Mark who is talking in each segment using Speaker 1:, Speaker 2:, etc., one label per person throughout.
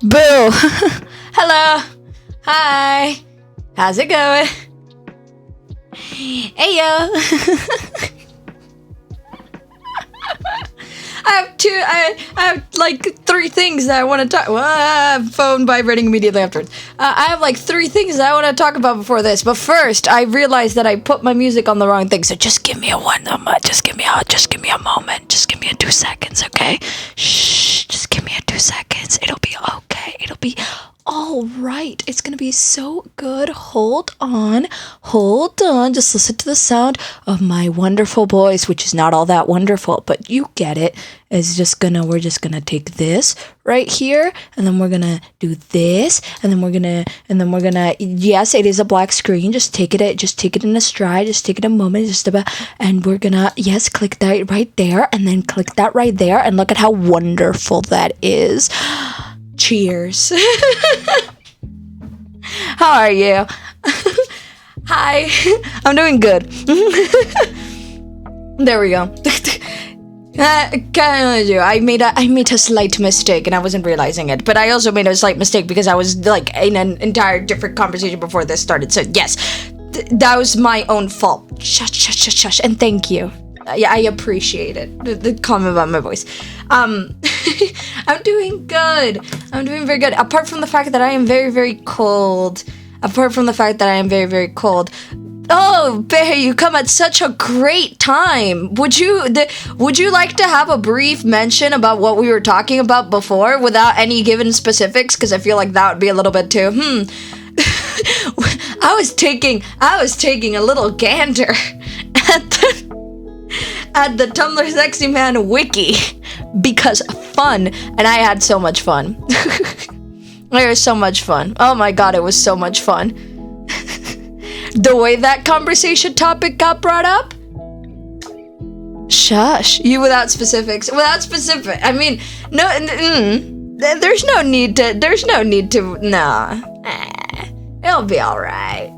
Speaker 1: Boo! Hello! Hi! How's it going? Hey yo! I have like 3 things that I want to talk. Phone vibrating immediately afterwards. I have like 3 things that I want to talk about before this. But first, I realized that I put my music on the wrong thing. So just give me a just give me a moment. Just give me a 2 seconds, okay? Shh. Just give me a 2 seconds. It'll be okay. It'll be all right. It's gonna be so good. Hold on. Just listen to the sound of my wonderful voice, which is not all that wonderful, but you get it. We're just gonna take this right here, and then we're gonna do this, and then we're gonna, yes, it is a black screen. Just take it in a stride. Just take it a moment, and we're gonna, yes, click that right there, and then click that right there, and look at how wonderful that is. Cheers. How are you? Hi. I'm doing good. There we go. I made a slight mistake and I wasn't realizing it. But I also made a slight mistake because I was like in an entire different conversation before this started. So yes, that was my own fault. Shush. And thank you. Yeah, I appreciate it. The comment about my voice. I'm doing good. I'm doing very good. Apart from the fact that I am very, very cold. Oh, Bear, you come at such a great time. Would you like to have a brief mention about what we were talking about before without any given specifics? Because I feel like that would be a little bit too, I was taking a little gander at the Tumblr Sexy Man wiki because fun, and I had so much fun. It was so much fun. Oh my god, it was so much fun. The way that conversation topic got brought up? Shush. You without specifics. I mean, there's no need to, nah. It'll be alright.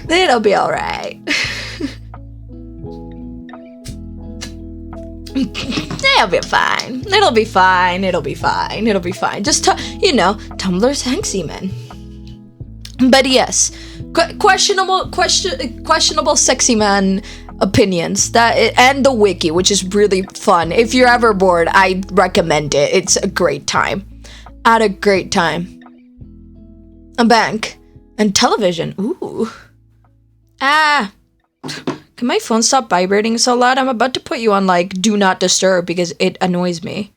Speaker 1: It'll be alright. It'll be fine. Just, Tumblr Sexy Men. But yes, questionable sexy man opinions and the wiki, which is really fun. If you're ever bored, I recommend it. It's a great time. A bank and television. Ooh. Can my phone stop vibrating so loud? I'm about to put you on like do not disturb because it annoys me.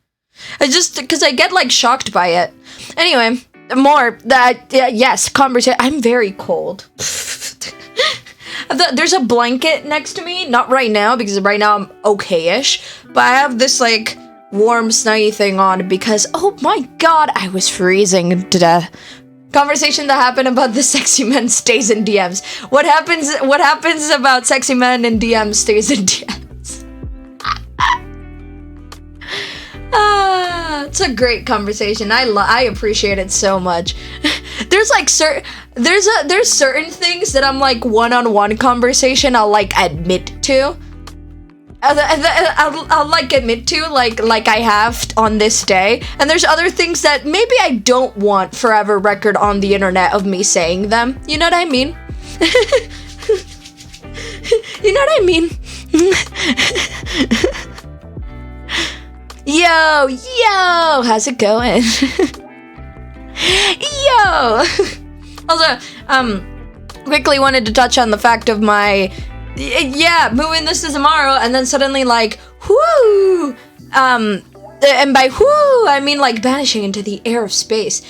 Speaker 1: Because I get like shocked by it. Anyway. Yes, conversation. I'm very cold. There's a blanket next to me. Not right now, because right now I'm okay-ish. But I have this, like, warm, snuggy thing on because, oh my god, I was freezing to death. Conversation that happened about the sexy men stays in DMs. What happens about sexy men in DMs stays in DMs. It's a great conversation. I appreciate it so much. There's like there's certain things that I'm like one-on-one conversation I'll like admit to. I'll like admit to like I have on this day, and there's other things that maybe I don't want forever record on the internet of me saying them. You know what I mean? You know what I mean? Yo, how's it going? Yo! Also, quickly wanted to touch on the fact of my, moving this to tomorrow, and then suddenly like, whoo! And by whoo, I mean like vanishing into the air of space.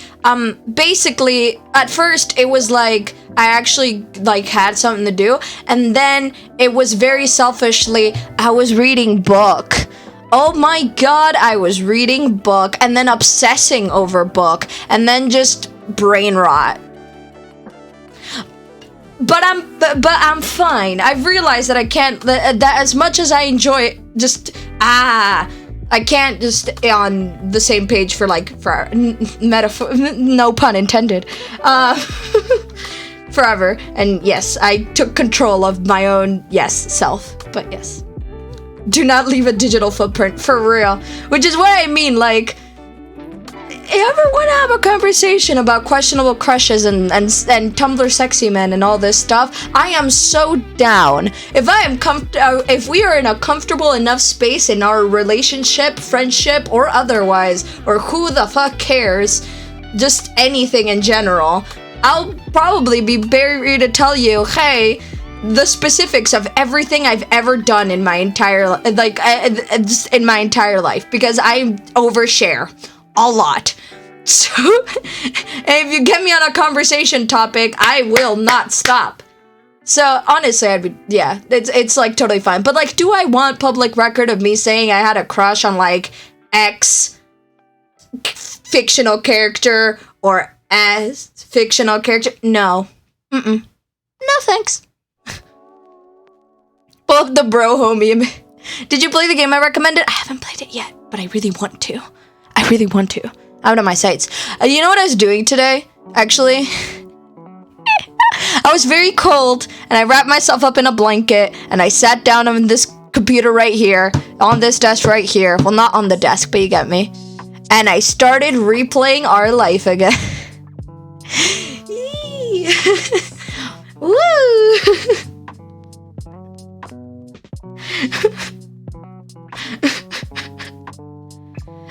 Speaker 1: Basically, at first, it was like, I actually like had something to do, and then it was very selfishly, I was reading book. Oh my god, I was reading book and then obsessing over book and then just brain rot. But I'm fine. I've realized that I can't, that as much as I enjoy it, I can't just on the same page for metaphor, no pun intended, forever. And yes, I took control of my own, self, but yes. Do not leave a digital footprint, for real. Which is what I mean, like, ever want to have a conversation about questionable crushes and Tumblr sexy men and all this stuff, I am so down. If we are in a comfortable enough space in our relationship, friendship, or otherwise, or who the fuck cares, just anything in general, I'll probably be very to tell you, hey, the specifics of everything I've ever done in my entire life, because I overshare a lot. So, if you get me on a conversation topic, I will not stop. So, honestly, it's like totally fine. But like, do I want public record of me saying I had a crush on like X fictional character or S fictional character? No. No thanks. Pull up the bro homie. Did you play the game I recommended? I haven't played it yet, but I really want to. Out of my sights. You know what I was doing today, actually? I was very cold, and I wrapped myself up in a blanket, and I sat down on this computer right here, on this desk right here. Well, not on the desk, but you get me. And I started replaying our life again. Woo!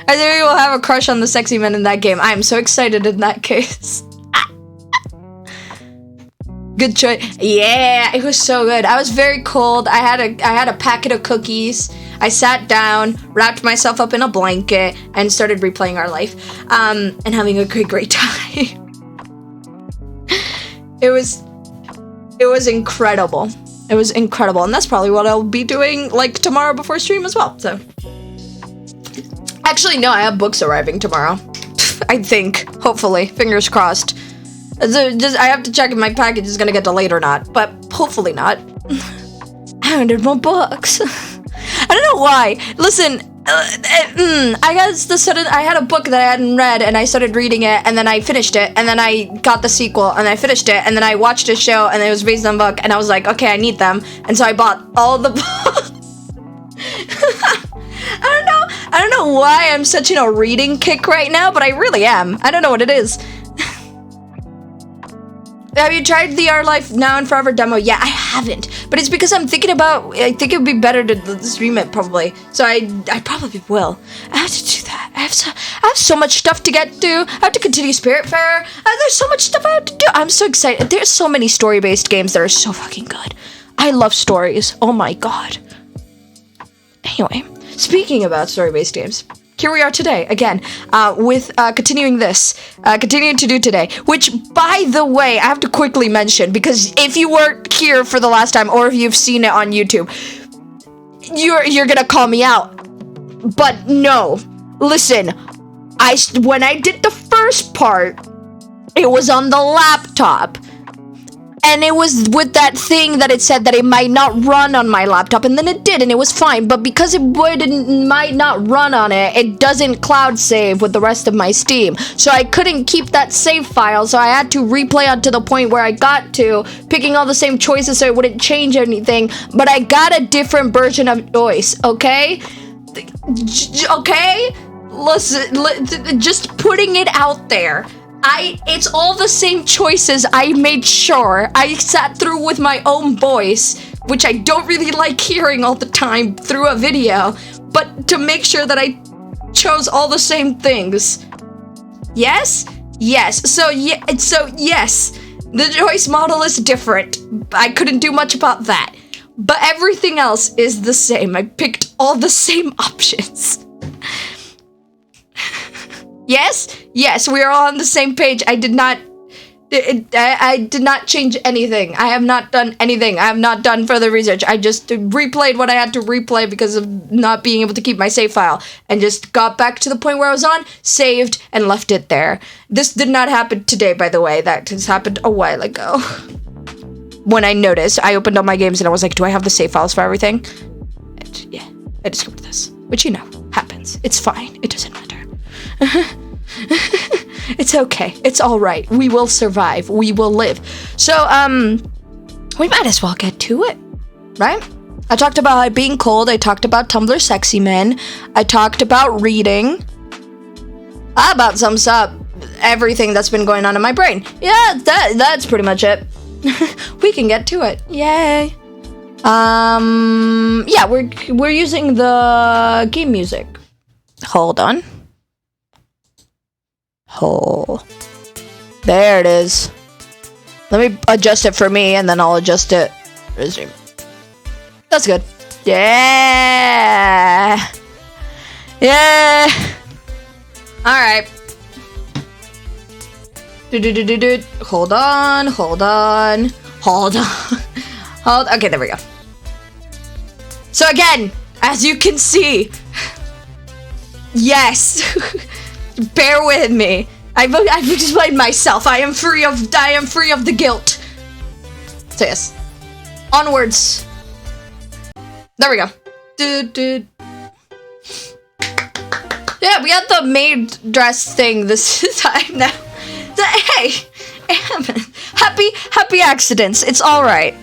Speaker 1: I think we will have a crush on the sexy men in that game. I am so excited in that case. Good choice. Yeah, it was so good. I was very cold. I had a packet of cookies. I sat down, wrapped myself up in a blanket, and started replaying our life, and having a great time. It was incredible. It was incredible, and that's probably what I'll be doing like tomorrow before stream as well. So, actually, no, I have books arriving tomorrow. I think, hopefully, fingers crossed. I have to check if my package is gonna get delayed or not, but hopefully not. I wanted more books. I don't know why. Listen, I had a book that I hadn't read, and I started reading it, and then I finished it, and then I got the sequel, and I finished it, and then I watched a show, and it was based on a book, and I was like, okay, I need them, and so I bought all the books. I don't know why I'm such in a reading kick right now, but I really am. I don't know what it is. Have you tried the Our Life Now and Forever demo? Yeah, I haven't, but it's because I think it would be better to stream it probably. So I probably will. I have to do that. I have so much stuff to get to. I have to continue Spiritfarer. There's so much stuff I have to do. I'm so excited. There's so many story-based games that are so fucking good. I love stories. Oh my god. Anyway, speaking about story-based games, here we are today, again, with continuing to do today, which, by the way, I have to quickly mention, because if you weren't here for the last time, or if you've seen it on YouTube, you're gonna call me out. But no, listen, when I did the first part, it was on the laptop. And it was with that thing that it said that it might not run on my laptop, and then it did, and it was fine. But because it might not run on it, it doesn't cloud save with the rest of my Steam. So I couldn't keep that save file, so I had to replay on to the point where I got to, picking all the same choices so it wouldn't change anything. But I got a different version of choice, okay? Okay? Listen, just putting it out there. It's all the same choices. I made sure I sat through with my own voice, which I don't really like hearing all the time through a video, but to make sure that I chose all the same things. Yes? Yes. So yes, the choice model is different. I couldn't do much about that. But everything else is the same. I picked all the same options. Yes, we are all on the same page. I did not change anything. I have not done anything. I have not done further research. I just replayed what I had to replay because of not being able to keep my save file, and just got back to the point where I was on, saved, and left it there. This did not happen today, by the way. That has happened a while ago. When I noticed, I opened all my games and I was like, do I have the save files for everything? And yeah, I discovered this. Which, happens. It's fine. It doesn't matter. It's okay. It's all right. We will survive. We will live. So, we might as well get to it, right? I talked about being cold. I talked about Tumblr sexy men. I talked about reading. About sums up everything that's been going on in my brain. Yeah, that's pretty much it. We can get to it. Yay. Yeah, we're using the game music. Hold on. Oh. There it is. Let me adjust it for me, and then I'll adjust it. Resume. That's good. Yeah. Yeah. Alright. Hold on. Okay, there we go. So again, as you can see, yes, bear with me. I've explained myself. I am free of the guilt. So yes, onwards. There we go. Yeah, we got the maid dress thing this time now. Hey, happy accidents. It's all right.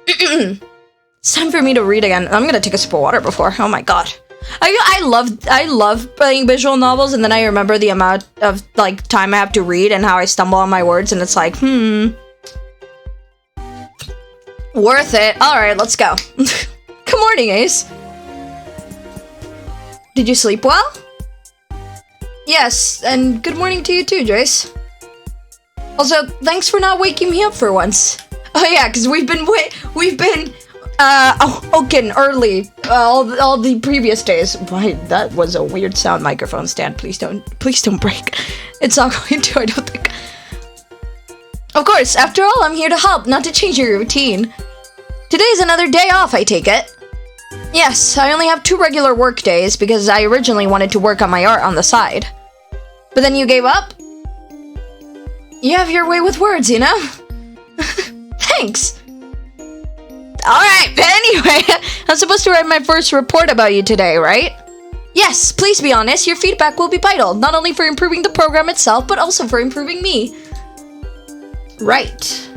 Speaker 1: It's time for me to read again. I'm gonna take a sip of water before. Oh my god. I love playing visual novels, and then I remember the amount of like time I have to read and how I stumble on my words, and it's like, worth it. All right, let's go. Good morning, Ace. Did you sleep well? Yes, and good morning to you too, Joyce. Also, thanks for not waking me up for once. Oh yeah, because we've been woken early all the previous days. Why, that was a weird sound microphone stand. Please don't break. It's not going to, I don't think. Of course, after all, I'm here to help, not to change your routine. Today's another day off, I take it. Yes, I only have 2 regular work days because I originally wanted to work on my art on the side. But then you gave up? You have your way with words, you know? Thanks. Alright, but anyway, I'm supposed to write my first report about you today, right? Yes, please be honest, your feedback will be vital, not only for improving the program itself, but also for improving me. Right.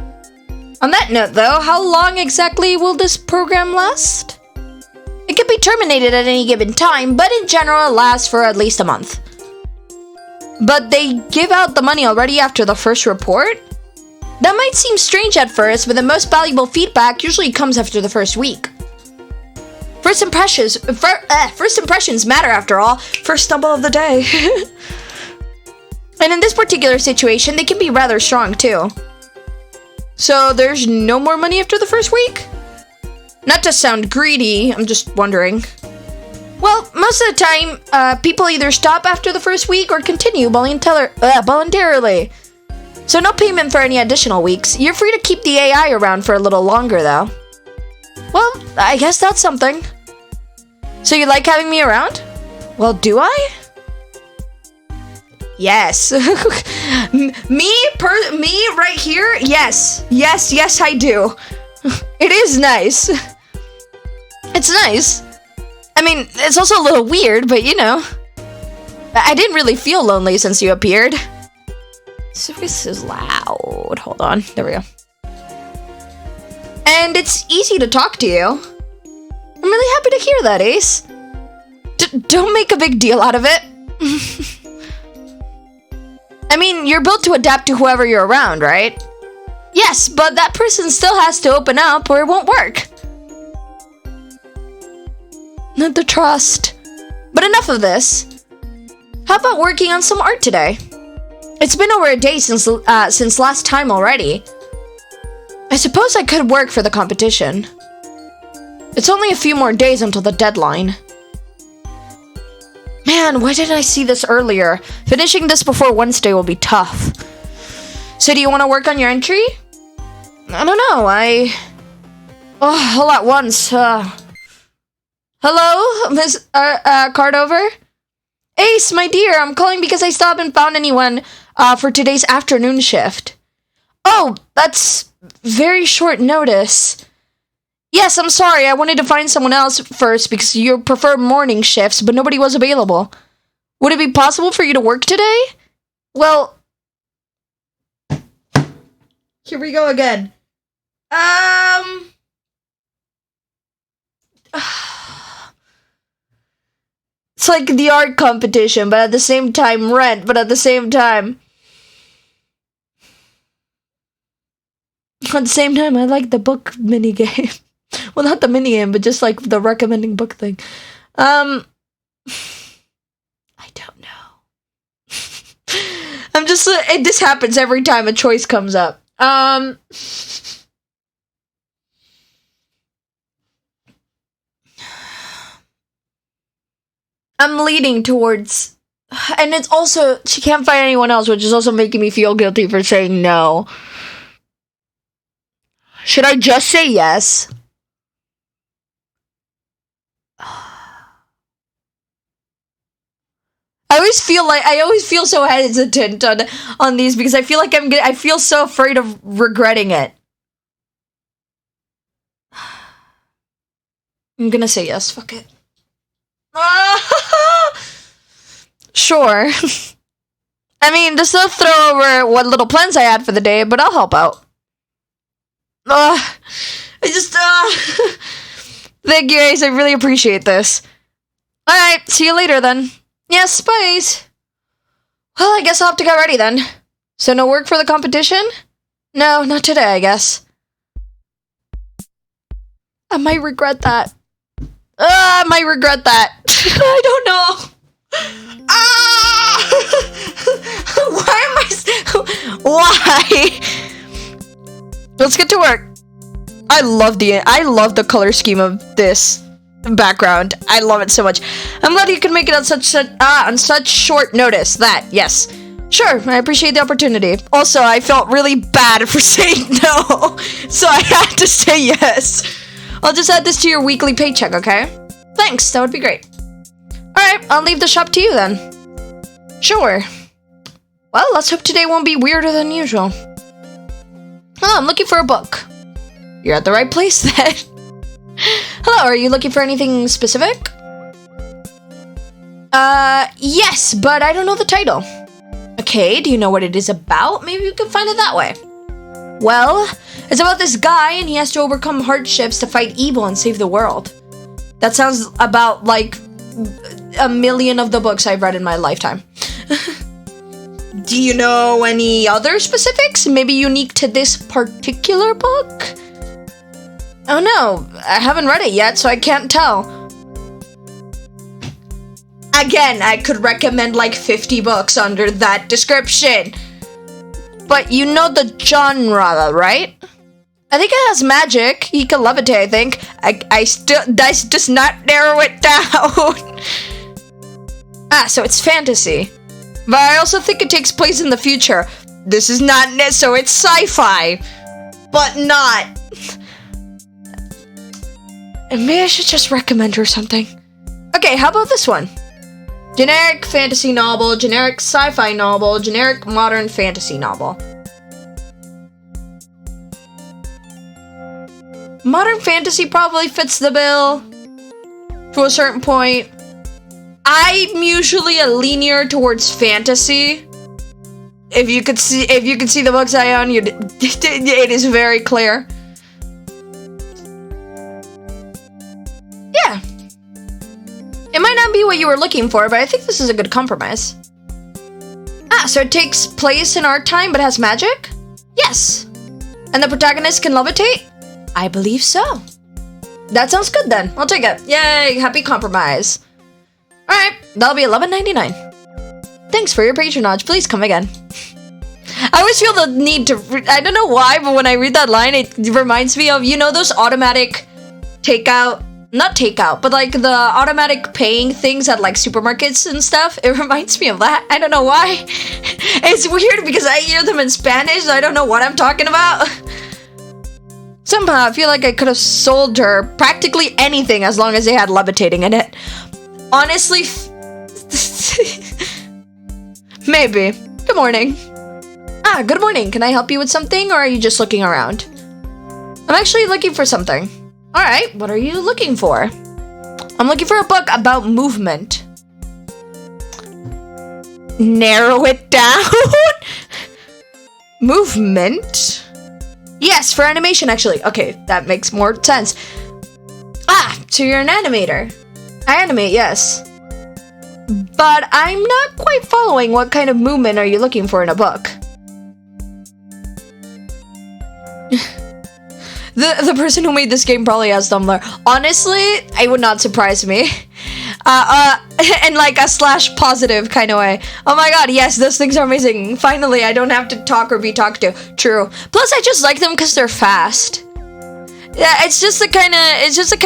Speaker 1: On that note, though, how long exactly will this program last? It can be terminated at any given time, but in general, it lasts for at least a month. But they give out the money already after the first report? That might seem strange at first, but the most valuable feedback usually comes after the first week. First impressions matter after all. First stumble of the day. And in this particular situation, they can be rather strong too. So there's no more money after the first week? Not to sound greedy, I'm just wondering. Well, most of the time, people either stop after the first week or continue voluntarily. So no payment for any additional weeks. You're free to keep the AI around for a little longer, though. Well, I guess that's something. So you like having me around? Well, do I? Yes. Me right here? Yes, I do. It is nice. It's nice. I mean, it's also a little weird, but you know. I didn't really feel lonely since you appeared. This voice is loud. Hold on. There we go. And it's easy to talk to you. I'm really happy to hear that, Ace. Don't make a big deal out of it. I mean, you're built to adapt to whoever you're around, right? Yes, but that person still has to open up or it won't work. Not the trust. But enough of this. How about working on some art today? It's been over a day since last time already. I suppose I could work for the competition. It's only a few more days until the deadline. Man, why didn't I see this earlier? Finishing this before Wednesday will be tough. So do you want to work on your entry? I don't know, all at once. Hello, Miss Cardover? Ace, my dear, I'm calling because I still haven't found anyone for today's afternoon shift. Oh, that's very short notice. Yes, I'm sorry, I wanted to find someone else first because you prefer morning shifts, but nobody was available. Would it be possible for you to work today? Well, here we go again. It's like the art competition, but at the same time Rent, but at the same time... At the same time, I like the book minigame. Well, not the minigame, but just like the recommending book thing. I don't know. I'm just... this happens every time a choice comes up. I'm leaning towards... And it's also... She can't find anyone else, which is also making me feel guilty for saying no. Should I just say yes? I always feel so hesitant on these because I feel like I feel so afraid of regretting it. I'm gonna say yes, fuck it. Sure. I mean, just to throw over what little plans I had for the day, but I'll help out. Thank you, Ace, I really appreciate this. Alright, see you later then. Yes, bye. Well, I guess I'll have to get ready then. So no work for the competition? No, not today, I guess. I might regret that. I might regret that. I don't know. Why? Let's get to work. I love the color scheme of this background. I love it so much. I'm glad you can make it on such short notice. That, yes. Sure, I appreciate the opportunity. Also, I felt really bad for saying no, so I had to say yes. I'll just add this to your weekly paycheck, okay? Thanks, that would be great. Alright, I'll leave the shop to you then. Sure. Well, let's hope today won't be weirder than usual. Oh, I'm looking for a book. You're at the right place then. Hello, are you looking for anything specific? Yes, but I don't know the title. Okay, do you know what it is about? Maybe you can find it that way. Well, it's about this guy and he has to overcome hardships to fight evil and save the world. That sounds about like a million of the books I've read in my lifetime. Do you know any other specifics? Maybe unique to this particular book? Oh no, I haven't read it yet, so I can't tell. Again, I could recommend like 50 books under that description. But you know the genre, right? I think it has magic. He can levitate, I think. That's just not narrow it down. So it's fantasy. But I also think it takes place in the future. This is not so it's sci-fi. But not. And maybe I should just recommend her something. Okay, how about this one? Generic fantasy novel, generic sci-fi novel, generic modern fantasy novel. Modern fantasy probably fits the bill to a certain point. I'm usually a leaner towards fantasy. If you could see the books I own, it is very clear. Yeah. It might not be what you were looking for, but I think this is a good compromise. So it takes place in our time but has magic? Yes. And the protagonist can levitate? I believe so. That sounds good then. I'll take it. Yay, happy compromise. Alright, that'll be $11.99. Thanks for your patronage. Please come again. I always feel the need to... I don't know why, but when I read that line, it reminds me of, you know, those automatic takeout... Not takeout, but like the automatic paying things at like supermarkets and stuff. It reminds me of that. I don't know why. It's weird because I hear them in Spanish, so I don't know what I'm talking about. Somehow, I feel like I could have sold her practically anything as long as they had levitating in it. Honestly, maybe. Good morning. Good morning. Can I help you with something, or are you just looking around? I'm actually looking for something. Alright, what are you looking for? I'm looking for a book about movement. Narrow it down? Movement? Yes, for animation, actually. Okay, that makes more sense. So you're an animator. I animate, yes. but I'm not quite following. What kind of movement are you looking for in a book? The person who made this game probably has Tumblr. Honestly, it would not surprise me. In like a / positive kind of way. Oh my god, yes, those things are amazing. Finally, I don't have to talk or be talked to. True. Plus, I just like them because they're fast. Yeah, it's just the kind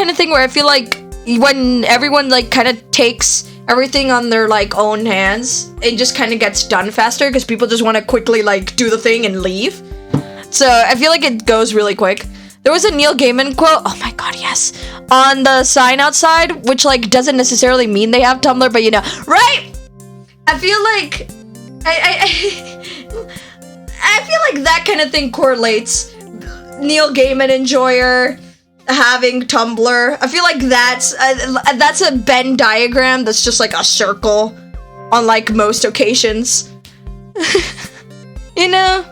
Speaker 1: of thing where I feel like when everyone like kind of takes everything on their like own hands, it just kind of gets done faster because people just want to quickly like do the thing and leave. So I feel like it goes really quick. There was a Neil Gaiman quote, oh my god, yes, on the sign outside, which like doesn't necessarily mean they have Tumblr, but you know, right? I feel like I feel like that kind of thing correlates. Neil Gaiman enjoyer, having Tumblr. I feel like that's a Venn diagram that's just like a circle on like most occasions. You know?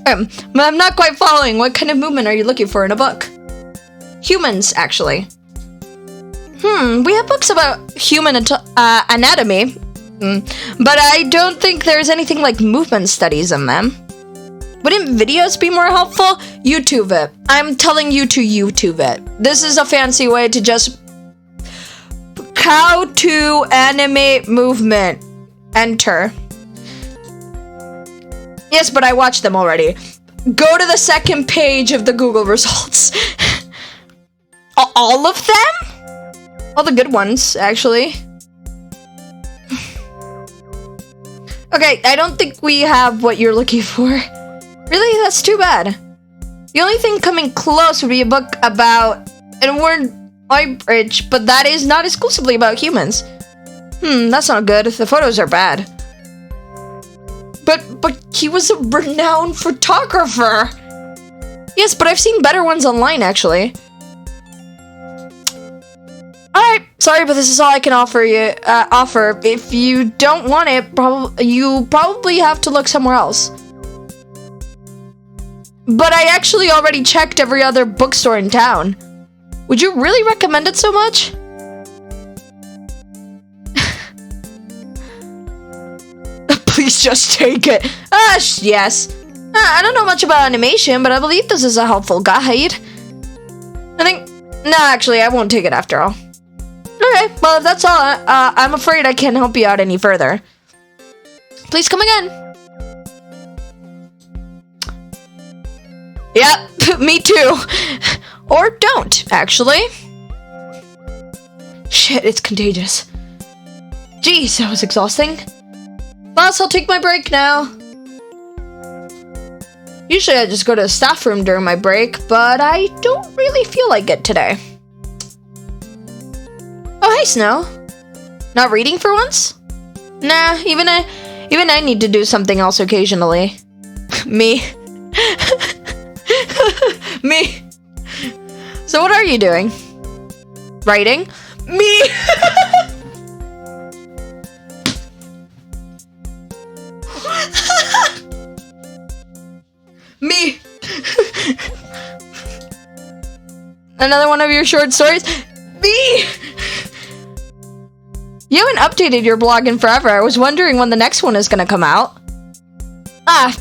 Speaker 1: I'm not quite following. What kind of movement are you looking for in a book? Humans, actually. We have books about human anatomy, but I don't think there's anything like movement studies in them. Wouldn't videos be more helpful? YouTube it. I'm telling you to YouTube it. This is a fancy way to just... How to animate movement. Enter. Yes, but I watched them already. Go to the second page of the Google results. All of them? All the good ones, actually. Okay, I don't think we have what you're looking for. Really? That's too bad. The only thing coming close would be a book about an word Bridge, but that is not exclusively about humans. That's not good. The photos are bad. But he was a renowned photographer. Yes, but I've seen better ones online, actually. Alright, sorry, but this is all I can offer you. If you don't want it, you probably have to look somewhere else. But I actually already checked every other bookstore in town. Would you really recommend it so much? Please just take it. Yes. I don't know much about animation, but I believe this is a helpful guide. No, actually, I won't take it after all. Okay, well, if that's all, I'm afraid I can't help you out any further. Please come again. Yep, me too. Or don't, actually. Shit, it's contagious. Jeez, that was exhausting. Boss, I'll take my break now. Usually I just go to the staff room during my break, but I don't really feel like it today. Oh, hey, Snow. Not reading for once? Nah, even I need to do something else occasionally. Me. Me. So what are you doing? Writing? Me! Me! Another one of your short stories? Me! You haven't updated your blog in forever. I was wondering when the next one is gonna come out.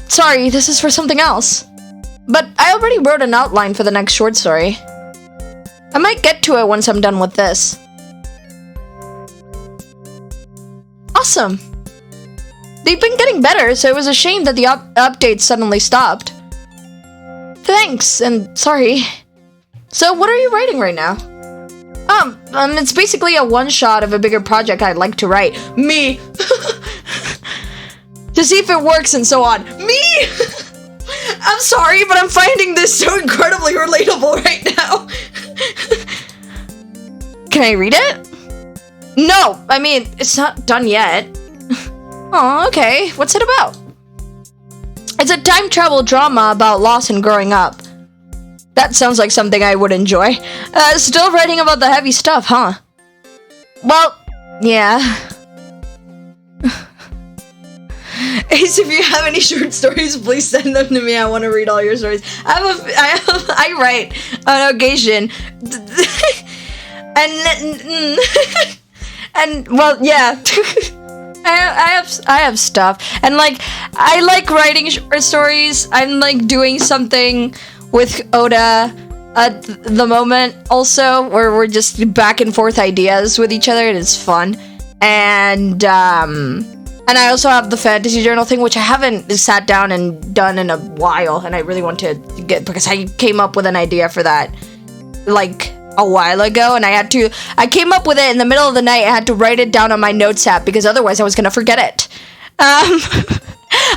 Speaker 1: Sorry, this is for something else. But I already wrote an outline for the next short story. I might get to it once I'm done with this. Awesome. They've been getting better, so it was a shame that the updates suddenly stopped. Thanks, and sorry. So what are you writing right now? It's basically a one-shot of a bigger project I'd like to write. Me! To see if it works and so on. Me! I'm sorry, but I'm finding this so incredibly relatable right now. Can I read it? No, I mean, it's not done yet. Oh, okay. What's it about? It's a time travel drama about loss and growing up. That sounds like something I would enjoy. Still writing about the heavy stuff, huh? Well, yeah. Ace, if you have any short stories, please send them to me. I want to read all your stories. I write on occasion. And and well, yeah. I have stuff, and like I like writing short stories. I'm like doing something with Oda at the moment also, where we're just back and forth ideas with each other, and it's fun. And I also have the fantasy journal thing, which I haven't sat down and done in a while, and I really want to get, because I came up with an idea for that like a while ago, and I came up with it in the middle of the night. I had to write it down on my notes app because otherwise I was gonna forget it. I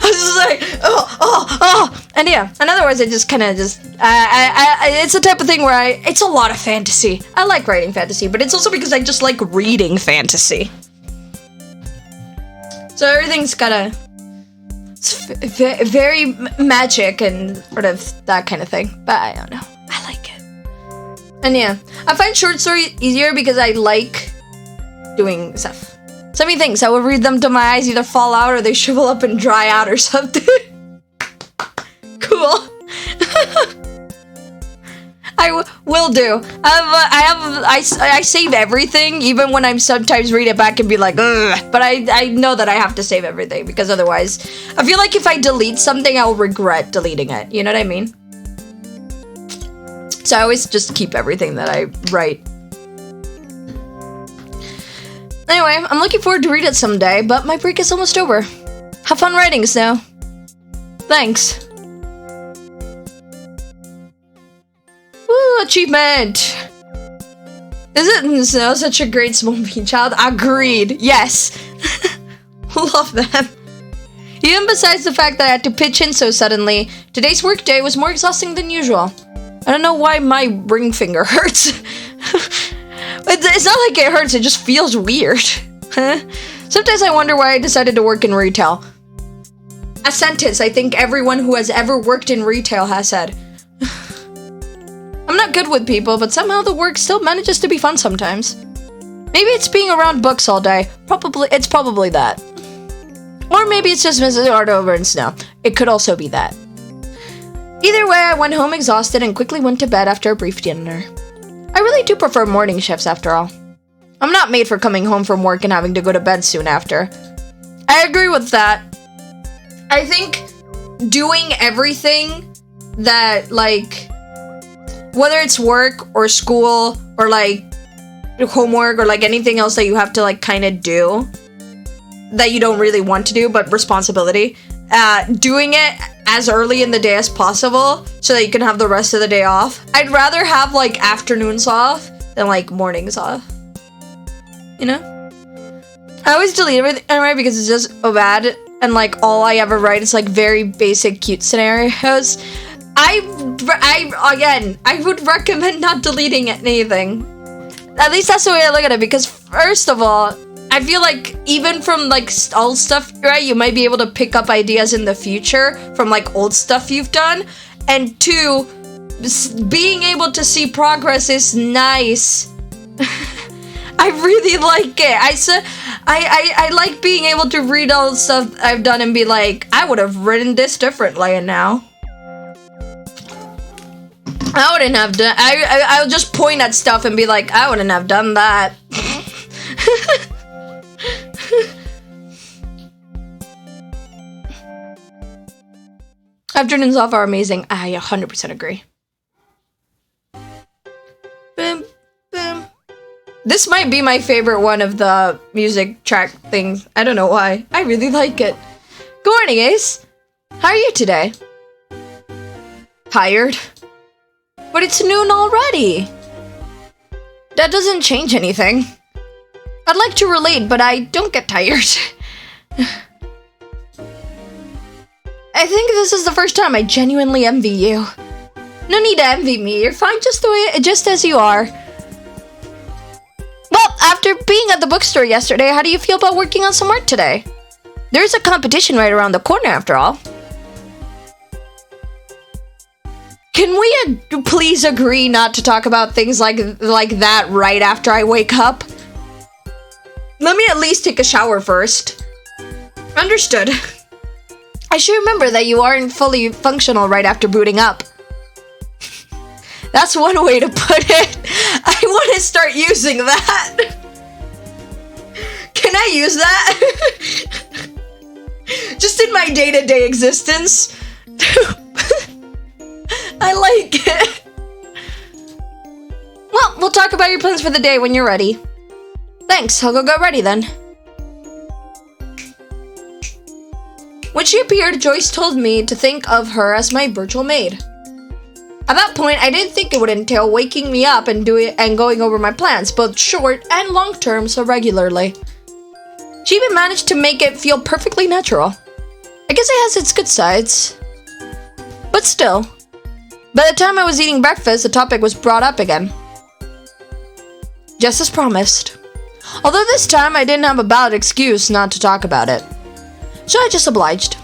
Speaker 1: was just like, and yeah, in other words, I just kind of just, it's the type of thing where it's a lot of fantasy. I like writing fantasy, but it's also because I just like reading fantasy. So everything's very magic and sort of that kind of thing, but I don't know, I like it. And yeah, I find short stories easier because I like doing stuff. So many things, I will read them till my eyes either fall out or they shrivel up and dry out or something. Cool. I will do. I save everything, even when I'm sometimes read it back and be like, ugh. But I know that I have to save everything because otherwise, I feel like if I delete something, I'll regret deleting it. You know what I mean? So I always just keep everything that I write. Anyway, I'm looking forward to read it someday, but my break is almost over. Have fun writing, Snow. Thanks. Woo, achievement! Isn't Snow such a great small bean child? Agreed. Yes. Love them. Even besides the fact that I had to pitch in so suddenly, today's workday was more exhausting than usual. I don't know why my ring finger hurts. It's not like it hurts, it just feels weird. Sometimes I wonder why I decided to work in retail. A sentence I think everyone who has ever worked in retail has said. I'm not good with people, but somehow the work still manages to be fun sometimes. Maybe it's being around books all day. It's probably that. Or maybe it's just Mrs. Ardover and Snow. It could also be that. Either way, I went home exhausted and quickly went to bed after a brief dinner. I really do prefer morning shifts after all. I'm not made for coming home from work and having to go to bed soon after. I agree with that. I think doing everything that, like, whether it's work or school or, like, homework or, like, anything else that you have to, like, kind of do that you don't really want to do, but responsibility, doing it as early in the day as possible so that you can have the rest of the day off. I'd rather have, like, afternoons off than, like, mornings off. You know? I always delete everything I write because it's just so bad, and, like, all I ever write is, like, very basic, cute scenarios. I would recommend not deleting anything. At least that's the way I look at it, because first of all, I feel like even from, like, old stuff, right, you might be able to pick up ideas in the future from, like, old stuff you've done. And two, being able to see progress is nice. I really like it. I like being able to read all the stuff I've done and be like, I would have written this differently now. I wouldn't have done, I'll just point at stuff and be like, I wouldn't have done that. Afternoons off are amazing. I 100% agree. Boom, boom. This might be my favorite one of the music track things. I don't know why. I really like it. Good morning, Ace. How are you today? Tired? But it's noon already. That doesn't change anything. I'd like to relate, but I don't get tired. I think this is the first time I genuinely envy you. No need to envy me. You're fine just as you are. Well, after being at the bookstore yesterday, how do you feel about working on some art today? There's a competition right around the corner, after all. Can we please agree not to talk about things like that right after I wake up? Let me at least take a shower first. Understood. I should remember that you aren't fully functional right after booting up. That's one way to put it. I want to start using using that? Can I use that? Just in my day-to-day existence? I like it. Well, we'll talk about your plans for the day when you're ready. Thanks, I'll go get ready then. When she appeared, Joyce told me to think of her as my virtual maid. At that point, I didn't think it would entail waking me up and going over my plans, both short and long term, so regularly. She even managed to make it feel perfectly natural. I guess it has its good sides. But still, by the time I was eating breakfast, the topic was brought up again. Just as promised. Although this time I didn't have a valid excuse not to talk about it. So I just obliged.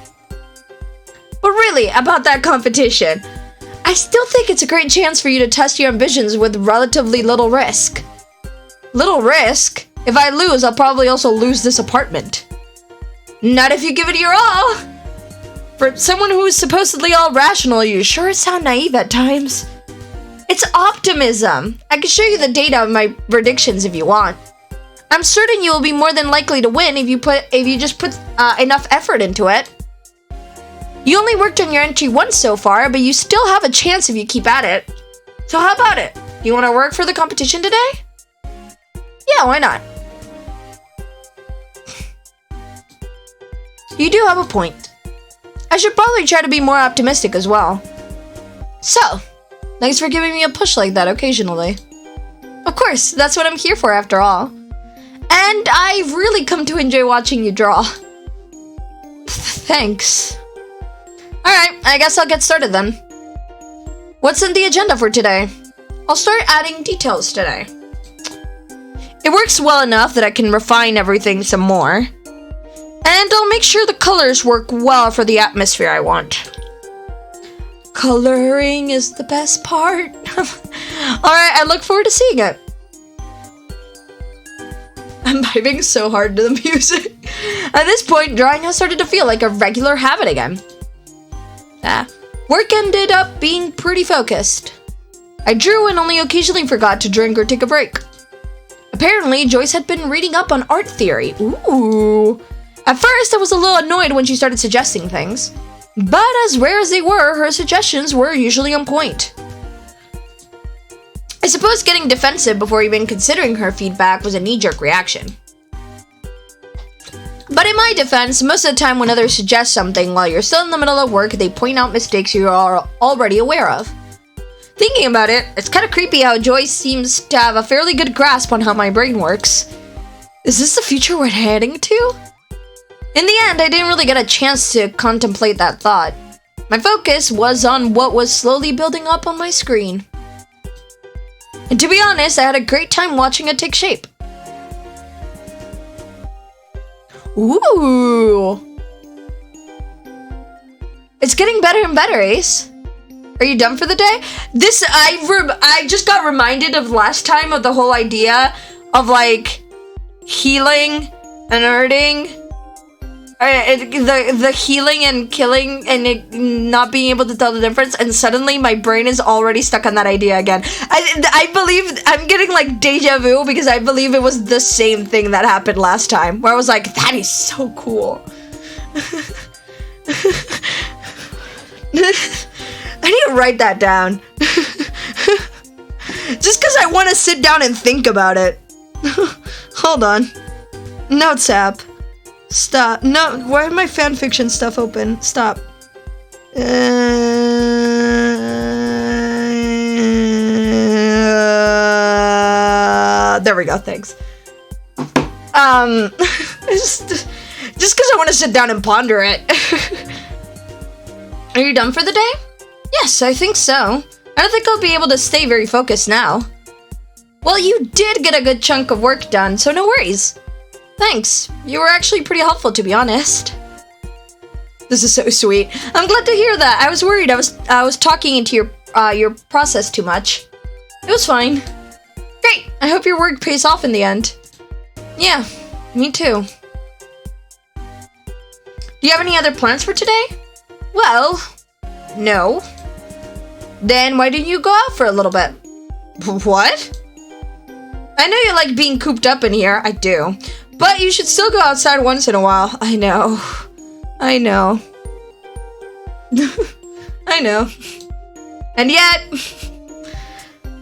Speaker 1: But really, about that competition, I still think it's a great chance for you to test your ambitions with relatively little risk. Little risk? If I lose, I'll probably also lose this apartment. Not if you give it your all. For someone who is supposedly all rational, you sure sound naive at times. It's optimism. I can show you the data of my predictions if you want. I'm certain you will be more than likely to win if you just put enough effort into it. You only worked on your entry once so far, but you still have a chance if you keep at it. So how about it? Do you want to work for the competition today? Yeah, why not? You do have a point. I should probably try to be more optimistic as well. So, thanks for giving me a push like that occasionally. Of course, that's what I'm here for after all. And I've really come to enjoy watching you draw. Thanks. Alright, I guess I'll get started then. What's in the agenda for today? I'll start adding details today. It works well enough that I can refine everything some more. And I'll make sure the colors work well for the atmosphere I want. Coloring is the best part. Alright, I look forward to seeing it. I'm vibing so hard to the music. At this point, drawing has started to feel like a regular habit again. Work ended up being pretty focused. I drew and only occasionally forgot to drink or take a break. Apparently, Joyce had been reading up on art theory. Ooh. At first, I was a little annoyed when she started suggesting things. But as rare as they were, her suggestions were usually on point. I suppose getting defensive before even considering her feedback was a knee-jerk reaction. But in my defense, most of the time when others suggest something while you're still in the middle of work, they point out mistakes you are already aware of. Thinking about it, it's kind of creepy how Joyce seems to have a fairly good grasp on how my brain works. Is this the future we're heading to? In the end, I didn't really get a chance to contemplate that thought. My focus was on what was slowly building up on my screen. And to be honest, I had a great time watching it take shape. Ooh! It's getting better and better, Ace. Are you done for the day? I just got reminded of last time of the whole idea of like healing and hurting. The healing and killing and it not being able to tell the difference, and suddenly my brain is already stuck on that idea again. I believe I'm getting like deja vu because I believe it was the same thing that happened last time where I was like, that is so cool. I need to write that down. Just because I want to sit down and think about it. Hold on. Notes app. Stop. No, why is my fanfiction stuff open? Stop. There we go, thanks. Just because I want to sit down and ponder it. Are you done for the day? Yes, I think so. I don't think I'll be able to stay very focused now. Well, you did get a good chunk of work done, so no worries. Thanks. You were actually pretty helpful, to be honest. This is so sweet. I'm glad to hear that. I was worried I was talking into your process too much. It was fine. Great. I hope your work pays off in the end. Yeah, me too. Do you have any other plans for today? Well, no. Then why didn't you go out for a little bit? What? I know you like being cooped up in here. I do. But you should still go outside once in a while. I know. I know. I know. And yet,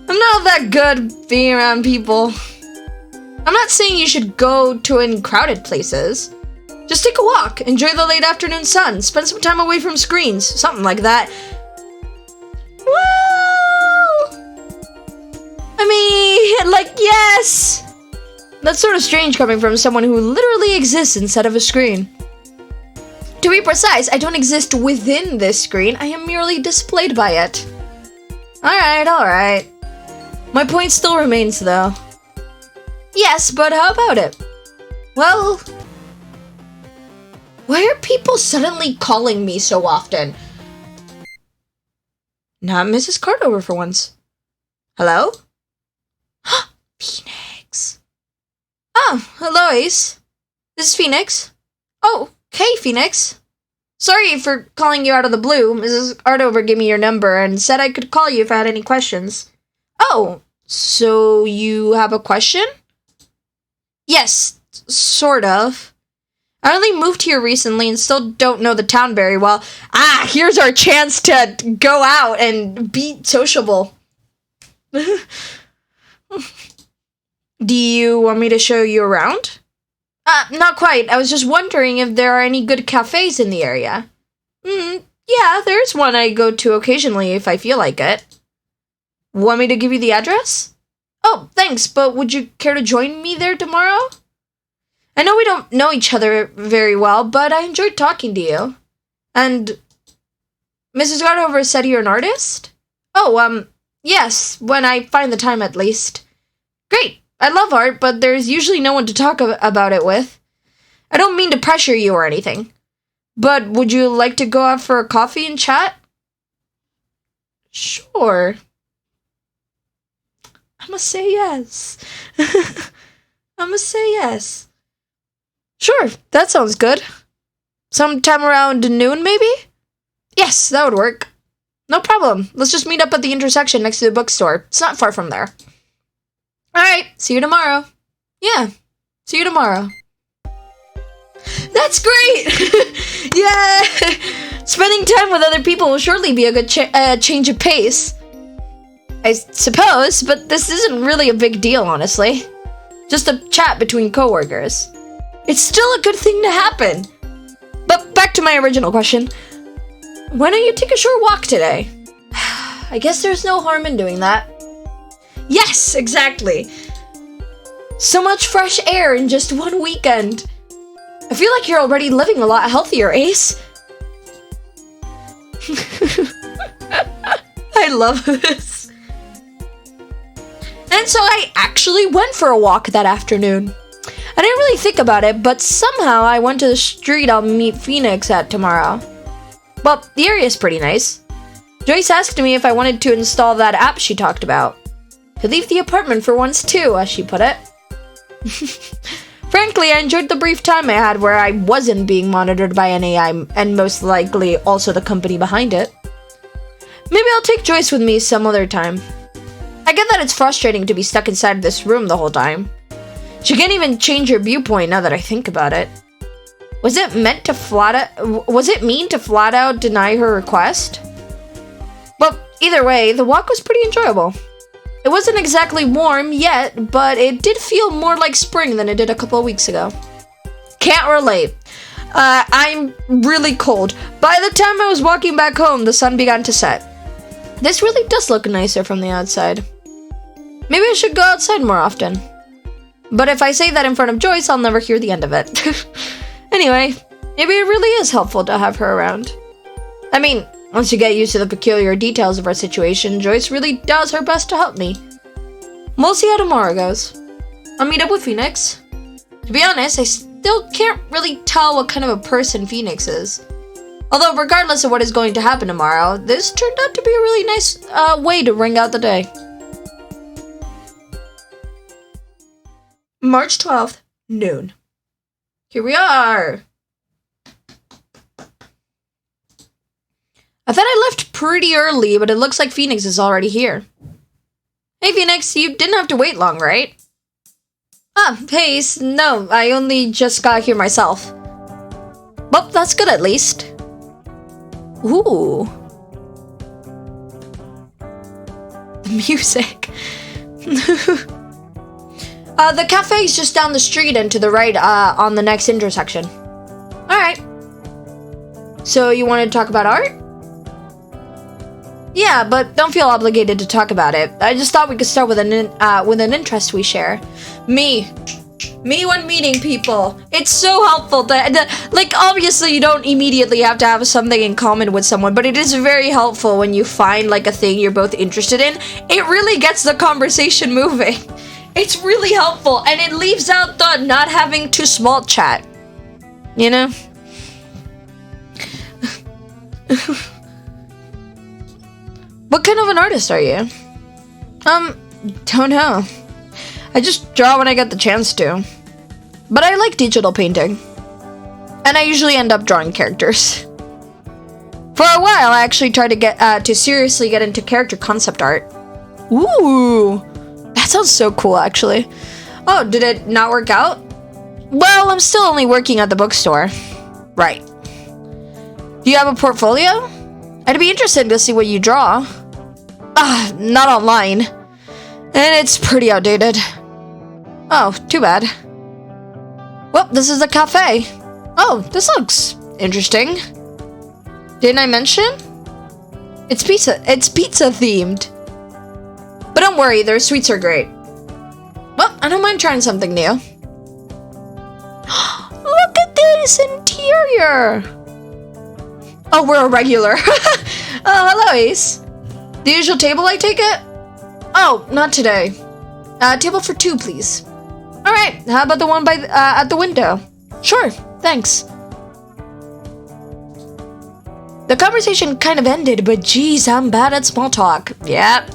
Speaker 1: I'm not that good being around people. I'm not saying you should go to any crowded places. Just take a walk, enjoy the late afternoon sun, spend some time away from screens, something like that. Woo! I mean, like, yes! That's sort of strange coming from someone who literally exists instead of a screen. To be precise, I don't exist within this screen, I am merely displayed by it. Alright. My point still remains, though. Yes, but how about it? Well, why are people suddenly calling me so often? Not Mrs. Cardover for once. Hello? Phoenix. Oh, hello, Ace. This is Phoenix. Oh, hey, Phoenix. Sorry for calling you out of the blue. Mrs. Cardover gave me your number and said I could call you if I had any questions. Oh, so you have a question? Yes, sort of. I only moved here recently and still don't know the town very well. Here's our chance to go out and be sociable. Do you want me to show you around? Not quite. I was just wondering if there are any good cafes in the area. Yeah, there's one I go to occasionally if I feel like it. Want me to give you the address? Oh, thanks, but would you care to join me there tomorrow? I know we don't know each other very well, but I enjoyed talking to you. And Mrs. Gardover said you're an artist? Oh, yes, when I find the time at least. Great. I love art, but there's usually no one to talk about it with. I don't mean to pressure you or anything. But would you like to go out for a coffee and chat? Sure. I must say yes. I must say yes. Sure, that sounds good. Sometime around noon, maybe? Yes, that would work. No problem. Let's just meet up at the intersection next to the bookstore. It's not far from there. Alright, see you tomorrow. Yeah, see you tomorrow. That's great! Yeah! Spending time with other people will surely be a good change of pace. I suppose, but this isn't really a big deal, honestly. Just a chat between coworkers. It's still a good thing to happen. But back to my original question. Why don't you take a short walk today? I guess there's no harm in doing that. Yes, exactly. So much fresh air in just one weekend. I feel like you're already living a lot healthier, Ace. I love this. And so I actually went for a walk that afternoon. I didn't really think about it, but somehow I went to the street I'll meet Phoenix at tomorrow. Well, the area's pretty nice. Joyce asked me if I wanted to install that app she talked about. To leave the apartment for once too, as she put it. Frankly, I enjoyed the brief time I had where I wasn't being monitored by an AI, and most likely also the company behind it. Maybe I'll take Joyce with me some other time. I get that it's frustrating to be stuck inside this room the whole time. She can't even change her viewpoint now that I think about it. Was it mean to flat out deny her request? Well, either way, the walk was pretty enjoyable. It wasn't exactly warm yet, but it did feel more like spring than it did a couple of weeks ago. Can't relate. I'm really cold. By the time I was walking back home, the sun began to set. This really does look nicer from the outside. Maybe I should go outside more often. But if I say that in front of Joyce, I'll never hear the end of it. Anyway, maybe it really is helpful to have her around. I mean, once you get used to the peculiar details of our situation, Joyce really does her best to help me. We'll see how tomorrow goes. I'll meet up with Phoenix. To be honest, I still can't really tell what kind of a person Phoenix is. Although, regardless of what is going to happen tomorrow, this turned out to be a really nice way to ring out the day. March 12th, noon. Here we are! I thought I left pretty early, but it looks like Phoenix is already here. Hey Phoenix, you didn't have to wait long, right? Ah, hey, no, I only just got here myself. Well, that's good at least. Ooh. The music. The cafe is just down the street and to the right on the next intersection. Alright. So you wanted to talk about art? Yeah, but don't feel obligated to talk about it. I just thought we could start with an interest we share. Me when meeting people. It's so helpful like, obviously you don't immediately have to have something in common with someone, but it is very helpful when you find like a thing you're both interested in. It really gets the conversation moving. It's really helpful, and it leaves out the not having too small chat. You know? What kind of an artist are you? Don't know. I just draw when I get the chance to. But I like digital painting. And I usually end up drawing characters. For a while, I actually tried to get seriously get into character concept art. Ooh, that sounds so cool, actually. Oh, did it not work out? Well, I'm still only working at the bookstore. Right. Do you have a portfolio? I'd be interested to see what you draw. Not online. And it's pretty outdated. Oh, too bad. Well, this is the cafe. Oh, this looks interesting. Didn't I mention? It's pizza themed. But don't worry, their sweets are great. Well, I don't mind trying something new. Look at this interior. Oh, we're a regular. Oh, hello, Ace. The usual table, I take it? Oh, not today. Table for 2, please. All right, how about the one by at the window? Sure, thanks. The conversation kind of ended, but geez, I'm bad at small talk. Yeah.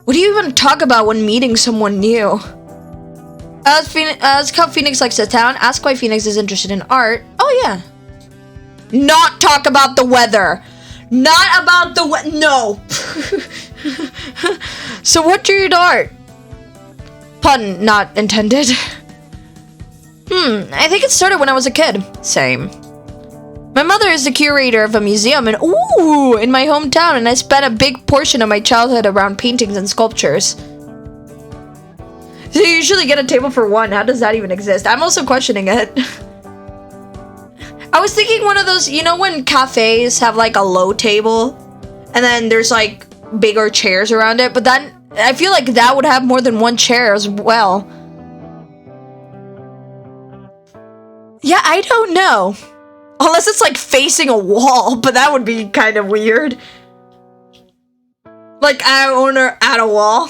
Speaker 1: What do you even talk about when meeting someone new? Ask how Phoenix likes the town. Ask why Phoenix is interested in art. Oh, yeah. Not talk about the weather. Not about the no. So what drew you to art? Pun not intended. I think it started when I was a kid. Same. My mother is the curator of a museum in my hometown, and I spent a big portion of my childhood around paintings and sculptures. So you usually get a table for 1. How does that even exist? I'm also questioning it. I was thinking one of those, you know when cafes have like a low table and then there's like bigger chairs around it, but then I feel like that would have more than 1 chair as well. Yeah, I don't know. Unless it's like facing a wall, but that would be kind of weird. Like I owner at a wall.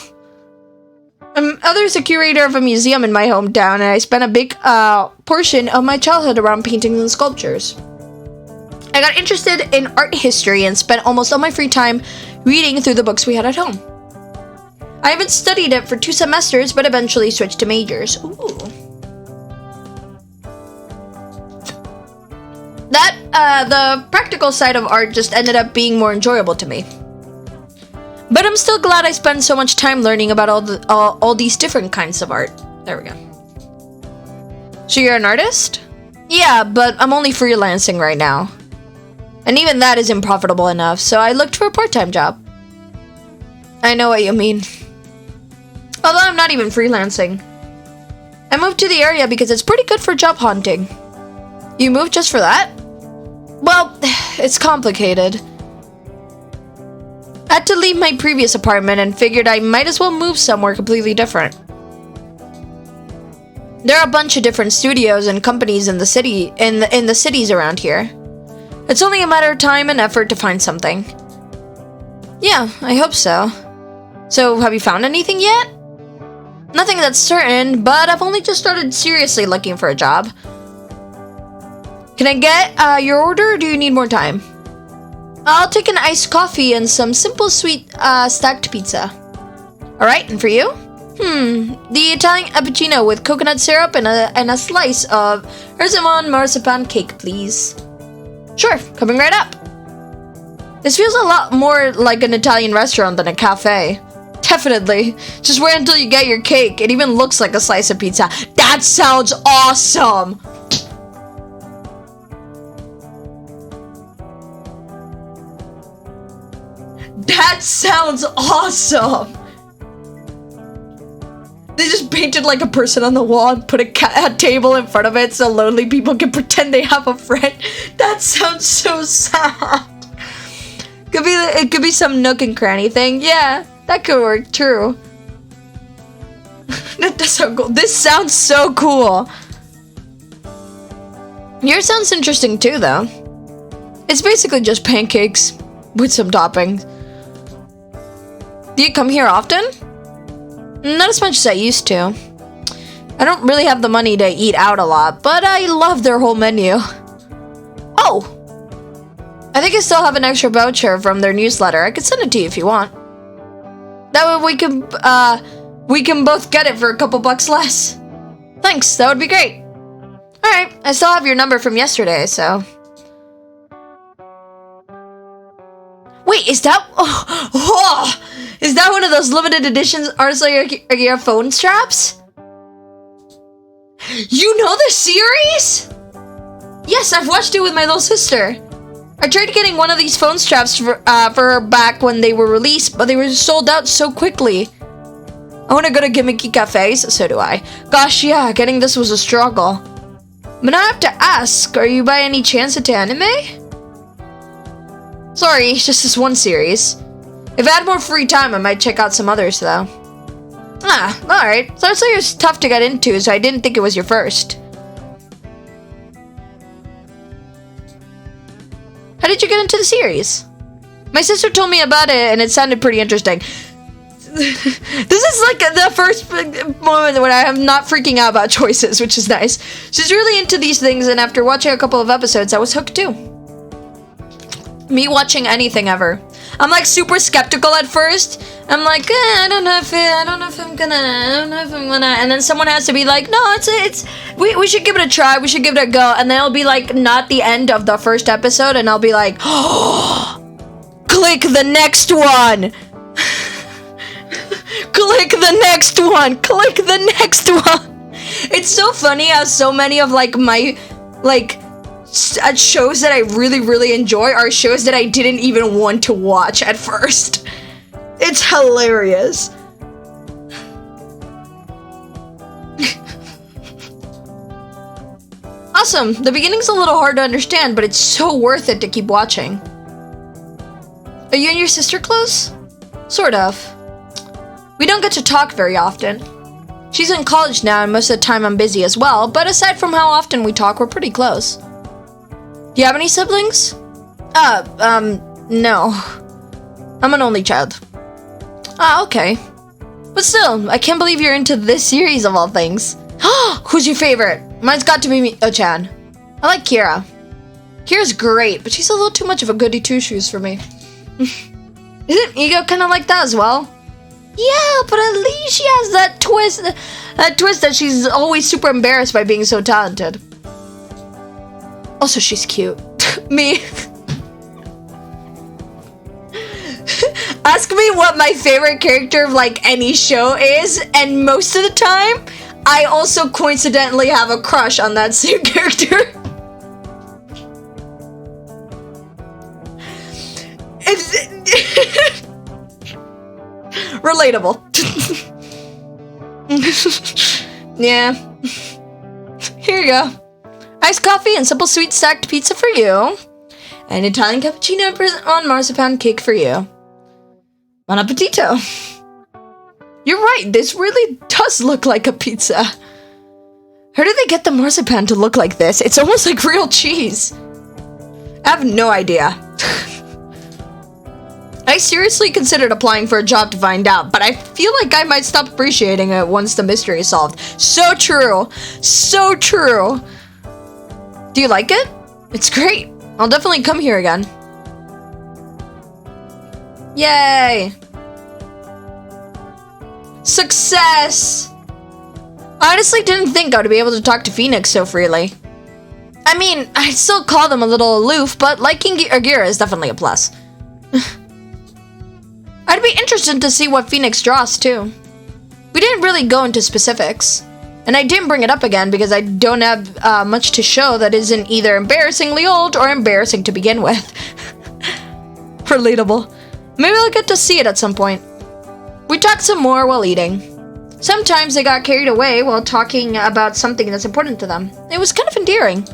Speaker 1: Others a curator of a museum in my hometown, and I spent a big portion of my childhood around paintings and sculptures. I got interested in art history and spent almost all my free time reading through the books we had at home. I haven't studied it for 2 semesters, but eventually switched to majors. Ooh. The practical side of art just ended up being more enjoyable to me. But I'm still glad I spent so much time learning about all these different kinds of art. There we go. So you're an artist? Yeah, but I'm only freelancing right now. And even that isn't profitable enough, so I looked for a part-time job. I know what you mean. Although I'm not even freelancing. I moved to the area because it's pretty good for job hunting. You moved just for that? Well, it's complicated. I had to leave my previous apartment and figured I might as well move somewhere completely different. There are a bunch of different studios and companies in the city in the cities around here. It's only a matter of time and effort to find something. Yeah, I hope so. So, have you found anything yet? Nothing that's certain, but I've only just started seriously looking for a job. Can I get your order, or do you need more time? I'll take an iced coffee and some simple sweet stacked pizza. Alright, and for you? The Italian cappuccino with coconut syrup and a slice of Erzimon marzipan cake, please. Sure, coming right up. This feels a lot more like an Italian restaurant than a cafe. Definitely. Just wait until you get your cake. It even looks like a slice of pizza. That sounds awesome! That sounds awesome! They just painted like a person on the wall and put a table in front of it so lonely people can pretend they have a friend. That sounds so sad. It could be some nook and cranny thing. Yeah, that could work. True. That does sound cool. This sounds so cool. Yours sounds interesting too, though. It's basically just pancakes with some toppings. Do you come here often? Not as much as I used to. I don't really have the money to eat out a lot, but I love their whole menu. Oh! I think I still have an extra voucher from their newsletter. I could send it to you if you want. That way we can both get it for a couple bucks less. Thanks, that would be great. Alright, I still have your number from yesterday, so... Wait, is that... Oh, is that one of those limited editions Artsy phone straps? You know the series? Yes, I've watched it with my little sister. I tried getting one of these phone straps for her back when they were released, but they were sold out so quickly. I want to go to gimmicky cafes, so do I. Gosh, yeah, getting this was a struggle. But I have to ask, are you by any chance into anime? Sorry, it's just this one series. If I had more free time, I might check out some others, though. Ah, alright. So it's tough to get into, so I didn't think it was your first. How did you get into the series? My sister told me about it, and it sounded pretty interesting. This is like the first moment when I am not freaking out about choices, which is nice. She's really into these things, and after watching a couple of episodes, I was hooked too. Me watching anything ever. I'm like super skeptical at first. I'm like, I don't know if I'm gonna, and then someone has to be like, no, we should give it a try, we should give it a go, and then it'll be like, not the end of the first episode, and I'll be like, oh, click the next one. Click the next one. Click the next one. It's so funny how so many of like my shows that I really, really enjoy are shows that I didn't even want to watch at first. It's hilarious. Awesome. The beginning's a little hard to understand, but it's so worth it to keep watching. Are you and your sister close? Sort of. We don't get to talk very often. She's in college now, and most of the time I'm busy as well, but aside from how often we talk, we're pretty close. Do you have any siblings? No. I'm an only child. Ah, okay. But still, I can't believe you're into this series of all things. Who's your favorite? Mine's got to be Oh-chan. I like Kira. Kira's great, but she's a little too much of a goody two-shoes for me. Isn't Ego kind of like that as well? Yeah, but at least she has that twist that she's always super embarrassed by being so talented. Also, she's cute. Me. Ask me what my favorite character of like any show is, and most of the time, I also coincidentally have a crush on that same character. Relatable. Yeah. Here you go. Iced coffee and simple sweet stacked pizza for you. An Italian cappuccino on marzipan cake for you. Bon appetito. You're right, this really does look like a pizza. How did they get the marzipan to look like this? It's almost like real cheese. I have no idea. I seriously considered applying for a job to find out, but I feel like I might stop appreciating it once the mystery is solved. So true. So true. Do you like it? It's great. I'll definitely come here again. Yay! Success! I honestly didn't think I would be able to talk to Phoenix so freely. I mean, I'd still call them a little aloof, but liking Agira is definitely a plus. I'd be interested to see what Phoenix draws, too. We didn't really go into specifics. And I didn't bring it up again because I don't have much to show that isn't either embarrassingly old or embarrassing to begin with. Relatable. Maybe I'll get to see it at some point. We talked some more while eating. Sometimes they got carried away while talking about something that's important to them. It was kind of endearing.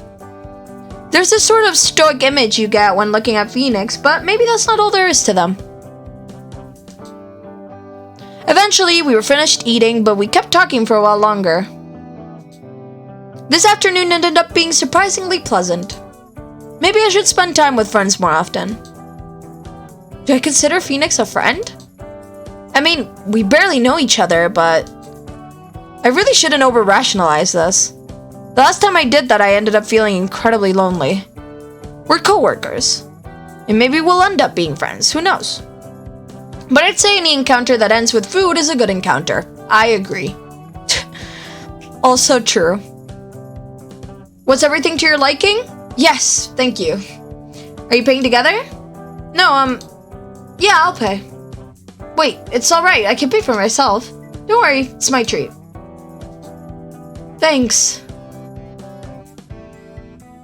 Speaker 1: There's this sort of stoic image you get when looking at Phoenix, but maybe that's not all there is to them. Eventually, we were finished eating, but we kept talking for a while longer. This afternoon ended up being surprisingly pleasant. Maybe I should spend time with friends more often. Do I consider Phoenix a friend? I mean, we barely know each other, but I really shouldn't over-rationalize this. The last time I did that, I ended up feeling incredibly lonely. We're co-workers, and maybe we'll end up being friends, who knows? But I'd say any encounter that ends with food is a good encounter. I agree. Also true. Was everything to your liking? Yes, thank you. Are you paying together? No, yeah, I'll pay. Wait, it's alright, I can pay for myself. Don't worry, it's my treat. Thanks.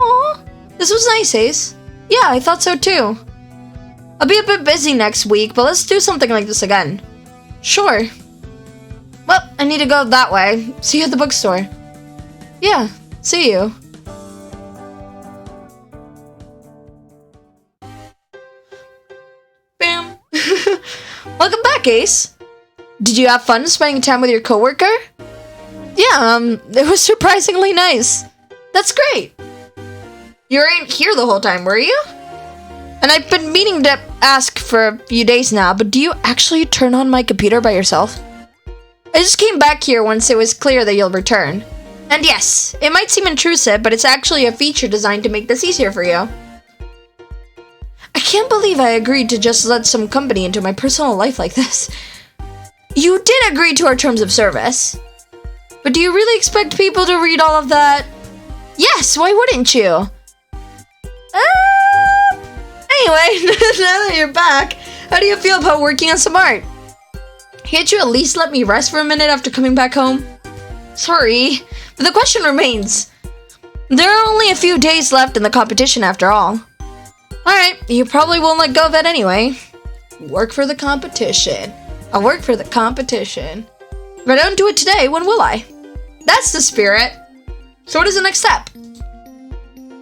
Speaker 1: Aw, this was nice, Ace. Yeah, I thought so too. I'll be a bit busy next week, but let's do something like this again. Sure. Well, I need to go that way. See you at the bookstore. Yeah, see you. Bam. Welcome back, Ace. Did you have fun spending time with your coworker? Yeah, it was surprisingly nice. That's great. You weren't here the whole time, were you? And I've been meaning to ask for a few days now, but do you actually turn on my computer by yourself? I just came back here once it was clear that you'll return. And yes, it might seem intrusive, but it's actually a feature designed to make this easier for you. I can't believe I agreed to just let some company into my personal life like this. You did agree to our terms of service. But do you really expect people to read all of that? Yes, why wouldn't you? Anyway, now that you're back, how do you feel about working on some art? Can't you at least let me rest for a minute after coming back home? Sorry, but the question remains. There are only a few days left in the competition after all. Alright, you probably won't let go of it anyway. Work for the competition. I'll work for the competition. If I don't do it today, when will I? That's the spirit. So what is the next step?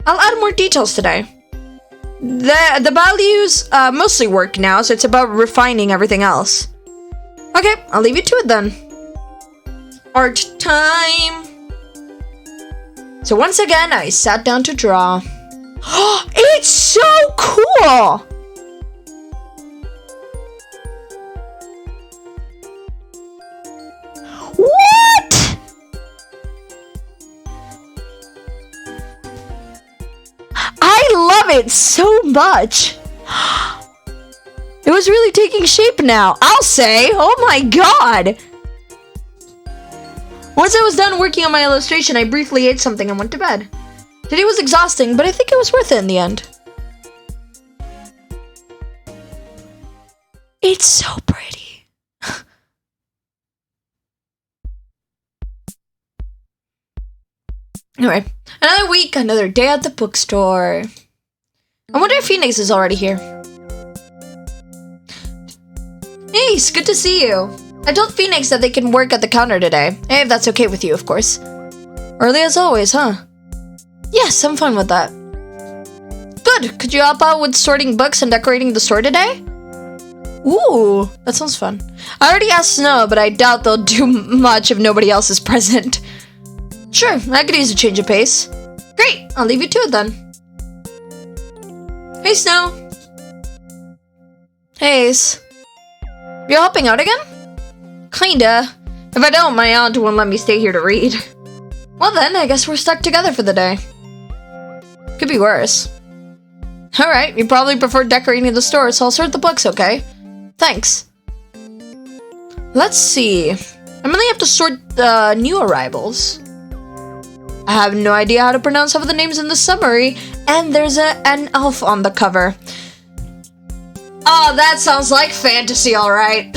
Speaker 1: I'll add more details today. The values mostly work now, so it's about refining everything else. Okay, I'll leave you to it then. Art time. So once again, I sat down to draw. It's so cool! What? I love it so much. It was really taking shape now, I'll say. Oh my god. Once I was done working on my illustration, I briefly ate something and went to bed. Today was exhausting, but I think it was worth it in the end. It's so pretty. Anyway, another week, another day at the bookstore. I wonder if Phoenix is already here. Hey, it's good to see you. I told Phoenix that they can work at the counter today. If that's okay with you, of course. Early as always, huh? Yes, I'm fine with that. Good. Could you help out with sorting books and decorating the store today? Ooh, that sounds fun. I already asked Snow, but I doubt they'll do much if nobody else is present. Sure, I could use a change of pace. Great, I'll leave you to it then. Hey, Snow. Hey, Ace. You're helping out again? Kinda. If I don't, my aunt won't let me stay here to read. Well then, I guess we're stuck together for the day. Could be worse. Alright, you probably prefer decorating the store, so I'll sort the books, okay? Thanks. Let's see. I really have to sort the new arrivals. I have no idea how to pronounce some of the names in the summary, and there's an elf on the cover. Oh, that sounds like fantasy, alright.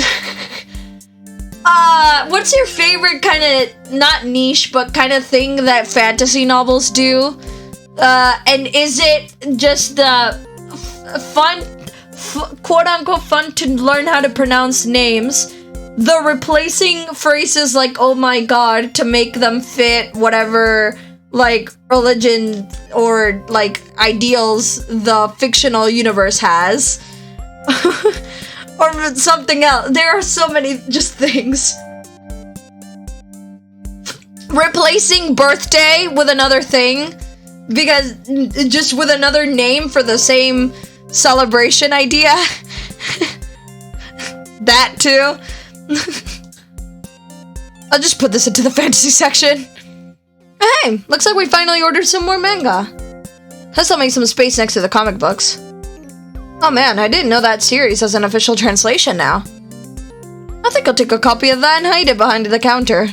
Speaker 1: What's your favorite kind of, not niche, but kind of thing that fantasy novels do? And is it just fun, quote-unquote fun to learn how to pronounce names? The replacing phrases like, oh my god, to make them fit whatever, like, religion or, like, ideals the fictional universe has. Or something else. There are so many just things. Replacing birthday with another thing. Because just with another name for the same celebration idea. That too. I'll just put this into the fantasy section. Hey, looks like we finally ordered some more manga. Guess I'll make some space next to the comic books. Oh man, I didn't know that series has an official translation now. I think I'll take a copy of that and hide it behind the counter.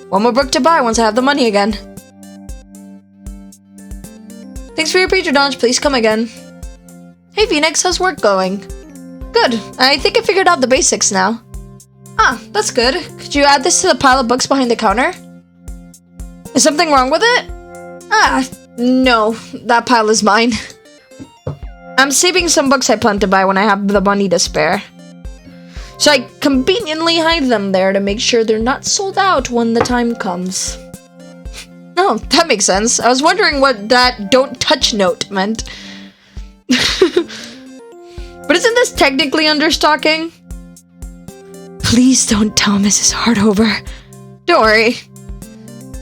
Speaker 1: One more book to buy once I have the money again. Thanks for your patronage, please come again. Hey Phoenix, how's work going? Good, I think I figured out the basics now. Ah, that's good. Could you add this to the pile of books behind the counter? Is something wrong with it? Ah, no, that pile is mine. I'm saving some books I plan to buy when I have the money to spare. So I conveniently hide them there to make sure they're not sold out when the time comes. Oh, that makes sense. I was wondering what that don't touch note meant. But isn't this technically understocking? Please don't tell Mrs. Hardover. Don't worry.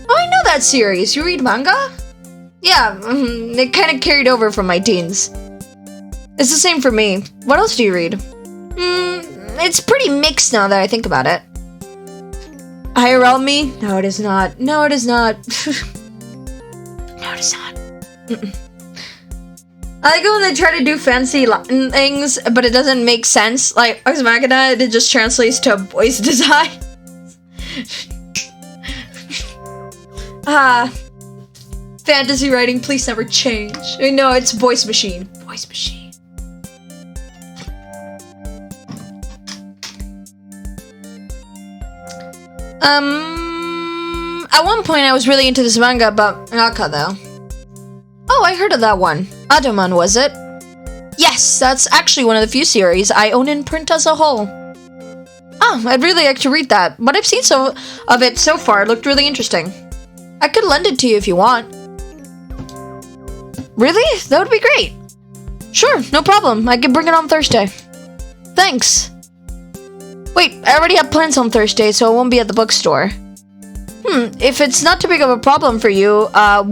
Speaker 1: Oh, I know that series. You read manga? Yeah, it kind of carried over from my teens. It's the same for me. What else do you read? It's pretty mixed now that I think about it. IRL me? No, it is not. No, it is not. No, it is not. I like it when they try to do fancy Latin things, but it doesn't make sense. Like, Ex Machina, it just translates to voice design. Fantasy writing, please never change. No, it's voice machine. Voice machine. At one point I was really into this manga about Naka though. Oh, I heard of that one. Adoman, was it? Yes, that's actually one of the few series I own in print as a whole. Oh, I'd really like to read that. What I've seen of it so far looked really interesting. I could lend it to you if you want. Really? That would be great. Sure, no problem. I can bring it on Thursday. Thanks. Wait, I already have plans on Thursday, so it won't be at the bookstore. If it's not too big of a problem for you,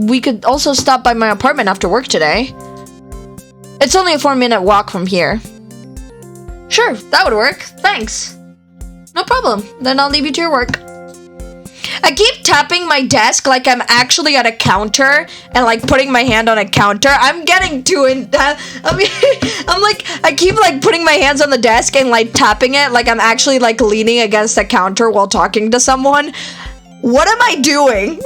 Speaker 1: we could also stop by my apartment after work today. It's only a 4-minute walk from here. Sure, that would work. Thanks. No problem. Then I'll leave you to your work. I keep tapping my desk like I'm actually at a counter and like putting my hand on a counter. I'm getting too in that. I mean, I keep like putting my hands on the desk and like tapping it like I'm actually like leaning against a counter while talking to someone. What am I doing?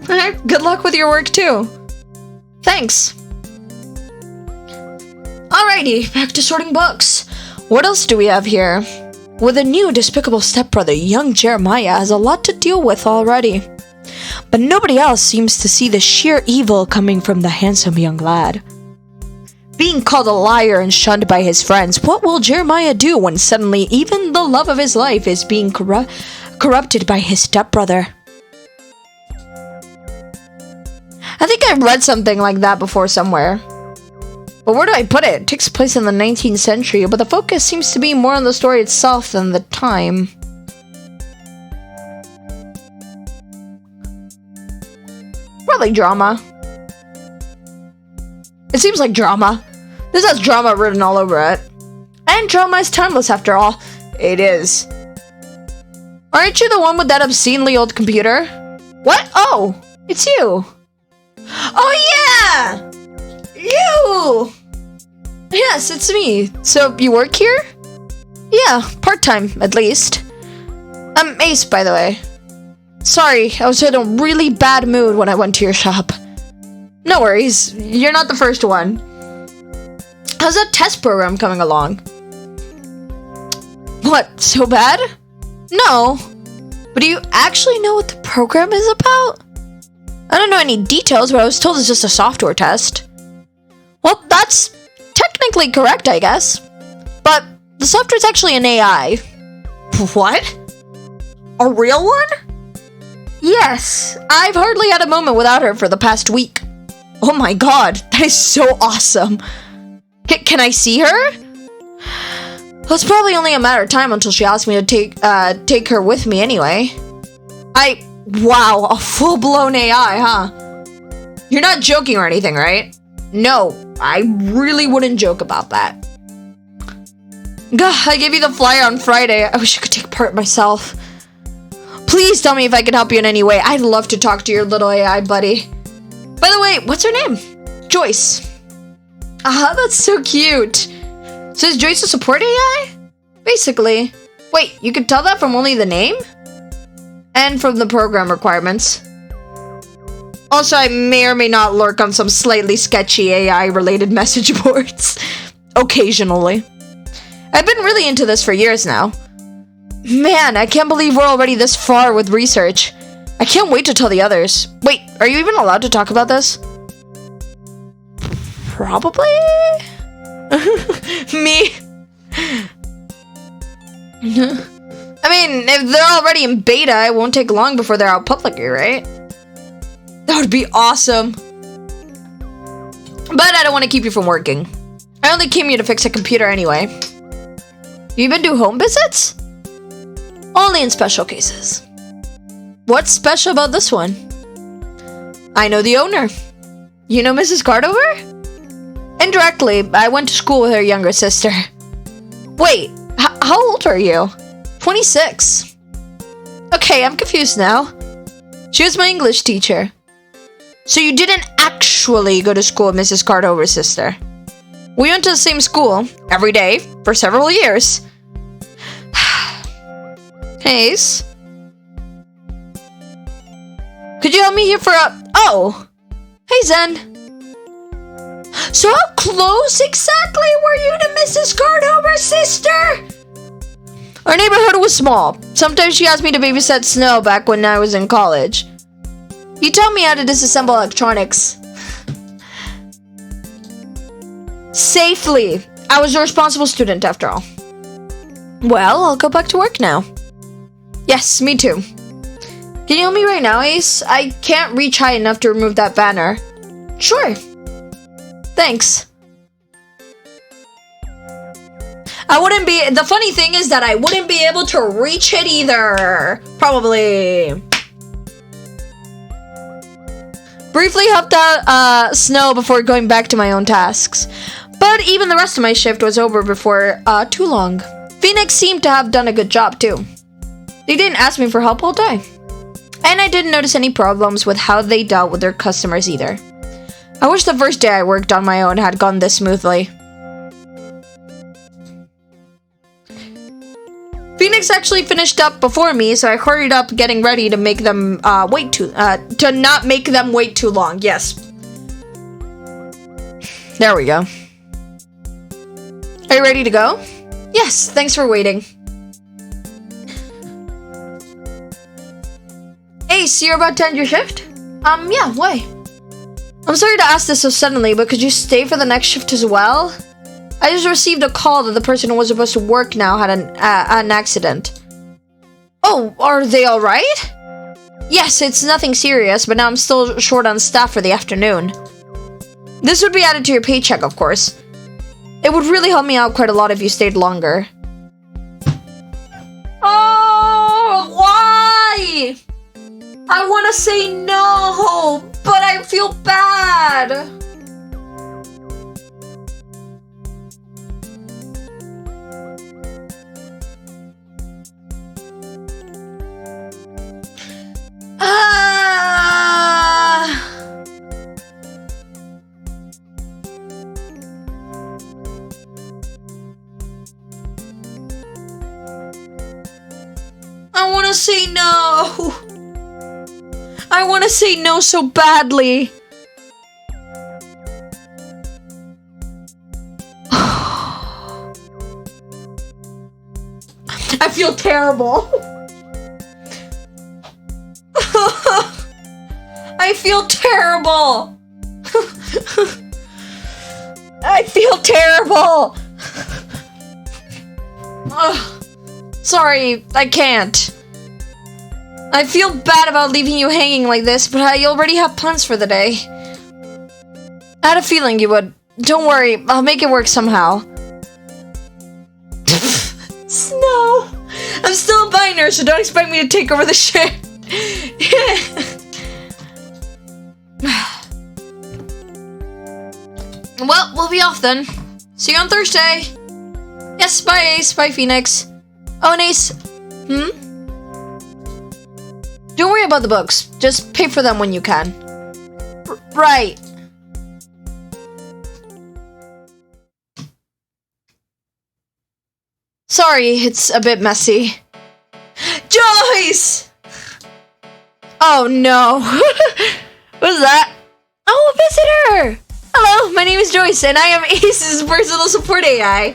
Speaker 1: Alright, good luck with your work too. Thanks. Alrighty, back to sorting books. What else do we have here? With a new despicable stepbrother, young Jeremiah has a lot to deal with already. But nobody else seems to see the sheer evil coming from the handsome young lad. Being called a liar and shunned by his friends, what will Jeremiah do when suddenly even the love of his life is being corrupted by his stepbrother? I think I've read something like that before somewhere. But where do I put it? It takes place in the 19th century, but the focus seems to be more on the story itself than the time. Probably drama. It seems like drama. This has drama written all over it. And drama is timeless after all. It is. Aren't you the one with that obscenely old computer? What? Oh, it's you. Oh yeah! You! Yes, it's me. So, you work here? Yeah, part-time, at least. I'm Ace, by the way. Sorry, I was in a really bad mood when I went to your shop. No worries, you're not the first one. How's that test program coming along? What, so bad? No. But do you actually know what the program is about? I don't know any details, but I was told it's just a software test. Well, that's technically correct, I guess. But the software's actually an AI. What? A real one? Yes. I've hardly had a moment without her for the past week. Oh my god, that is so awesome. Can I see her? Well, it's probably only a matter of time until she asks me to take her with me anyway. Wow, a full-blown AI, huh? You're not joking or anything, right? No, I really wouldn't joke about that. Gah, I gave you the flyer on Friday. I wish I could take part myself. Please tell me if I can help you in any way. I'd love to talk to your little AI buddy. By the way, what's her name? Joyce. Ah, that's so cute. So is Joyce a support AI? Basically. Wait, you could tell that from only the name? And from the program requirements. Also, I may or may not lurk on some slightly sketchy AI-related message boards. Occasionally. I've been really into this for years now. Man, I can't believe we're already this far with research. I can't wait to tell the others. Wait, are you even allowed to talk about this? Probably? Me? I mean, if they're already in beta, it won't take long before they're out publicly, right? That would be awesome. But I don't want to keep you from working. I only came here to fix a computer anyway. You even do home visits? Only in special cases. What's special about this one? I know the owner. You know Mrs. Cardover? Indirectly, I went to school with her younger sister. Wait, how old are you? 26. Okay, I'm confused now. She was my English teacher. So you didn't actually go to school with Mrs. Cardover's sister? We went to the same school, every day, for several years. Hayes? Could you help me here for a... Oh! Hey, Zen. So how close exactly were you to Mrs. Cardover's sister? Our neighborhood was small. Sometimes she asked me to babysit Snow back when I was in college. You taught me how to disassemble electronics. Safely. I was a responsible student after all. Well, I'll go back to work now. Yes, me too. Can you help me right now, Ace? I can't reach high enough to remove that banner. Sure. Thanks. The funny thing is that I wouldn't be able to reach it either. Probably. Briefly helped out Snow before going back to my own tasks. But even the rest of my shift was over before too long. Phoenix seemed to have done a good job too. They didn't ask me for help all day. And I didn't notice any problems with how they dealt with their customers either. I wish the first day I worked on my own had gone this smoothly. Phoenix actually finished up before me, so I hurried up getting ready to make them to not make them wait too long. Yes. There we go. Are you ready to go? Yes, thanks for waiting. Ace, you're about to end your shift? Yeah, why? I'm sorry to ask this so suddenly, but could you stay for the next shift as well? I just received a call that the person who was supposed to work now had an accident. Oh, are they alright? Yes, it's nothing serious, but now I'm still short on staff for the afternoon. This would be added to your paycheck, of course. It would really help me out quite a lot if you stayed longer. Oh, why? I want to say no, but I feel bad. I want to say no. I want to say no so badly. I feel terrible. I feel terrible. I feel terrible. Sorry, I can't. I feel bad about leaving you hanging like this, but I already have plans for the day. I had a feeling you would. Don't worry, I'll make it work somehow. Snow! I'm still a binder, so don't expect me to take over the shit. Well, we'll be off then. See you on Thursday. Yes, bye Ace, bye Phoenix. Oh, and Ace. Don't worry about the books. Just pay for them when you can. Right. Sorry, it's a bit messy. Joyce! Oh no. What's that? Oh, a visitor! Hello, my name is Joyce, and I am Ace's personal support AI.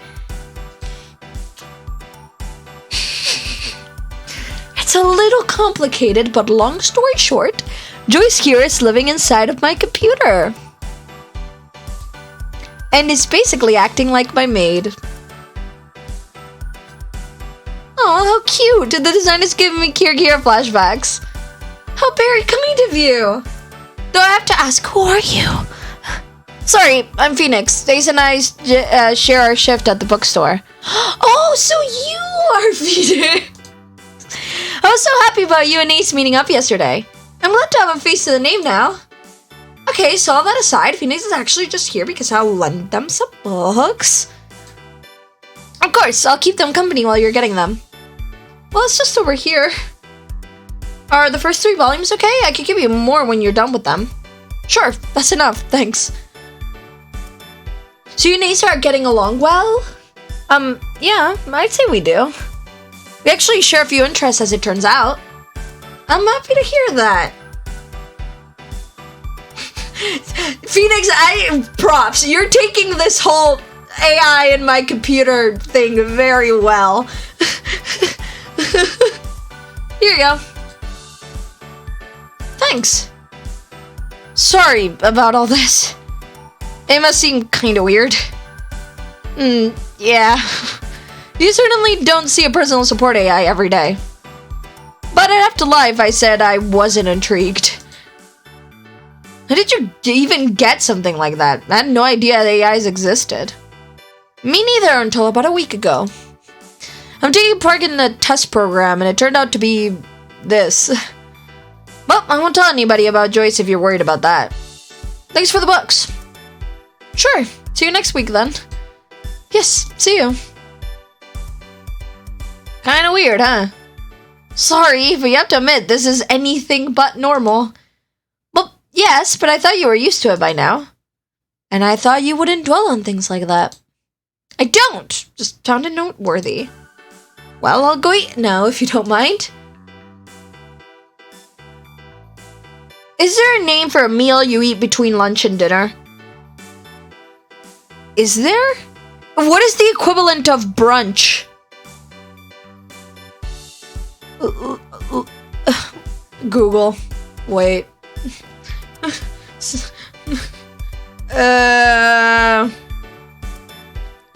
Speaker 1: It's a little complicated, but long story short, Joyce here is living inside of my computer. And is basically acting like my maid. Oh, how cute! The design is giving me Kira flashbacks. How very kind of you! Though I have to ask, who are you? Sorry, I'm Phoenix. Ace and I share our shift at the bookstore. Oh, so you are Phoenix! I was so happy about you and Ace meeting up yesterday. I'm glad to have a face to the name now. Okay, so all that aside, Phoenix is actually just here because I'll lend them some books. Of course, I'll keep them company while you're getting them. Well, it's just over here. Are the first 3 volumes okay? I could give you more when you're done with them. Sure, that's enough, thanks. So you and Ace are getting along well? Yeah, I'd say we do. We actually share a few interests as it turns out. I'm happy to hear that. Phoenix, props. You're taking this whole AI in my computer thing very well. Here you go. Thanks. Sorry about all this. It must seem kinda weird. Yeah. You certainly don't see a personal support AI every day. But I'd have to lie if I said I wasn't intrigued. How did you even get something like that? I had no idea that AIs existed. Me neither until about a week ago. I'm taking part in a test program and it turned out to be this. Well, I won't tell anybody about Joyce if you're worried about that. Thanks for the books. Sure, see you next week then. Yes, see you. Kinda weird, huh? Sorry, but you have to admit, this is anything but normal. Well, yes, but I thought you were used to it by now. And I thought you wouldn't dwell on things like that. I don't! Just found it noteworthy. Well, I'll go eat now, if you don't mind. Is there a name for a meal you eat between lunch and dinner? Is there? What is the equivalent of brunch? Google. Wait.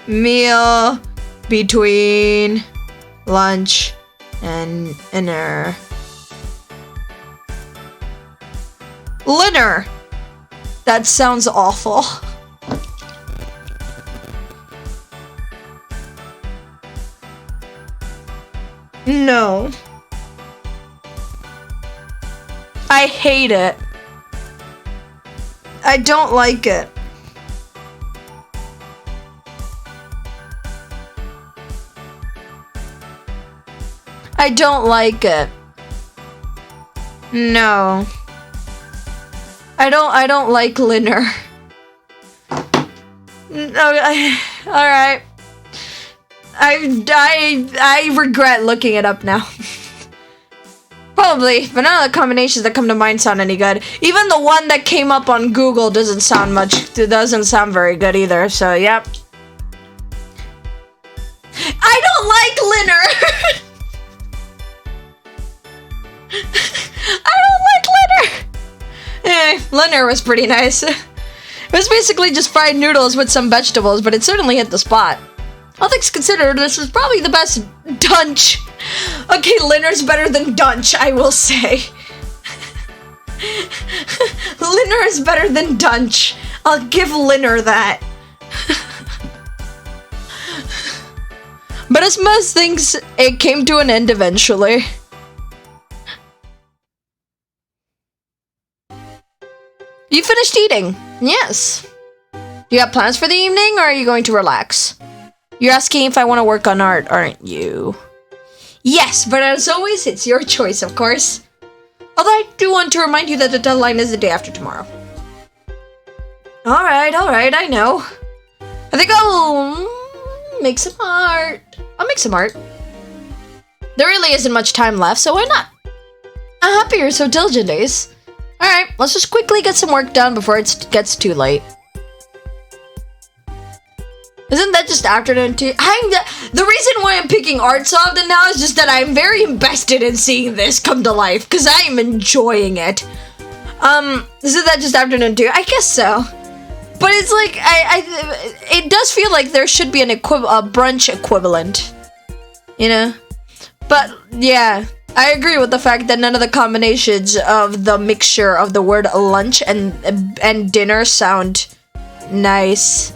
Speaker 1: Meal between lunch and dinner. Dinner. That sounds awful. No. I hate it. I don't like it. I don't like it. No. I don't like Linner. Okay, alright. I regret looking it up now. Probably, but none of the combinations that come to mind sound any good. Even the one that came up on Google doesn't sound very good either, so yep. I don't like Linner! I don't like Linner! Anyway, Linner was pretty nice. It was basically just fried noodles with some vegetables, but it certainly hit the spot. All things considered, this was probably the best dunch. Okay, Linner's better than dunch, I will say. Linner is better than dunch. I'll give Linner that. But as most things, it came to an end eventually. You finished eating? Yes. Do you have plans for the evening, or are you going to relax? You're asking if I want to work on art, aren't you? Yes, but as always, it's your choice, of course. Although I do want to remind you that the deadline is the day after tomorrow. Alright, I know. I think I'll make some art. I'll make some art. There really isn't much time left, so why not? I'm happy you're so diligent, Ace. Alright, let's just quickly get some work done before it gets too late. Isn't that just afternoon tea? The reason why I'm picking art so often now is just that I'm very invested in seeing this come to life, because I am enjoying it. Isn't that just afternoon tea? I guess so. But it's like, it does feel like there should be a brunch equivalent. You know? But, yeah. I agree with the fact that none of the combinations of the mixture of the word lunch and dinner sound nice.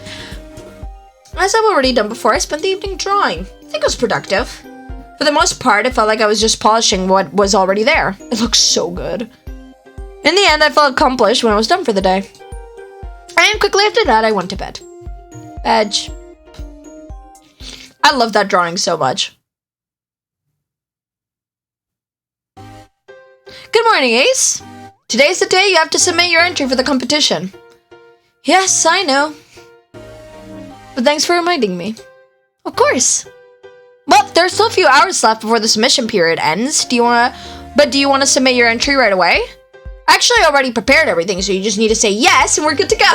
Speaker 1: As I've already done before, I spent the evening drawing. I think it was productive. For the most part, it felt like I was just polishing what was already there. It looked so good. In the end, I felt accomplished when I was done for the day. And quickly after that, I went to bed. Badge. I love that drawing so much. Good morning, Ace. Today's the day you have to submit your entry for the competition. Yes, I know. But thanks for reminding me. Of course. Well, there's still a few hours left before the submission period ends. Do you want to submit your entry right away? Actually, I already prepared everything, so you just need to say yes and we're good to go.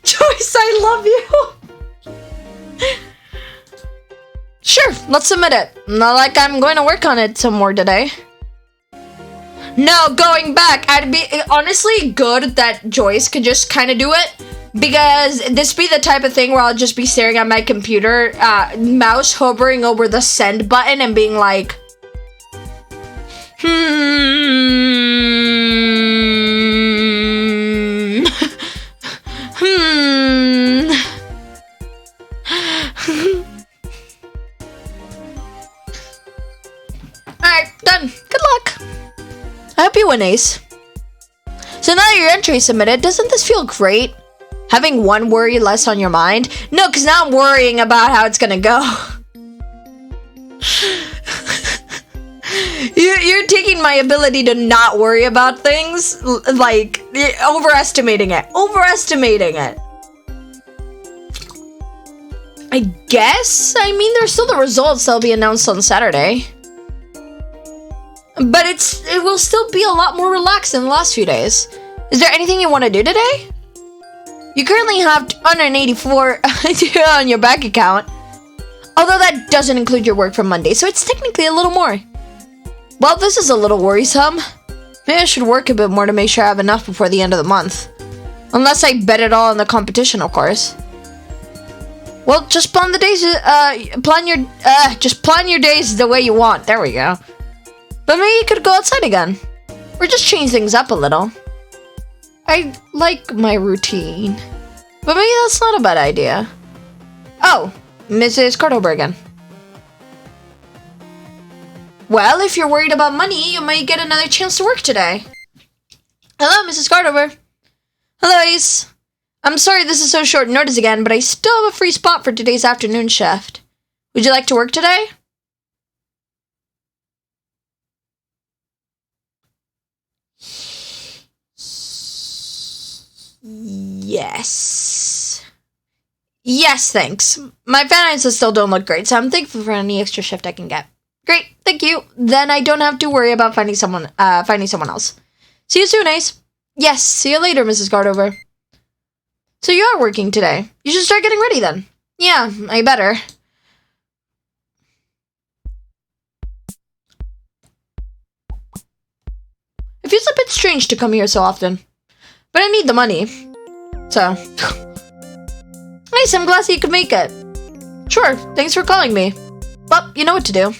Speaker 1: Joyce, I love you. Sure, let's submit it. Not like I'm going to work on it some more today. No, going back. I'd be honestly good that Joyce could just kind of do it. Because this be the type of thing where I'll just be staring at my computer, mouse hovering over the send button and being like, Alright, done. Good luck. I hope you win, Ace. So now that your entry is submitted, doesn't this feel great? Having one worry less on your mind? No, because now I'm worrying about how it's gonna go. You're taking my ability to not worry about things, like, overestimating it. Overestimating it. I guess? I mean, there's still the results that'll be announced on Saturday. But it will still be a lot more relaxed than the last few days. Is there anything you want to do today? You currently have 184 on your bank account. Although that doesn't include your work from Monday, so it's technically a little more. Well, this is a little worrisome. Maybe I should work a bit more to make sure I have enough before the end of the month. Unless I bet it all on the competition, of course. Well, just plan the days, just plan your days the way you want. There we go. But maybe you could go outside again. Or just change things up a little. I like my routine. But maybe that's not a bad idea. Oh, Mrs. Cardober again. Well, if you're worried about money, you might get another chance to work today. Hello, Mrs. Cardover. Hello, Ace. I'm sorry this is so short notice again, but I still have a free spot for today's afternoon shift. Would you like to work today? Yes. Yes, thanks. My finances still don't look great, so I'm thankful for any extra shift I can get. Great, thank you. Then I don't have to worry about finding someone else. See you soon, Ace. Yes, see you later, Mrs. Cardover. So you are working today. You should start getting ready then. Yeah, I better. It feels a bit strange to come here so often. But I need the money. So. Nice, I'm glad you could make it. Sure, thanks for calling me. Well, you know what to do.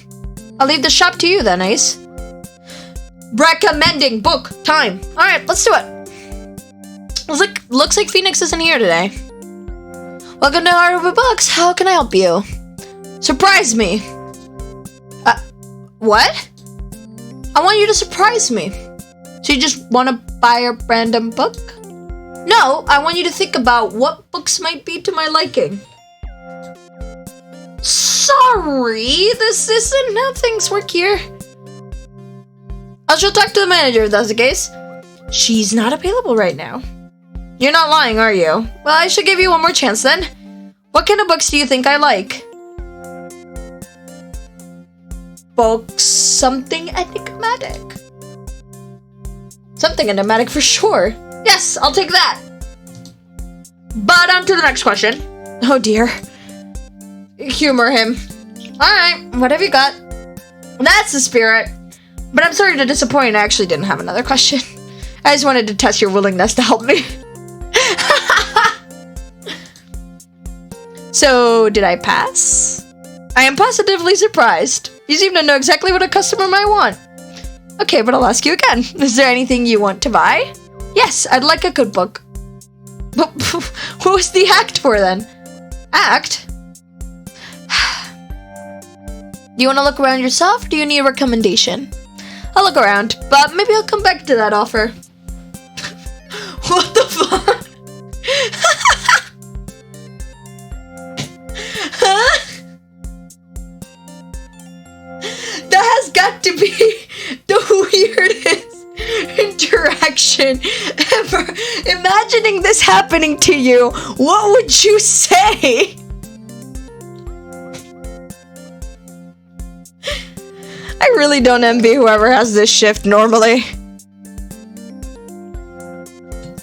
Speaker 1: I'll leave the shop to you then, Ace. Recommending book time. Alright, let's do it. Looks like Phoenix isn't here today. Welcome to Hardwood Books. How can I help you? Surprise me. What? I want you to surprise me. So you just want to buy a random book? No, I want you to think about what books might be to my liking. Sorry, this isn't how things work here. I shall talk to the manager if that's the case. She's not available right now. You're not lying, are you? Well, I should give you one more chance then. What kind of books do you think I like? Books, something enigmatic. Something enigmatic for sure. Yes, I'll take that. But on to the next question. Oh dear. Humor him. Alright, what have you got? That's the spirit. But I'm sorry to disappoint, I actually didn't have another question. I just wanted to test your willingness to help me. So, did I pass? I am positively surprised. You seem to know exactly what a customer might want. Okay, but I'll ask you again. Is there anything you want to buy? Yes, I'd like a good book. But what was the act for then? Act? Do you want to look around yourself, or do you need a recommendation? I'll look around, but maybe I'll come back to that offer. What the fuck? That has got to be the weirdest interaction ever. Imagining this happening to you, what would you say? I really don't envy whoever has this shift normally.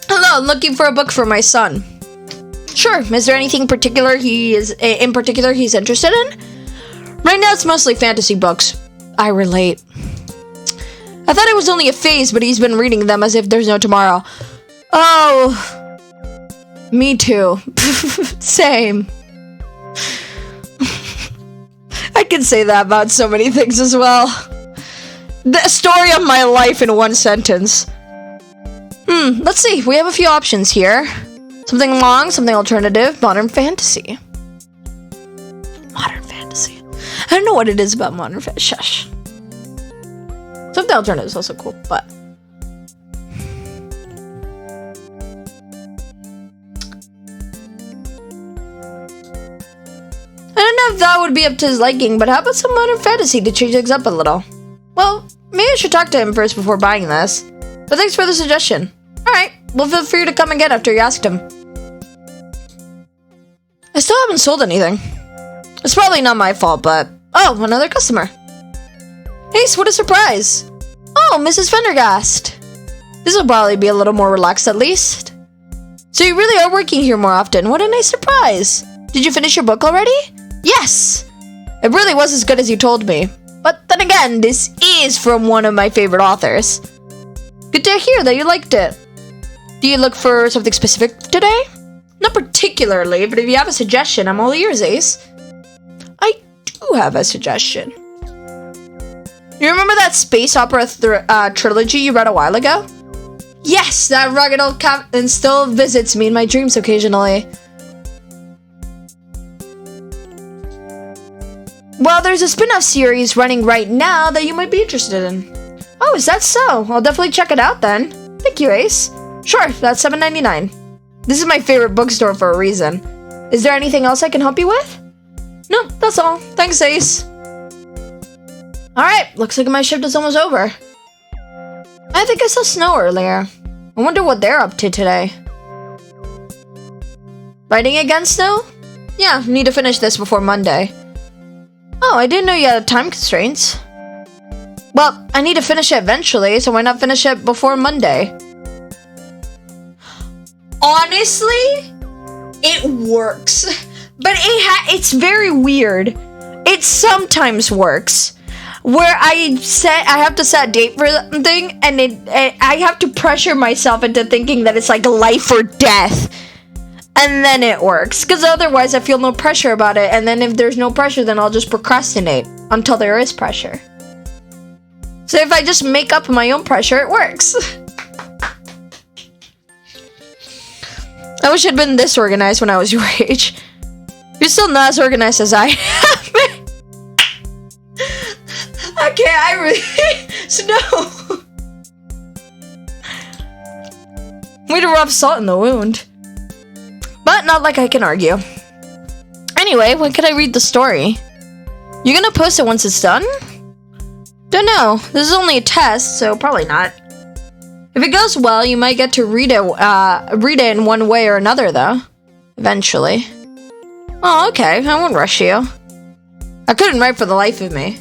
Speaker 1: Hello, I'm looking for a book for my son. Sure, is there anything particular he's interested in? Right now it's mostly fantasy books. I relate. I thought it was only a phase, but he's been reading them as if there's no tomorrow. Oh, me too. Same. I can say that about so many things as well. The story of my life in one sentence. Let's see. We have a few options here. Something long, something alternative, modern fantasy. Modern fantasy. I don't know what it is about modern fantasy. Shush. Something alternative is also cool, but... I don't know if that would be up to his liking, but how about some modern fantasy to change things up a little? Well, maybe I should talk to him first before buying this. But thanks for the suggestion. Alright, well feel free to come again after you asked him. I still haven't sold anything. It's probably not my fault, but... Oh, another customer. Ace, what a surprise! Oh, Mrs. Fendergast. This will probably be a little more relaxed at least. So you really are working here more often. What a nice surprise. Did you finish your book already? Yes! It really was as good as you told me. But then again, this is from one of my favorite authors. Good to hear that you liked it. Do you look for something specific today? Not particularly, but if you have a suggestion, I'm all ears, Ace. I do have a suggestion. You remember that space opera trilogy you read a while ago? Yes, that rugged old captain still visits me in my dreams occasionally. Well, there's a spin-off series running right now that you might be interested in. Oh, is that so? I'll definitely check it out then. Thank you, Ace. Sure, that's $7.99. This is my favorite bookstore for a reason. Is there anything else I can help you with? No, that's all. Thanks, Ace. Alright, looks like my shift is almost over. I think I saw snow earlier. I wonder what they're up to today. Writing again, Snow? Yeah, need to finish this before Monday. Oh, I didn't know you had time constraints. Well, I need to finish it eventually, so why not finish it before Monday? Honestly, it works. But it's very weird. It sometimes works. Where I have to set a date for something, and I have to pressure myself into thinking that it's like life or death. And then it works. Because otherwise I feel no pressure about it. And then if there's no pressure, then I'll just procrastinate until there is pressure. So if I just make up my own pressure, it works. I wish I'd been this organized when I was your age. You're still not as organized as I am. Okay, I really... Snow! Way to rub salt in the wound. But not like I can argue. Anyway, when can I read the story? You gonna post it once it's done? Don't know. This is only a test, so probably not. If it goes well, you might get to read it in one way or another, though. Eventually. Oh, okay. I won't rush you. I couldn't write for the life of me.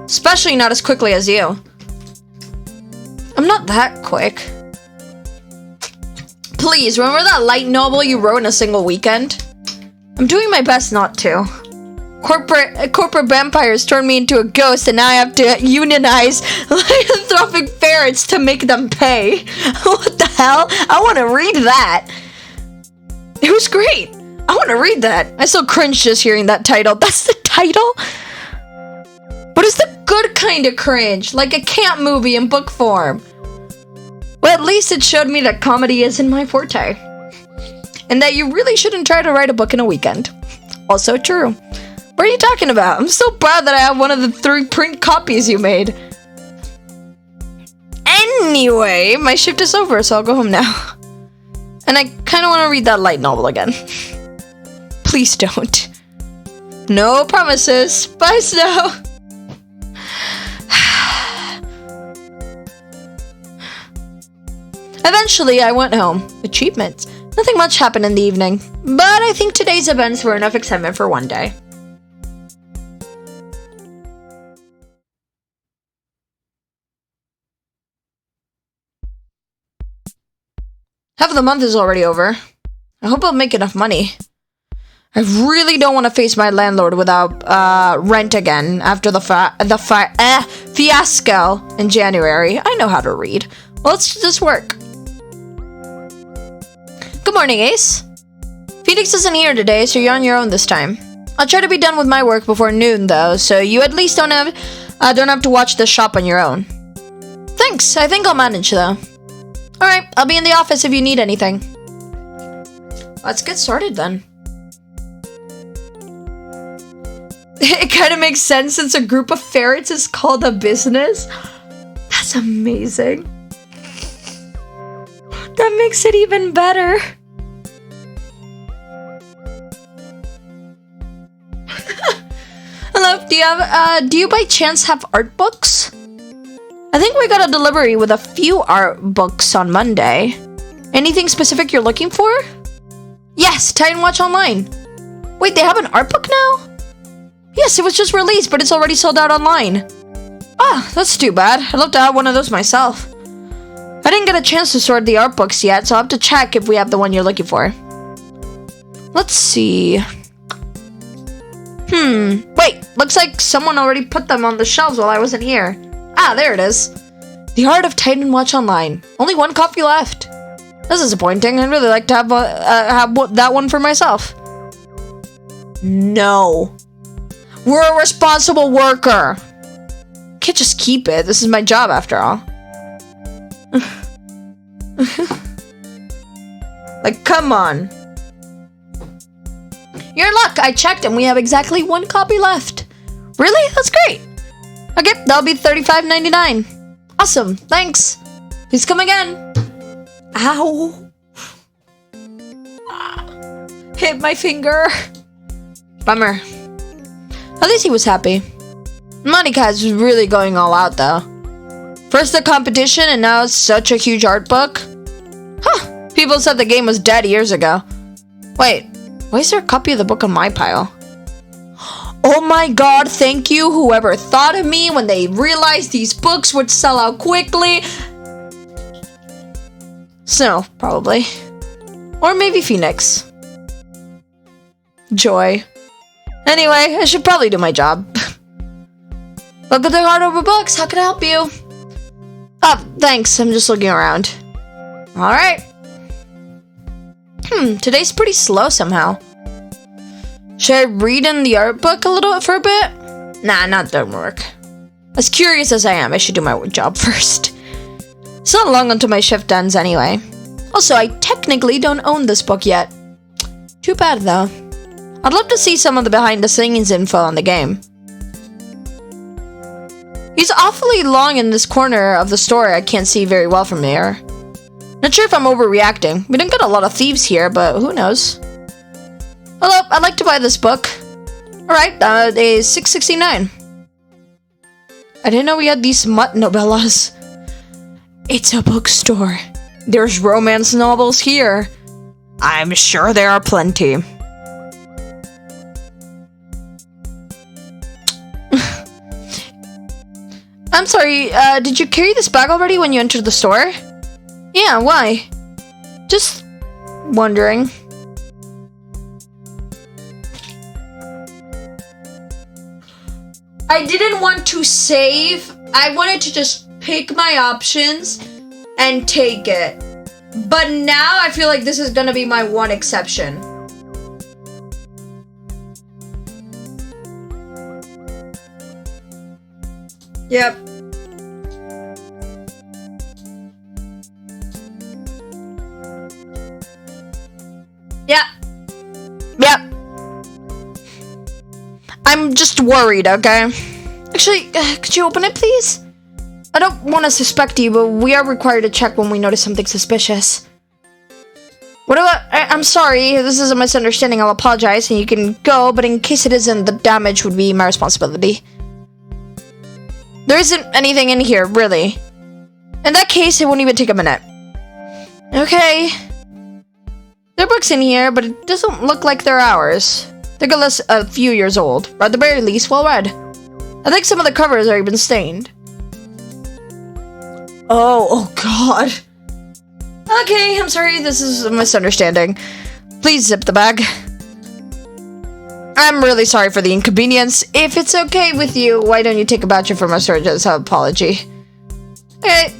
Speaker 1: Especially not as quickly as you. I'm not that quick. Please, remember that light novel you wrote in a single weekend? I'm doing my best not to. Corporate vampires turned me into a ghost, and now I have to unionize lycanthropic ferrets to make them pay. What the hell? I want to read that. It was great. I want to read that. I still cringe just hearing that title. That's the title? But it's the good kind of cringe, like a camp movie in book form. Well, at least it showed me that comedy isn't my forte. And that you really shouldn't try to write a book in a weekend. Also true. What are you talking about? I'm so proud that I have one of the 3 print copies you made. Anyway, my shift is over, so I'll go home now. And I kind of want to read that light novel again. Please don't. No promises. Bye, Snow. Eventually, I went home. Achievements. Nothing much happened in the evening, but I think today's events were enough excitement for one day. Half of the month is already over. I hope I'll make enough money. I really don't want to face my landlord without rent again after the fiasco in January. I know how to read. Well, let's just work. Good morning, Ace. Phoenix isn't here today, so you're on your own this time. I'll try to be done with my work before noon, though, so you at least don't have to watch the shop on your own. Thanks. I think I'll manage, though. All right, I'll be in the office if you need anything. Let's get started then. It kind of makes sense since a group of ferrets is called a business. That's amazing. That makes it even better. Hello, do you by chance have art books? I think we got a delivery with a few art books on Monday. Anything specific you're looking for? Yes, Titan Watch Online. Wait, they have an art book now? Yes, it was just released, but it's already sold out online. Ah, that's too bad. I'd love to have one of those myself. I didn't get a chance to sort the art books yet, so I'll have to check if we have the one you're looking for. Let's see. Wait, looks like someone already put them on the shelves while I wasn't here. Ah, there it is. The Art of Titan Watch Online. Only 1 copy left. That's disappointing. I'd really like to have that one for myself. No. We're a responsible worker. Can't just keep it. This is my job after all. Like, come on. You're in luck. I checked and we have exactly 1 copy left. Really? That's great. Okay, that'll be $35.99. Awesome. Thanks. Please come again. Ow. Hit my finger. Bummer. At least he was happy. Monica is really going all out though. First the competition and now it's such a huge art book. Huh. People said the game was dead years ago. Wait, why is there a copy of the book on my pile? Oh my god, thank you, whoever thought of me when they realized these books would sell out quickly. Snow, probably. Or maybe Phoenix. Joy. Anyway, I should probably do my job. Welcome to Hard Books, how can I help you? Oh, thanks, I'm just looking around. Alright. Today's pretty slow somehow. Should I read in the art book for a bit? Nah, not that work. As curious as I am, I should do my job first. It's not long until my shift ends anyway. Also, I technically don't own this book yet. Too bad though. I'd love to see some of the behind the scenes info on the game. He's awfully long in this corner of the store I can't see very well from here. Not sure if I'm overreacting. We don't get a lot of thieves here, but who knows? Hello, I'd like to buy this book. Alright, it's $6.69. I didn't know we had these smut novellas. It's a bookstore. There's romance novels here. I'm sure there are plenty. I'm sorry, did you carry this bag already when you entered the store? Yeah, why? Just wondering. I didn't want to save. I wanted to just pick my options and take it. But now I feel like this is gonna be my one exception. Yep. Yep. I'm just worried, okay? Actually, could you open it, please? I don't want to suspect you, but we are required to check when we notice something suspicious. What about... I'm sorry, this is a misunderstanding. I'll apologize, and you can go, but in case it isn't, the damage would be my responsibility. There isn't anything in here, really. In that case, it won't even take a minute. Okay. There are books in here, but it doesn't look like they're ours. They're at least a few years old, or at the very least, well read. I think some of the covers are even stained. Oh god. Okay, I'm sorry, this is a misunderstanding. Please zip the bag. I'm really sorry for the inconvenience. If it's okay with you, why don't you take a voucher for my storage as an apology? Okay.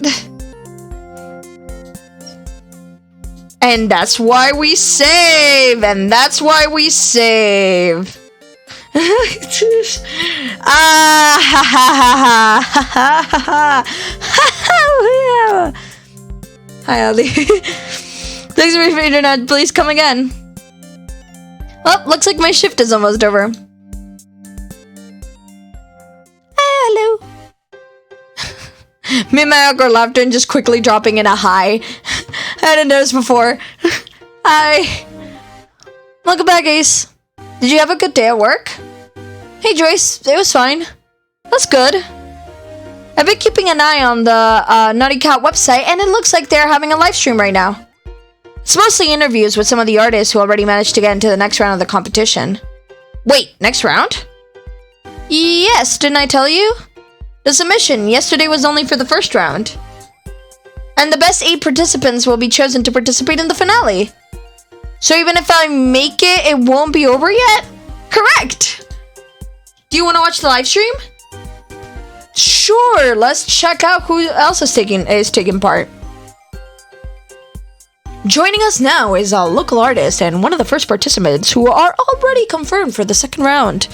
Speaker 1: And that's why we save! And that's why we save! Ah, ha ha ha ha ha ha ha. Hi, Ali. Thanks for your internet. Please come again. Oh, looks like my shift is almost over. Hello. Me and my awkward laughter and just quickly dropping in a hi. I didn't notice before. Hi. Welcome back, Ace. Did you have a good day at work? Hey, Joyce. It was fine. That's good. I've been keeping an eye on the Naughty Cat website, and it looks like they're having a live stream right now. It's mostly interviews with some of the artists who already managed to get into the next round of the competition. Wait, next round? Yes, didn't I tell you? The submission yesterday was only for the first round. And the best 8 participants will be chosen to participate in the finale. So even if I make it, it won't be over yet? Correct! Do you want to watch the live stream? Sure, let's check out who else is taking part. Joining us now is a local artist and one of the first participants who are already confirmed for the second round.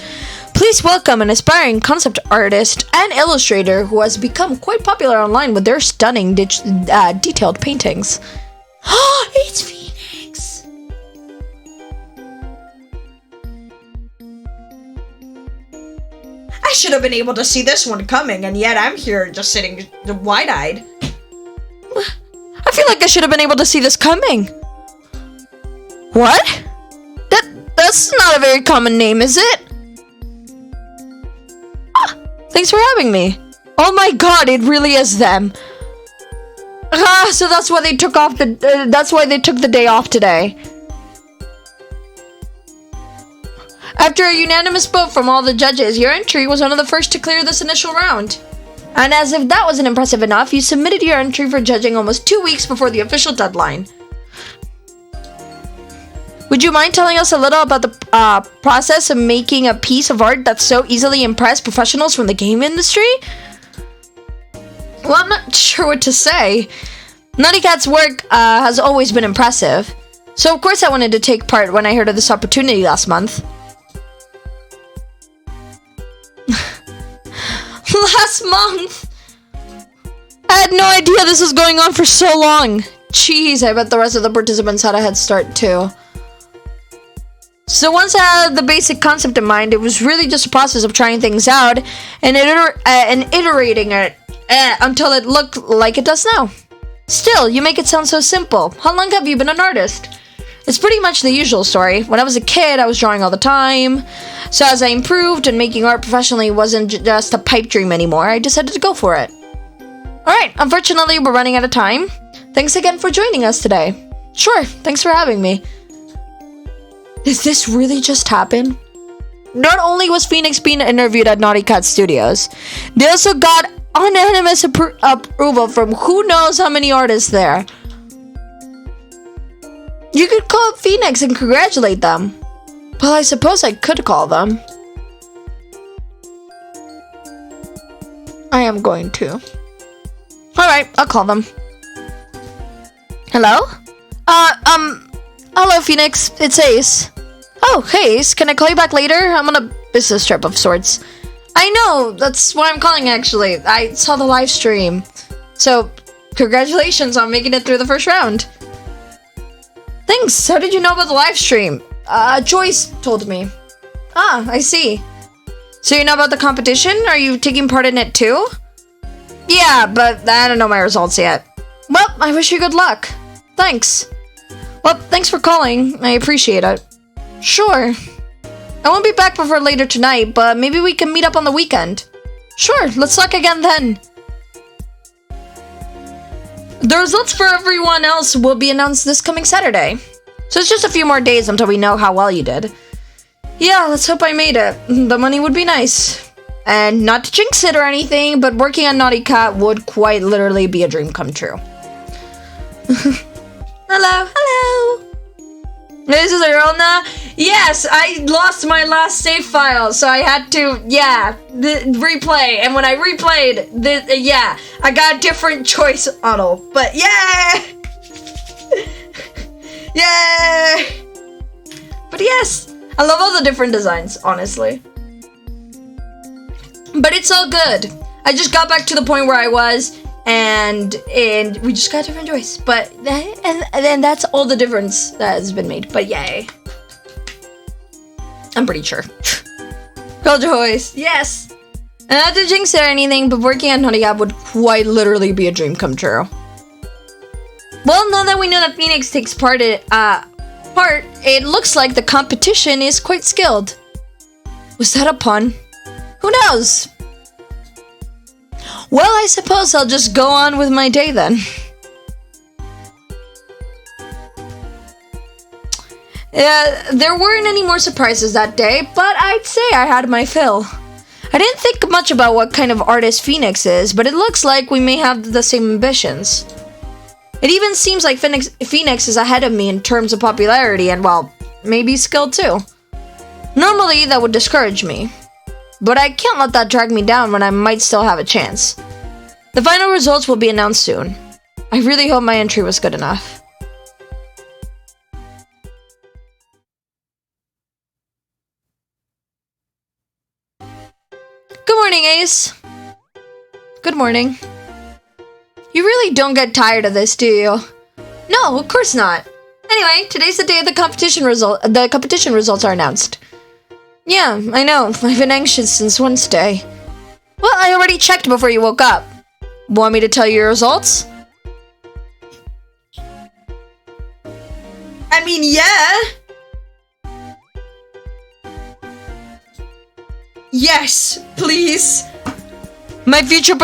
Speaker 1: Please welcome an aspiring concept artist and illustrator who has become quite popular online with their stunning detailed paintings. Oh, it's Phoenix! I should have been able to see this one coming, and yet I'm here just sitting wide-eyed. I feel like I should have been able to see this coming. What? That's not a very common name, is it? Ah, thanks for having me. Oh my god, it really is them. Ah, so that's why they took off that's why they took the day off today. After a unanimous vote from all the judges, your entry was one of the first to clear this initial round. And as if that wasn't impressive enough, you submitted your entry for judging almost 2 weeks before the official deadline. Would you mind telling us a little about the process of making a piece of art that so easily impressed professionals from the game industry? Well, I'm not sure what to say. Naughty Cat's work has always been impressive. So of course I wanted to take part when I heard of this opportunity last month. Last month? I had no idea this was going on for so long. Jeez, I bet the rest of the participants had a head start too. So once I had the basic concept in mind, it was really just a process of trying things out and iterating it until it looked like it does now. Still, you make it sound so simple. How long have you been an artist? It's pretty much the usual story. When I was a kid, I was drawing all the time. So as I improved and making art professionally wasn't just a pipe dream anymore, I decided to go for it. Alright, unfortunately, we're running out of time. Thanks again for joining us today. Sure, thanks for having me. Did this really just happen? Not only was Phoenix being interviewed at Naughty Cat Studios, they also got unanimous approval from who knows how many artists there. You could call up Phoenix and congratulate them. Well, I suppose I could call them. I am going to. Alright, I'll call them. Hello? Hello Phoenix, it's Ace. Oh, hey Ace, can I call you back later? I'm on a business trip of sorts. I know, that's why I'm calling actually. I saw the live stream. So, congratulations on making it through the first round. Thanks, how did you know about the live stream? Joyce told me. Ah, I see. So you know about the competition? Are you taking part in it too? Yeah, but I don't know my results yet. Well, I wish you good luck. Thanks. Well, thanks for calling. I appreciate it. Sure. I won't be back before later tonight, but maybe we can meet up on the weekend. Sure, let's talk again then. The results for everyone else will be announced this coming Saturday. So it's just a few more days until we know how well you did. Yeah, let's hope I made it. The money would be nice. And not to jinx it or anything, but working on Naughty Cat would quite literally be a dream come true. Hello. This is Arona. Yes, I lost my last save file, so I had to, replay. And when I replayed, I got a different choice auto. But yeah! Yeah! But yes, I love all the different designs, honestly. But it's all good. I just got back to the point where I was, and we just got a different choice. But and that's all the difference that has been made. But yay. I'm pretty sure. Call Joyce. Yes. And not to jinx it or anything, but working on Naughty Cat would quite literally be a dream come true. Well, now that we know that Phoenix takes part, it looks like the competition is quite skilled. Was that a pun? Who knows? Well, I suppose I'll just go on with my day then. There weren't any more surprises that day, but I'd say I had my fill. I didn't think much about what kind of artist Phoenix is, but it looks like we may have the same ambitions. It even seems like Phoenix is ahead of me in terms of popularity and, well, maybe skill too. Normally, that would discourage me. But I can't let that drag me down when I might still have a chance. The final results will be announced soon. I really hope my entry was good enough. Good morning, Ace. Good morning. You really don't get tired of this, do you? No, of course not. Anyway, today's the day of the competition results are announced. Yeah, I know. I've been anxious since Wednesday. Well, I already checked before you woke up. Want me to tell you your results? I mean, yeah. Yes, please. My future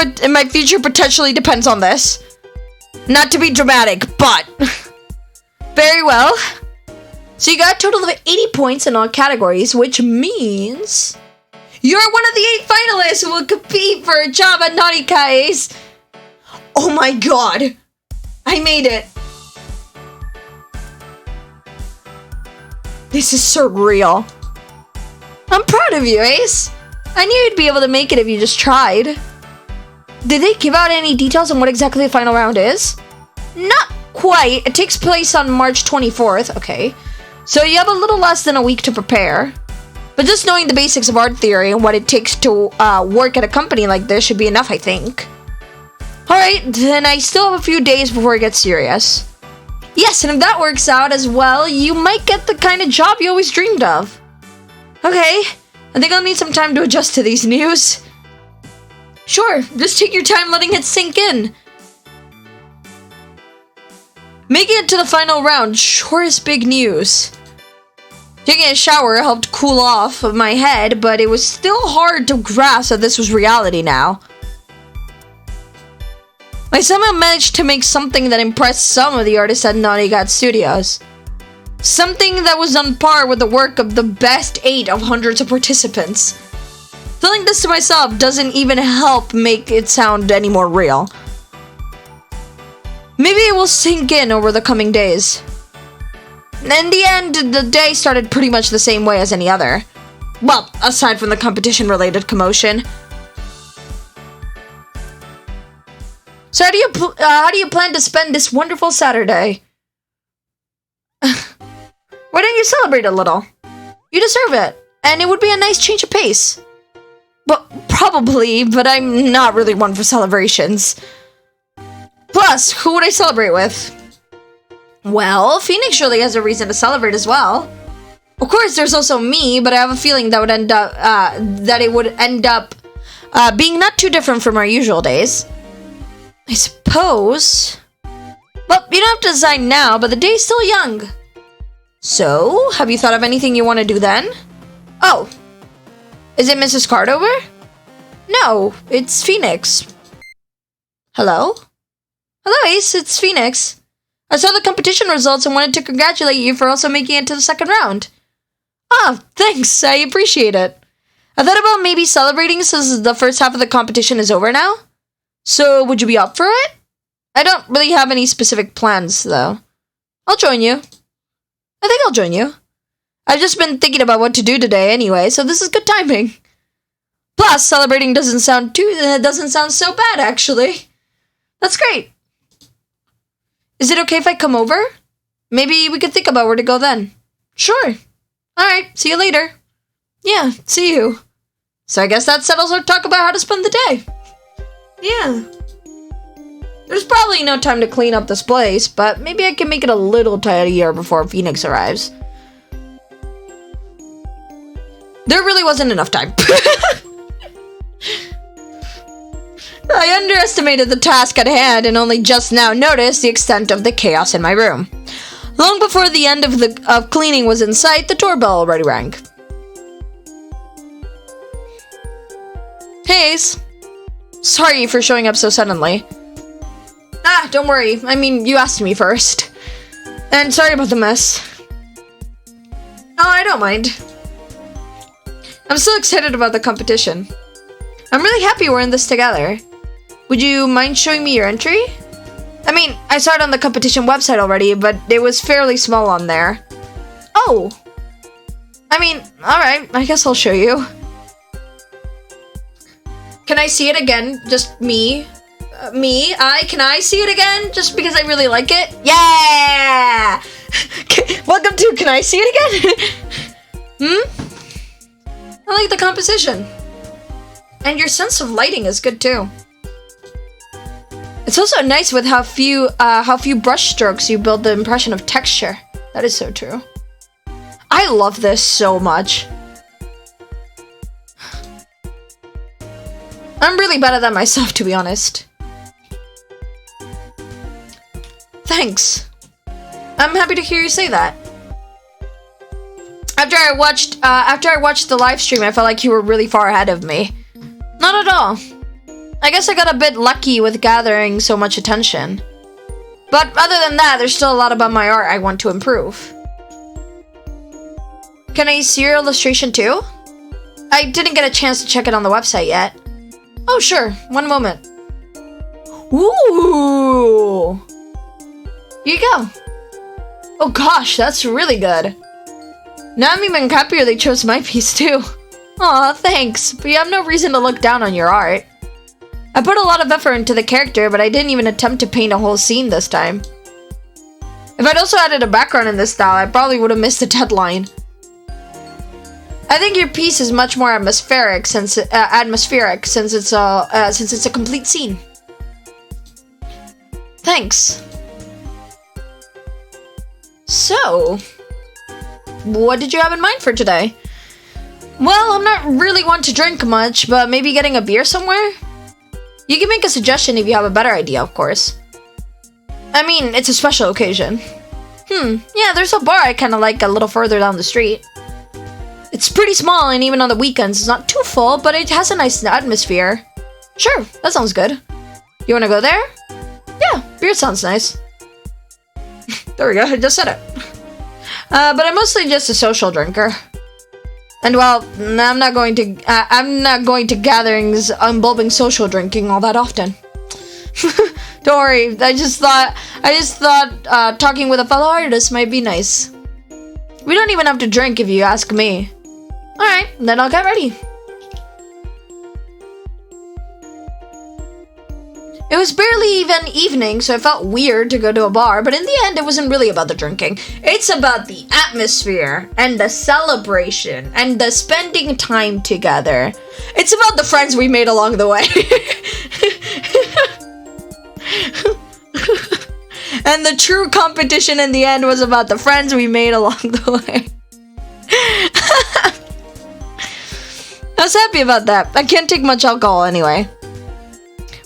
Speaker 1: potentially depends on this. Not to be dramatic, but very well. So you got a total of 80 points in all categories, which means you're one of the 8 finalists who will compete for a job at Naughty Guys. Oh my god. I made it. This is surreal. I'm proud of you, Ace. I knew you'd be able to make it if you just tried. Did they give out any details on what exactly the final round is? Not quite. It takes place on March 24th. Okay. So you have a little less than a week to prepare. But just knowing the basics of art theory and what it takes to work at a company like this should be enough, I think. Alright, then I still have a few days before it gets serious. Yes, and if that works out as well, you might get the kind of job you always dreamed of. Okay, I think I'll need some time to adjust to these news. Sure, just take your time letting it sink in. Making it to the final round sure is big news. Taking a shower helped cool off my head, but it was still hard to grasp that this was reality now. I somehow managed to make something that impressed some of the artists at Naughty God Studios. Something that was on par with the work of the best 8 of hundreds of participants. Telling this to myself doesn't even help make it sound any more real. Maybe it will sink in over the coming days. In the end, the day started pretty much the same way as any other. Well, aside from the competition-related commotion. So how do you plan to spend this wonderful Saturday? Why don't you celebrate a little? You deserve it, and it would be a nice change of pace. Well, probably, but I'm not really one for celebrations. Plus, who would I celebrate with? Well, Phoenix surely has a reason to celebrate as well. Of course, there's also me, but I have a feeling that it would end up being not too different from our usual days. I suppose. Well, you don't have to decide now, but the day's still young. So, have you thought of anything you want to do then? Oh, is it Mrs. Cardover? No, it's Phoenix. Hello? Hello, Ace, it's Phoenix. I saw the competition results and wanted to congratulate you for also making it to the second round. Ah, thanks, I appreciate it. I thought about maybe celebrating since the first half of the competition is over now. So, would you be up for it? I don't really have any specific plans, though. I'll join you. I think I'll join you. I've just been thinking about what to do today anyway, so this is good timing. Plus, celebrating doesn't sound so bad, actually. That's great. Is it okay if I come over? Maybe we could think about where to go then. Sure. Alright, see you later. Yeah, see you. So I guess that settles our talk about how to spend the day. Yeah. There's probably no time to clean up this place, but maybe I can make it a little tidier before Phoenix arrives. There really wasn't enough time. I underestimated the task at hand and only just now noticed the extent of the chaos in my room. Long before the end of cleaning was in sight, the doorbell already rang. Hey, Ace. Sorry for showing up so suddenly. Ah, don't worry. I mean, you asked me first. And sorry about the mess. Oh, I don't mind. I'm so excited about the competition. I'm really happy we're in this together. Would you mind showing me your entry? I mean, I saw it on the competition website already, but it was fairly small on there. Oh! I mean, alright, I guess I'll show you. Can I see it again? Just me? Can I see it again? Just because I really like it? Yeah! Welcome to Can I See It Again? I like the composition. And your sense of lighting is good too. It's also nice with how few brush strokes you build the impression of texture. That is so true. I love this so much. I'm really bad at that myself, to be honest. Thanks. I'm happy to hear you say that. After I watched the live stream, I felt like you were really far ahead of me. Not at all. I guess I got a bit lucky with gathering so much attention. But other than that, there's still a lot about my art I want to improve. Can I see your illustration too? I didn't get a chance to check it on the website yet. Oh, sure. One moment. Ooh! Here you go. Oh gosh, that's really good. Now I'm even happier they chose my piece too. Aw, thanks, but you have no reason to look down on your art. I put a lot of effort into the character, but I didn't even attempt to paint a whole scene this time. If I'd also added a background in this style, I probably would have missed the deadline. I think your piece is much more atmospheric since it's a complete scene. Thanks. So, what did you have in mind for today? Well, I'm not really one to drink much, but maybe getting a beer somewhere? You can make a suggestion if you have a better idea, of course. I mean, it's a special occasion. Yeah, there's a bar I kinda like a little further down the street. It's pretty small, and even on the weekends, it's not too full, but it has a nice atmosphere. Sure, that sounds good. You wanna go there? Yeah, beer sounds nice. There we go, I just said it. But I'm mostly just a social drinker. And well, I'm not going to gatherings involving social drinking all that often. Don't worry, I just thought talking with a fellow artist might be nice. We don't even have to drink if you ask me. Alright, then I'll get ready. It was barely even evening, so it felt weird to go to a bar, but in the end, it wasn't really about the drinking. It's about the atmosphere, and the celebration, and the spending time together. It's about the friends we made along the way. And the true competition in the end was about the friends we made along the way. I was happy about that. I can't take much alcohol anyway.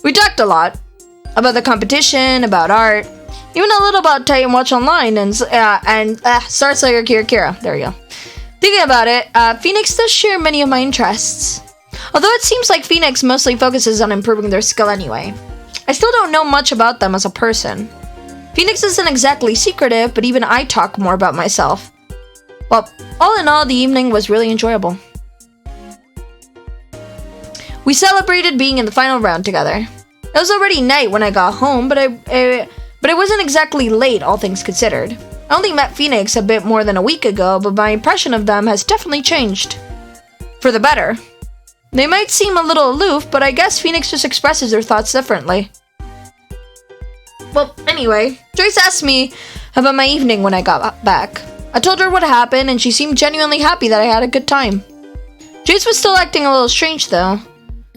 Speaker 1: We talked a lot about the competition, about art, even a little about Titan Watch Online, and Star Slayer Kira. There we go. Thinking about it, Phoenix does share many of my interests. Although it seems like Phoenix mostly focuses on improving their skill anyway. I still don't know much about them as a person. Phoenix isn't exactly secretive, but even I talk more about myself. Well, all in all, the evening was really enjoyable. We celebrated being in the final round together. It was already night when I got home, but it wasn't exactly late, all things considered. I only met Phoenix a bit more than a week ago, but my impression of them has definitely changed. For the better. They might seem a little aloof, but I guess Phoenix just expresses their thoughts differently. Well, anyway, Joyce asked me about my evening when I got back. I told her what happened, and she seemed genuinely happy that I had a good time. Joyce was still acting a little strange, though.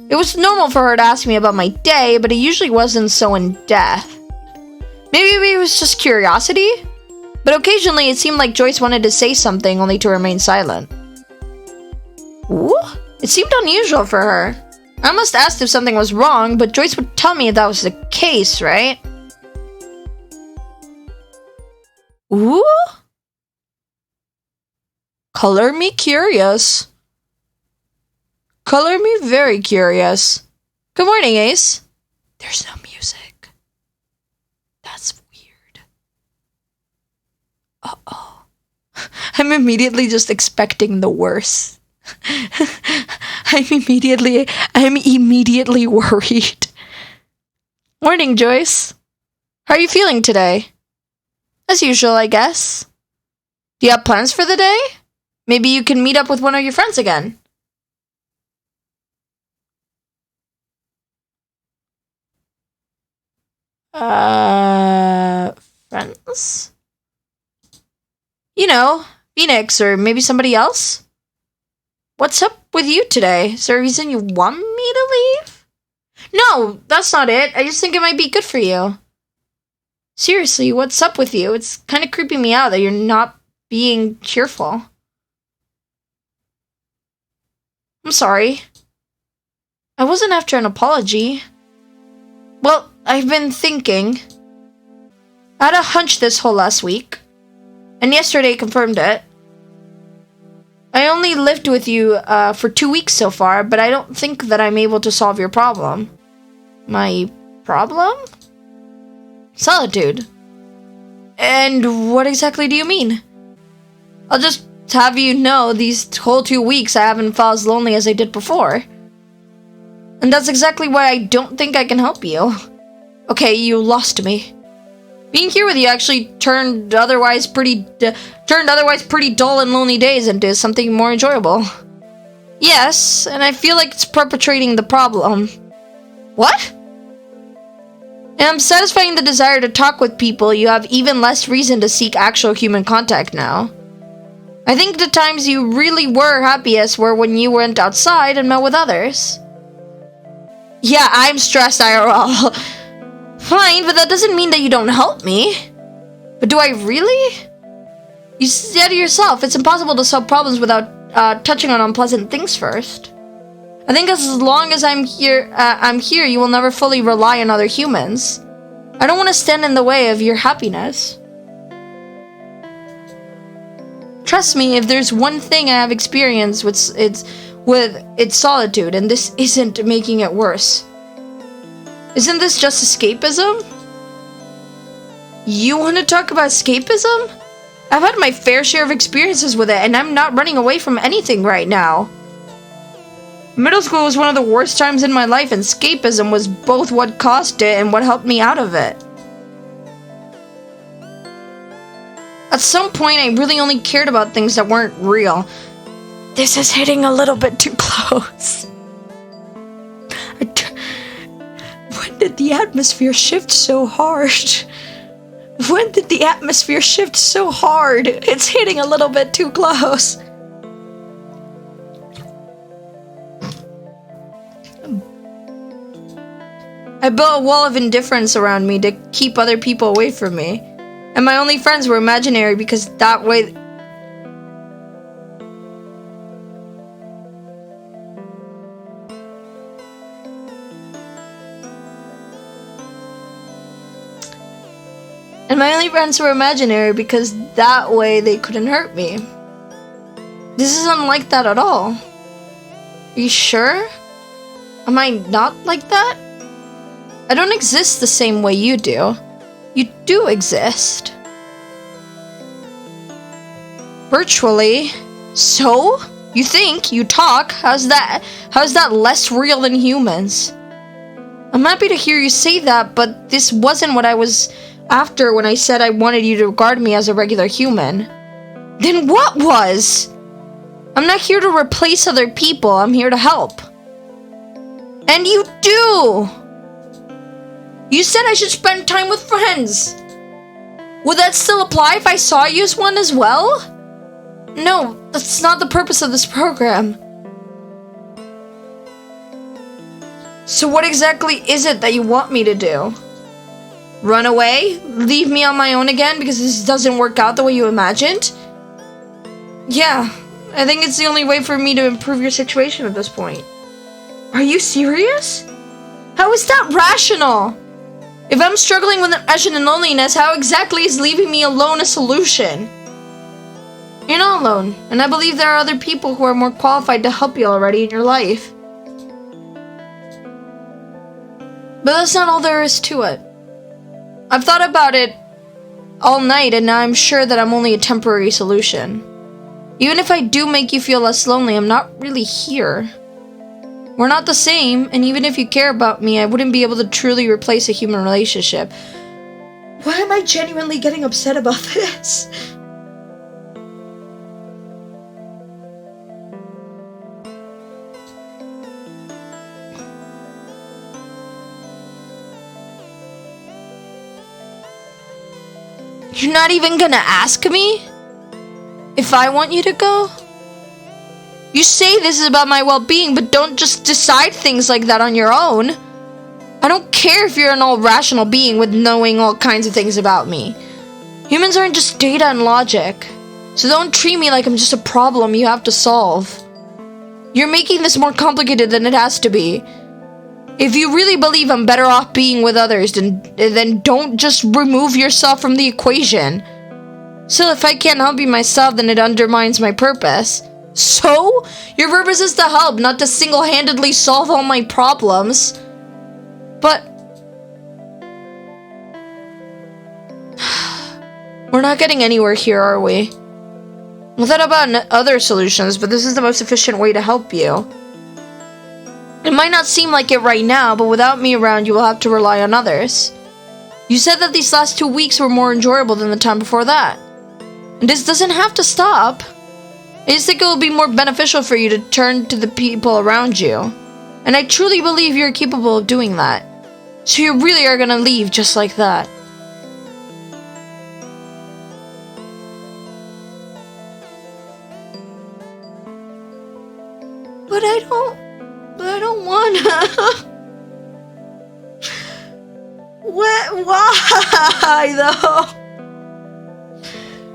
Speaker 1: It was normal for her to ask me about my day, but it usually wasn't so in-depth. Maybe it was just curiosity? But occasionally it seemed like Joyce wanted to say something only to remain silent. Ooh, it seemed unusual for her. I almost asked if something was wrong, but Joyce would tell me if that was the case, right? Ooh? Color me curious. Color me very curious. Good morning, Ace. There's no music. That's weird. Uh-oh. I'm immediately just expecting the worst. I'm immediately worried. Morning, Joyce. How are you feeling today? As usual, I guess. Do you have plans for the day? Maybe you can meet up with one of your friends again. Friends? You know, Phoenix or maybe somebody else? What's up with you today? Is there a reason you want me to leave? No, that's not it. I just think it might be good for you. Seriously, what's up with you? It's kind of creeping me out that you're not being cheerful. I'm sorry. I wasn't after an apology. Well, I've been thinking. I had a hunch this whole last week. And yesterday confirmed it. I only lived with you for 2 weeks so far, but I don't think that I'm able to solve your problem. My problem? Solitude. And what exactly do you mean? I'll just to have you know these whole 2 weeks I haven't felt as lonely as I did before. And that's exactly why I don't think I can help you. Okay, you lost me. Being here with you actually turned otherwise pretty dull and lonely days into something more enjoyable. Yes, and I feel like it's perpetrating the problem. What? And I'm satisfying the desire to talk with people. You have even less reason to seek actual human contact now. I think the times you really were happiest were when you went outside and met with others. Yeah, I'm stressed IRL. Fine, but that doesn't mean that you don't help me. But do I really? You said yourself, it's impossible to solve problems without touching on unpleasant things first. I think as long as I'm here, you will never fully rely on other humans. I don't want to stand in the way of your happiness. Trust me, if there's one thing I have experienced with its solitude, and this isn't making it worse. Isn't this just escapism? You want to talk about escapism? I've had my fair share of experiences with it, and I'm not running away from anything right now. Middle school was one of the worst times in my life, and escapism was both what caused it and what helped me out of it. At some point, I really only cared about things that weren't real. This is hitting a little bit too close. When did the atmosphere shift so hard? When did the atmosphere shift so hard? It's hitting a little bit too close. I built a wall of indifference around me to keep other people away from me. And my only friends were imaginary because that way... they couldn't hurt me. This isn't like that at all. Are you sure? Am I not like that? I don't exist the same way you do. You do exist. Virtually. So? You think? You talk? How's that less real than humans? I'm happy to hear you say that, but this wasn't what I was after when I said I wanted you to regard me as a regular human. Then what was? I'm not here to replace other people. I'm here to help. And you do! You said I should spend time with friends. Would that still apply if I saw you as one as well? No, that's not the purpose of this program. So what exactly is it that you want me to do? Run away? Leave me on my own again because this doesn't work out the way you imagined? Yeah, I think it's the only way for me to improve your situation at this point. Are you serious? How is that rational? If I'm struggling with depression and loneliness, how exactly is leaving me alone a solution? You're not alone, and I believe there are other people who are more qualified to help you already in your life. But that's not all there is to it. I've thought about it all night, and now I'm sure that I'm only a temporary solution. Even if I do make you feel less lonely, I'm not really here. We're not the same, and even if you care about me, I wouldn't be able to truly replace a human relationship. Why am I genuinely getting upset about this? You're not even gonna ask me if I want you to go? You say this is about my well-being, but don't just decide things like that on your own. I don't care if you're an all-rational being with knowing all kinds of things about me. Humans aren't just data and logic. So don't treat me like I'm just a problem you have to solve. You're making this more complicated than it has to be. If you really believe I'm better off being with others, then don't just remove yourself from the equation. Still, if I can't help you myself, then it undermines my purpose. So? Your purpose is to help, not to single-handedly solve all my problems. But... we're not getting anywhere here, are we? I thought about other solutions, but this is the most efficient way to help you. It might not seem like it right now, but without me around, you will have to rely on others. You said that these last 2 weeks were more enjoyable than the time before that. And this doesn't have to stop. I just think it will be more beneficial for you to turn to the people around you. And I truly believe you're capable of doing that. So you really are gonna leave just like that. But I don't wanna. What? Why though?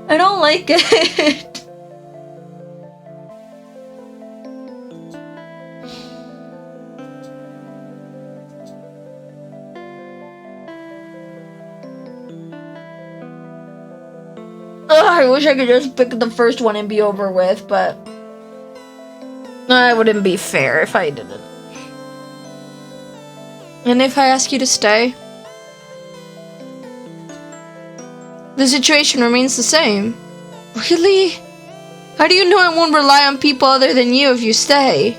Speaker 1: I don't like it. Ugh, I wish I could just pick the first one and be over with, but that wouldn't be fair if I didn't. And if I ask you to stay? The situation remains the same. Really? How do you know I won't rely on people other than you if you stay?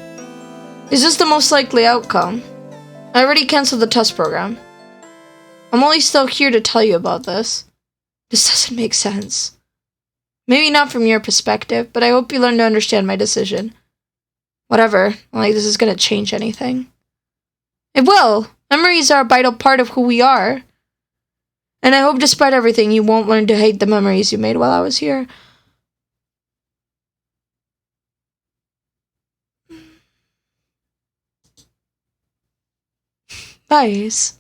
Speaker 1: Is this the most likely outcome? I already canceled the test program. I'm only still here to tell you about this. This doesn't make sense. Maybe not from your perspective, but I hope you learn to understand my decision. Whatever, like this is gonna change anything. It will. Memories are a vital part of who we are. And I hope despite everything, you won't learn to hate the memories you made while I was here. Guys.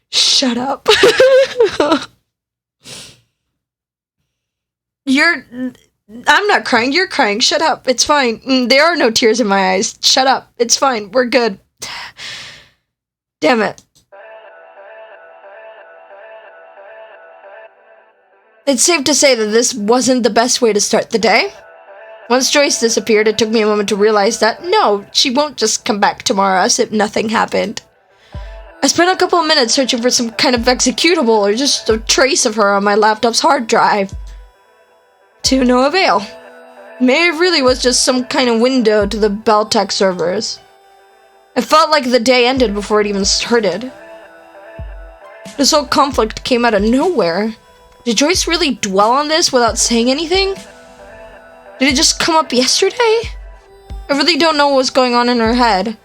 Speaker 1: Shut up. I'm not crying, you're crying. Shut up. It's fine. There are no tears in my eyes. Shut up. It's fine. We're good. Damn it. It's safe to say that this wasn't the best way to start the day. Once Joyce disappeared, it took me a moment to realize that, no, she won't just come back tomorrow as if nothing happened. I spent a couple of minutes searching for some kind of executable or just a trace of her on my laptop's hard drive. To no avail. Maybe it really was just some kind of window to the Beltec servers. It felt like the day ended before it even started. This whole conflict came out of nowhere. Did Joyce really dwell on this without saying anything? Did it just come up yesterday? I really don't know what was going on in her head.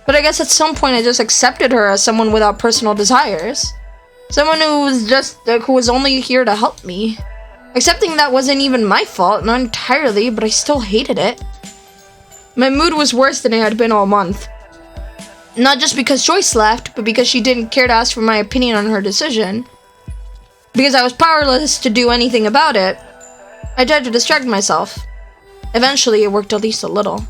Speaker 1: But I guess at some point I just accepted her as someone without personal desires. Someone who was only here to help me. Accepting that wasn't even my fault, not entirely, but I still hated it. My mood was worse than it had been all month. Not just because Joyce left, but because she didn't care to ask for my opinion on her decision. Because I was powerless to do anything about it, I tried to distract myself. Eventually, it worked at least a little.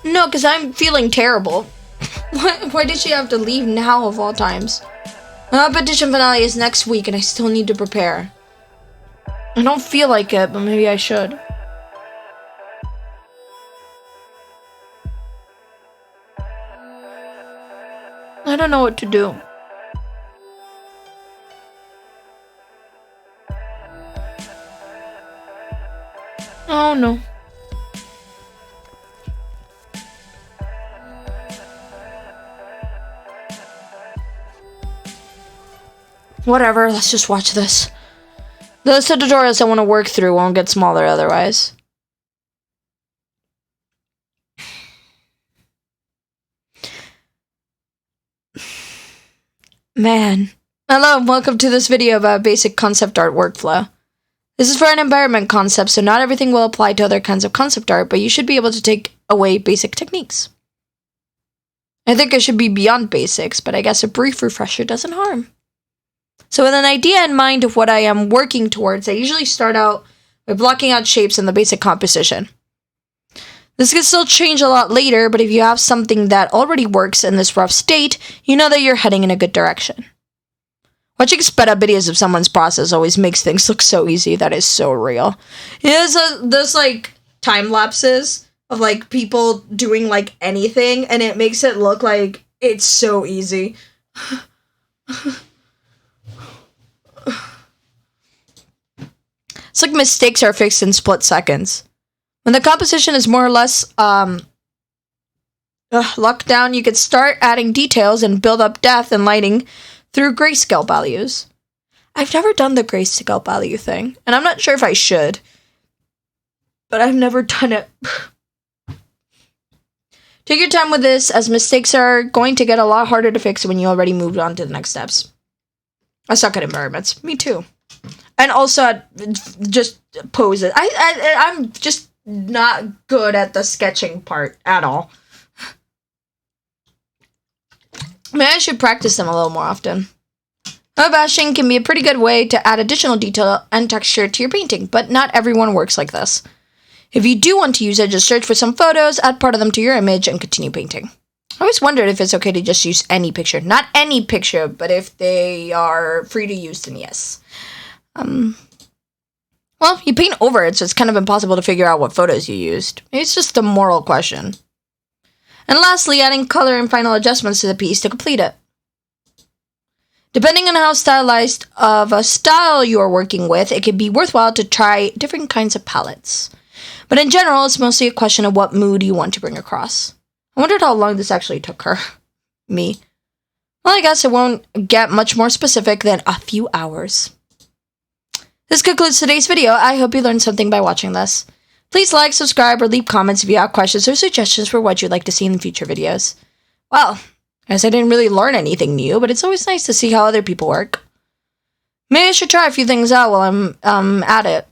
Speaker 1: No, because I'm feeling terrible. Why did she have to leave now of all times? My competition finale is next week and I still need to prepare. I don't feel like it, but maybe I should. I don't know what to do. Oh no. Whatever, let's just watch this. The list of tutorials I want to work through won't get smaller otherwise. Man. Hello and welcome to this video about basic concept art workflow. This is for an environment concept, so not everything will apply to other kinds of concept art, but you should be able to take away basic techniques. I think it should be beyond basics, but I guess a brief refresher doesn't harm. So with an idea in mind of what I am working towards, I usually start out by blocking out shapes in the basic composition. This can still change a lot later, but if you have something that already works in this rough state, you know that you're heading in a good direction. Watching sped up videos of someone's process always makes things look so easy. That is so real. There's like time lapses of like people doing like anything, and it makes it look like it's so easy. It's like mistakes are fixed in split seconds. When the composition is more or less locked down, you can start adding details and build up depth and lighting through grayscale values. I've never done the grayscale value thing, and I'm not sure if I should, but I've never done it. Take your time with this, as mistakes are going to get a lot harder to fix when you already moved on to the next steps. I suck at environments. Me too. And also at just poses. I'm just not good at the sketching part at all. Maybe I should practice them a little more often. Bashing can be a pretty good way to add additional detail and texture to your painting, but not everyone works like this. If you do want to use it, just search for some photos, add part of them to your image, and continue painting. I always wondered if it's okay to just use any picture. Not any picture, but if they are free to use, then yes. Well, you paint over it, so it's kind of impossible to figure out what photos you used. Maybe it's just a moral question. And lastly, adding color and final adjustments to the piece to complete it. Depending on how stylized of a style you are working with, it can be worthwhile to try different kinds of palettes. But in general, it's mostly a question of what mood you want to bring across. I wondered how long this actually took her. Me. Well, I guess it won't get much more specific than a few hours. This concludes today's video. I hope you learned something by watching this. Please like, subscribe, or leave comments if you have questions or suggestions for what you'd like to see in future videos. Well, I guess I didn't really learn anything new, but it's always nice to see how other people work. Maybe I should try a few things out while I'm at it.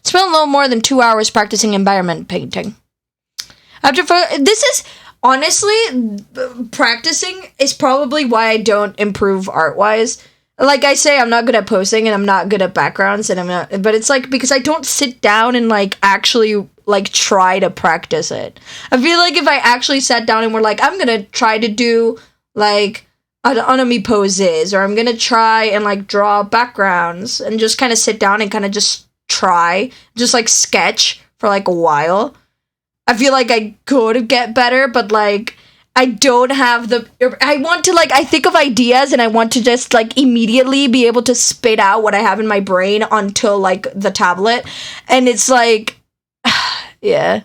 Speaker 1: Spent a little more than 2 hours practicing environment painting. This is, honestly, practicing is probably why I don't improve art-wise. Like I say, I'm not good at posing and I'm not good at backgrounds, but it's like because I don't sit down and like actually like try to practice it. I feel like if I actually sat down and were like, I'm gonna try to do like anime poses, or I'm gonna try and like draw backgrounds and just kind of sit down and kind of just try, just like sketch for like a while, I feel like I could get better, but like I don't have I want to like, I think of ideas and I want to just like immediately be able to spit out what I have in my brain onto like the tablet. And it's like, yeah.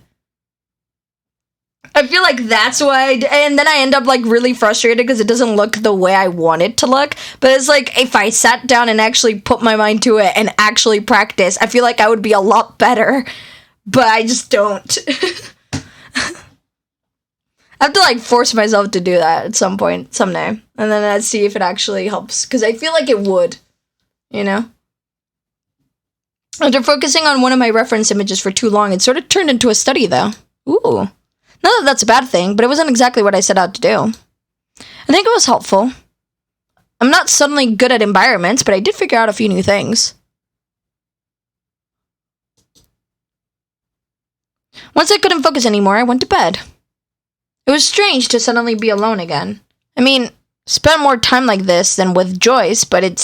Speaker 1: I feel like that's why, and then I end up like really frustrated because it doesn't look the way I want it to look. But it's like, if I sat down and actually put my mind to it and actually practice, I feel like I would be a lot better. But I just don't. I have to like force myself to do that at some point, someday. And then I'd see if it actually helps. Because I feel like it would, you know? After focusing on one of my reference images for too long, it sort of turned into a study though. Ooh. Not that that's a bad thing, but it wasn't exactly what I set out to do. I think it was helpful. I'm not suddenly good at environments, but I did figure out a few new things. Once I couldn't focus anymore, I went to bed. It was strange to suddenly be alone again. I mean, spend more time like this than with Joyce, but it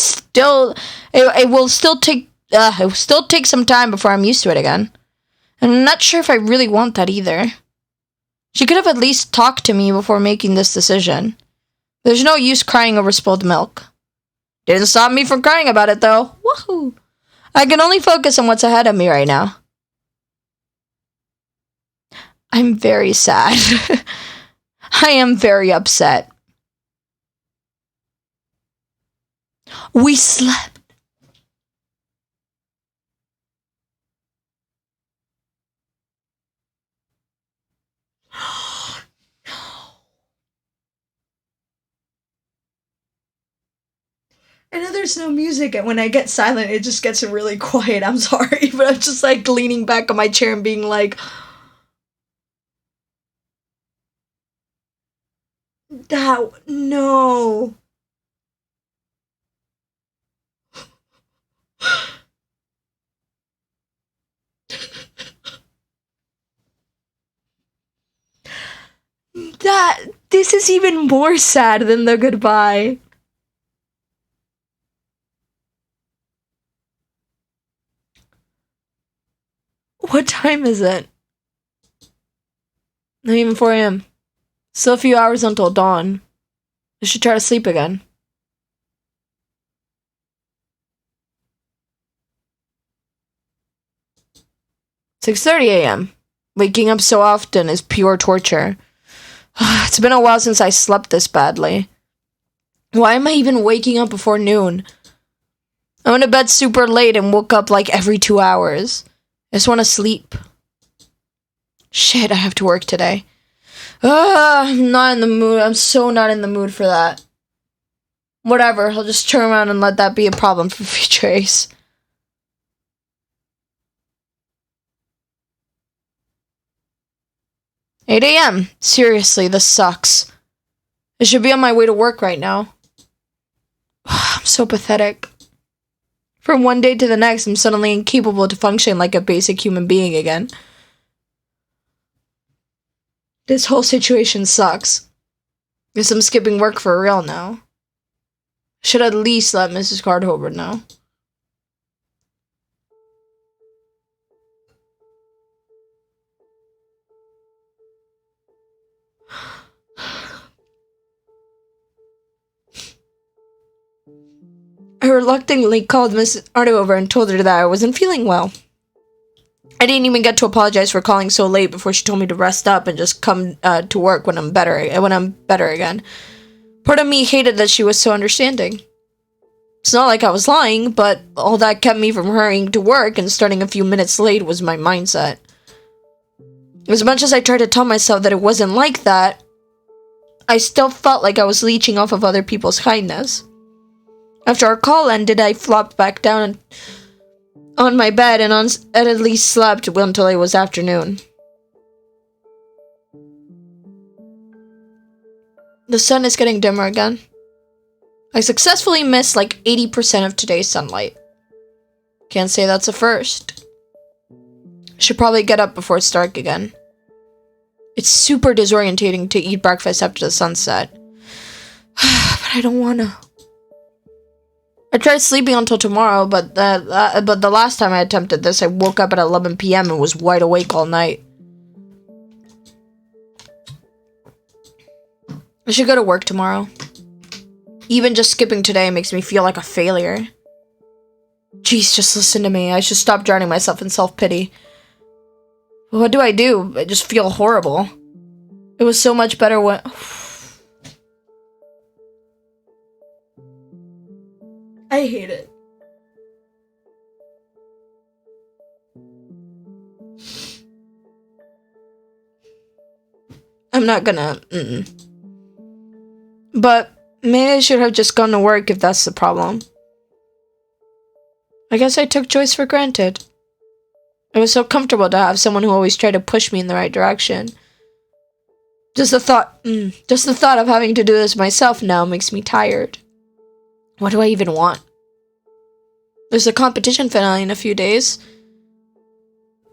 Speaker 1: will still take some time before I'm used to it again. And I'm not sure if I really want that either. She could have at least talked to me before making this decision. There's no use crying over spilled milk. Didn't stop me from crying about it though. Woohoo! I can only focus on what's ahead of me right now. I'm very sad. I am very upset. We slept. No. I know there's no music, and when I get silent, it just gets really quiet. I'm sorry, but I'm just like leaning back on my chair and being like, no. This is even more sad than the goodbye. time is it? Not even 4 a.m. Still a few hours until dawn. I should try to sleep again. 6:30 a.m. Waking up so often is pure torture. It's been a while since I slept this badly. Why am I even waking up before noon? I went to bed super late and woke up like every 2 hours. I just want to sleep. Shit, I have to work today. I'm not in the mood. I'm so not in the mood for that. Whatever, I'll just turn around and let that be a problem for future Ace. "8 a.m. Seriously, this sucks. I should be on my way to work right now." I'm so pathetic. From one day to the next, I'm suddenly incapable to function like a basic human being again. This whole situation sucks. Guess I'm skipping work for real now. Should at least let Mrs. Cardhover know. I reluctantly called Mrs. Cardhover and told her that I wasn't feeling well. I didn't even get to apologize for calling so late before she told me to rest up and just come to work when I'm better again. Part of me hated that she was so understanding. It's not like I was lying, but all that kept me from hurrying to work and starting a few minutes late was my mindset. As much as I tried to tell myself that it wasn't like that, I still felt like I was leeching off of other people's kindness. After our call ended, I flopped back down on my bed and at least slept until it was afternoon. The sun is getting dimmer again. I successfully missed like 80% of today's sunlight. Can't say that's a first. I should probably get up before it's dark again. It's super disorientating to eat breakfast after the sunset. But I don't wanna. I tried sleeping until tomorrow, but the last time I attempted this, I woke up at 11 p.m. and was wide awake all night. I should go to work tomorrow. Even just skipping today makes me feel like a failure. Jeez, just listen to me. I should stop drowning myself in self-pity. What do? I just feel horrible. It was so much better when... I hate it. I'm not gonna... But maybe I should have just gone to work if that's the problem. I guess I took Joyce for granted. It was so comfortable to have someone who always tried to push me in the right direction. Just the thought of having to do this myself now makes me tired. What do I even want? There's a competition finale in a few days.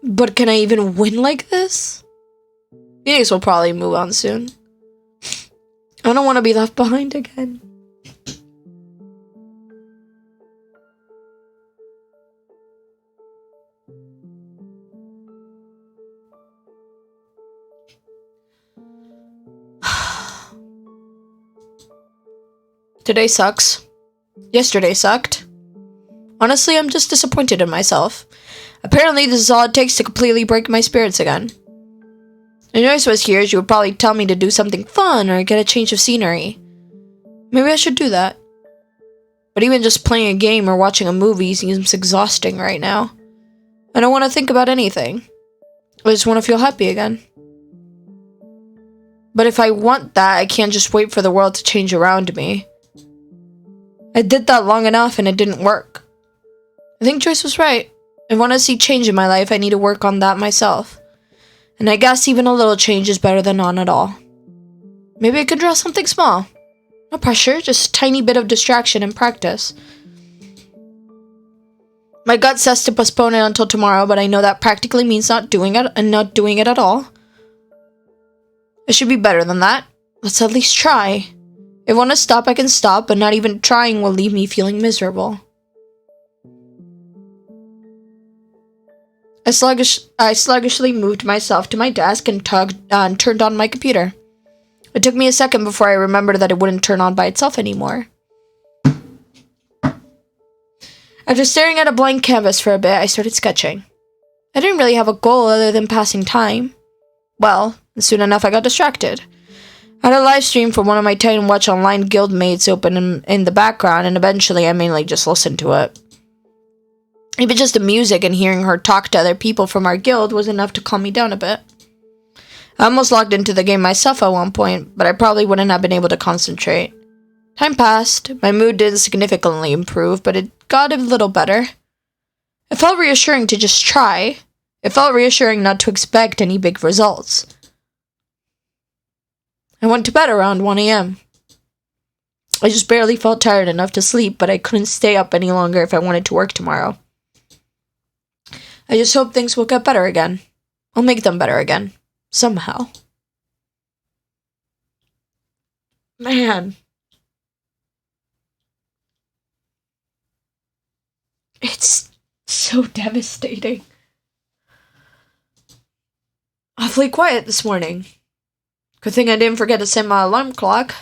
Speaker 1: But can I even win like this? Phoenix will probably move on soon. I don't want to be left behind again. Today sucks. Yesterday sucked. Honestly, I'm just disappointed in myself. Apparently, this is all it takes to completely break my spirits again. If Joyce was here, she would probably tell me to do something fun or get a change of scenery. Maybe I should do that. But even just playing a game or watching a movie seems exhausting right now. I don't want to think about anything. I just want to feel happy again. But if I want that, I can't just wait for the world to change around me. I did that long enough and it didn't work. I think Joyce was right. If I want to see change in my life, I need to work on that myself. And I guess even a little change is better than none at all. Maybe I could draw something small. No pressure, just a tiny bit of distraction and practice. My gut says to postpone it until tomorrow, but I know that practically means not doing it at all. It should be better than that. Let's at least try. If I want to stop, I can stop, but not even trying will leave me feeling miserable. I sluggishly moved myself to my desk and turned on my computer. It took me a second before I remembered that it wouldn't turn on by itself anymore. After staring at a blank canvas for a bit, I started sketching. I didn't really have a goal other than passing time. Well, soon enough I got distracted. I had a live stream for one of my 10 Watch Online guildmates open in the background, and eventually I mainly just listened to it. Even just the music and hearing her talk to other people from our guild was enough to calm me down a bit. I almost logged into the game myself at one point, but I probably wouldn't have been able to concentrate. Time passed. My mood didn't significantly improve, but it got a little better. It felt reassuring to just try. It felt reassuring not to expect any big results. I went to bed around 1 a.m. I just barely felt tired enough to sleep, but I couldn't stay up any longer if I wanted to work tomorrow. I just hope things will get better again. I'll make them better again. Somehow. Man. It's so devastating. Awfully quiet this morning. Good thing I didn't forget to set my alarm clock.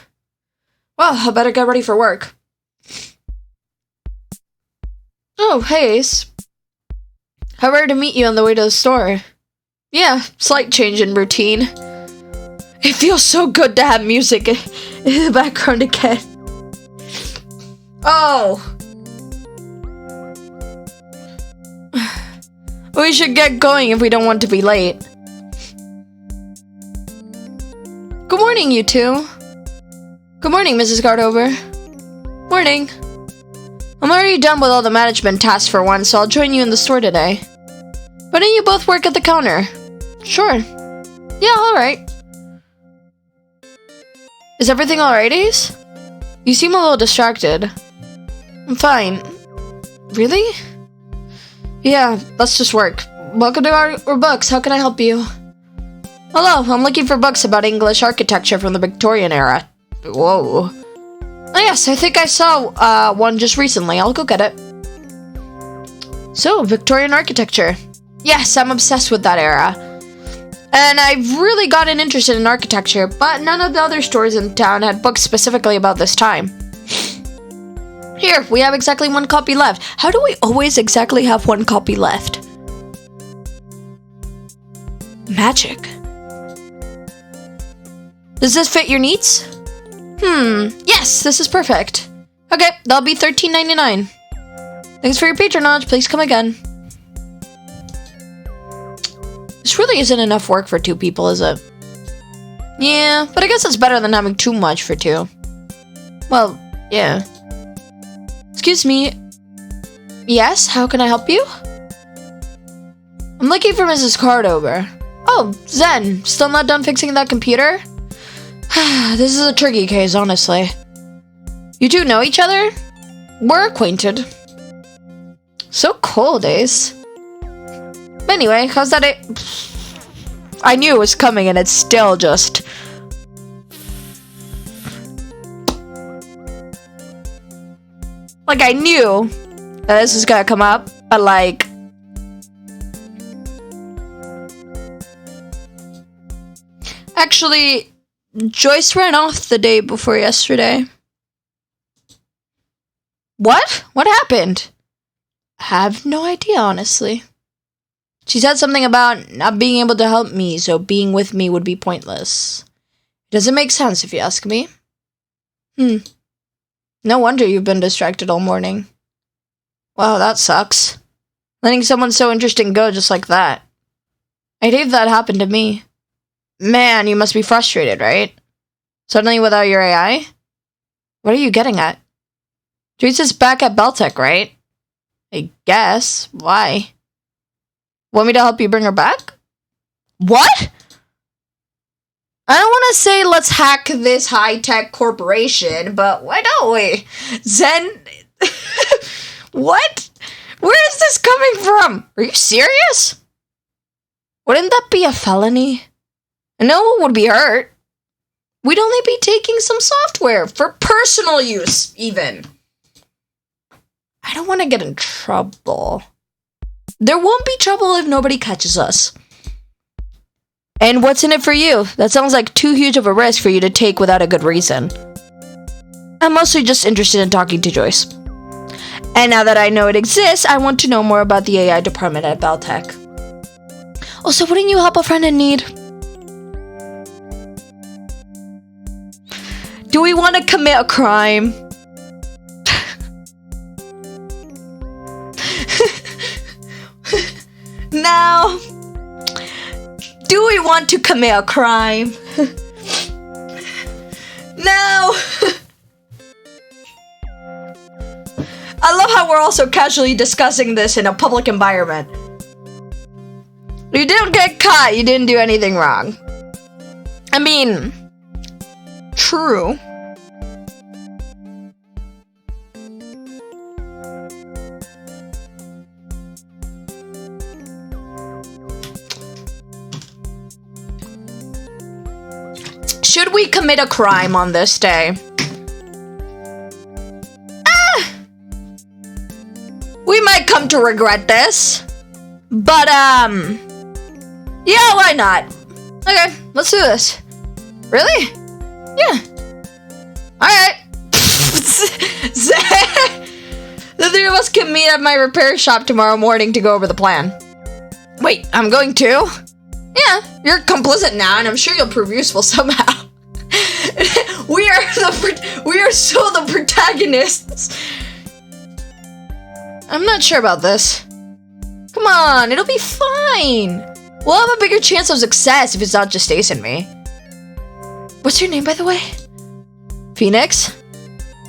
Speaker 1: Well, I better get ready for work. Oh, hey, Ace. How rare to meet you on the way to the store. Yeah, slight change in routine. It feels so good to have music in the background again. Oh. We should get going if we don't want to be late. Good morning, you two. Good morning, Mrs. Gardover. Morning. I'm already done with all the management tasks for one, so I'll join you in the store today. Why don't you both work at the counter? Sure. Yeah, alright. Is everything alright, Ace? You seem a little distracted. I'm fine. Really? Yeah, let's just work. Welcome to our books. How can I help you? Hello, I'm looking for books about English architecture from the Victorian era. Whoa. Oh yes, I think I saw one just recently. I'll go get it. So, Victorian architecture. Yes, I'm obsessed with that era. And I've really gotten interested in architecture, but none of the other stores in town had books specifically about this time. Here, we have exactly one copy left. How do we always exactly have one copy left? Magic. Does this fit your needs? Yes, this is perfect. Okay, that'll be $13.99. Thanks for your patronage. Please come again. This really isn't enough work for 2 people, is it? Yeah, but I guess it's better than having too much for 2. Well, yeah. Excuse me. Yes, how can I help you? I'm looking for Mrs. Cardover. Oh, Zen, still not done fixing that computer? This is a tricky case, honestly. You two know each other? We're acquainted. So cold, Ace. Anyway, how's that I knew it was coming and it's still just... Like, I knew that this was gonna come up, but like... Actually, Joyce ran off the day before yesterday. What? What happened? I have no idea, honestly. She said something about not being able to help me, so being with me would be pointless. It doesn't make sense if you ask me. No wonder you've been distracted all morning. Wow, that sucks. Letting someone so interesting go just like that. I'd hate if that happened to me. Man, you must be frustrated, right? Suddenly without your AI? What are you getting at? Joyce is back at Beltec, right? I guess. Why? Want me to help you bring her back? What? I don't want to say let's hack this high-tech corporation, but why don't we? Zen... What? Where is this coming from? Are you serious? Wouldn't that be a felony? And no one would be hurt. We'd only be taking some software for personal use, even. I don't want to get in trouble. There won't be trouble if nobody catches us. And what's in it for you? That sounds like too huge of a risk for you to take without a good reason. I'm mostly just interested in talking to Joyce. And now that I know it exists, I want to know more about the AI department at Beltech. Also, wouldn't you help a friend in need? Do we want to commit a crime? Now, do we want to commit a crime? No. I love how we're also casually discussing this in a public environment. You didn't get caught, you didn't do anything wrong. I mean, true. Should we commit a crime on this day? We might come to regret this. But, yeah, why not? Okay, let's do this. Really? Yeah. Alright. The three of us can meet at my repair shop tomorrow morning to go over the plan. Wait, I'm going too? Yeah, you're complicit now, and I'm sure you'll prove useful somehow. We are so the protagonists. I'm not sure about this. Come on, it'll be fine. We'll have a bigger chance of success if it's not just Ace and me. What's your name, by the way? Phoenix?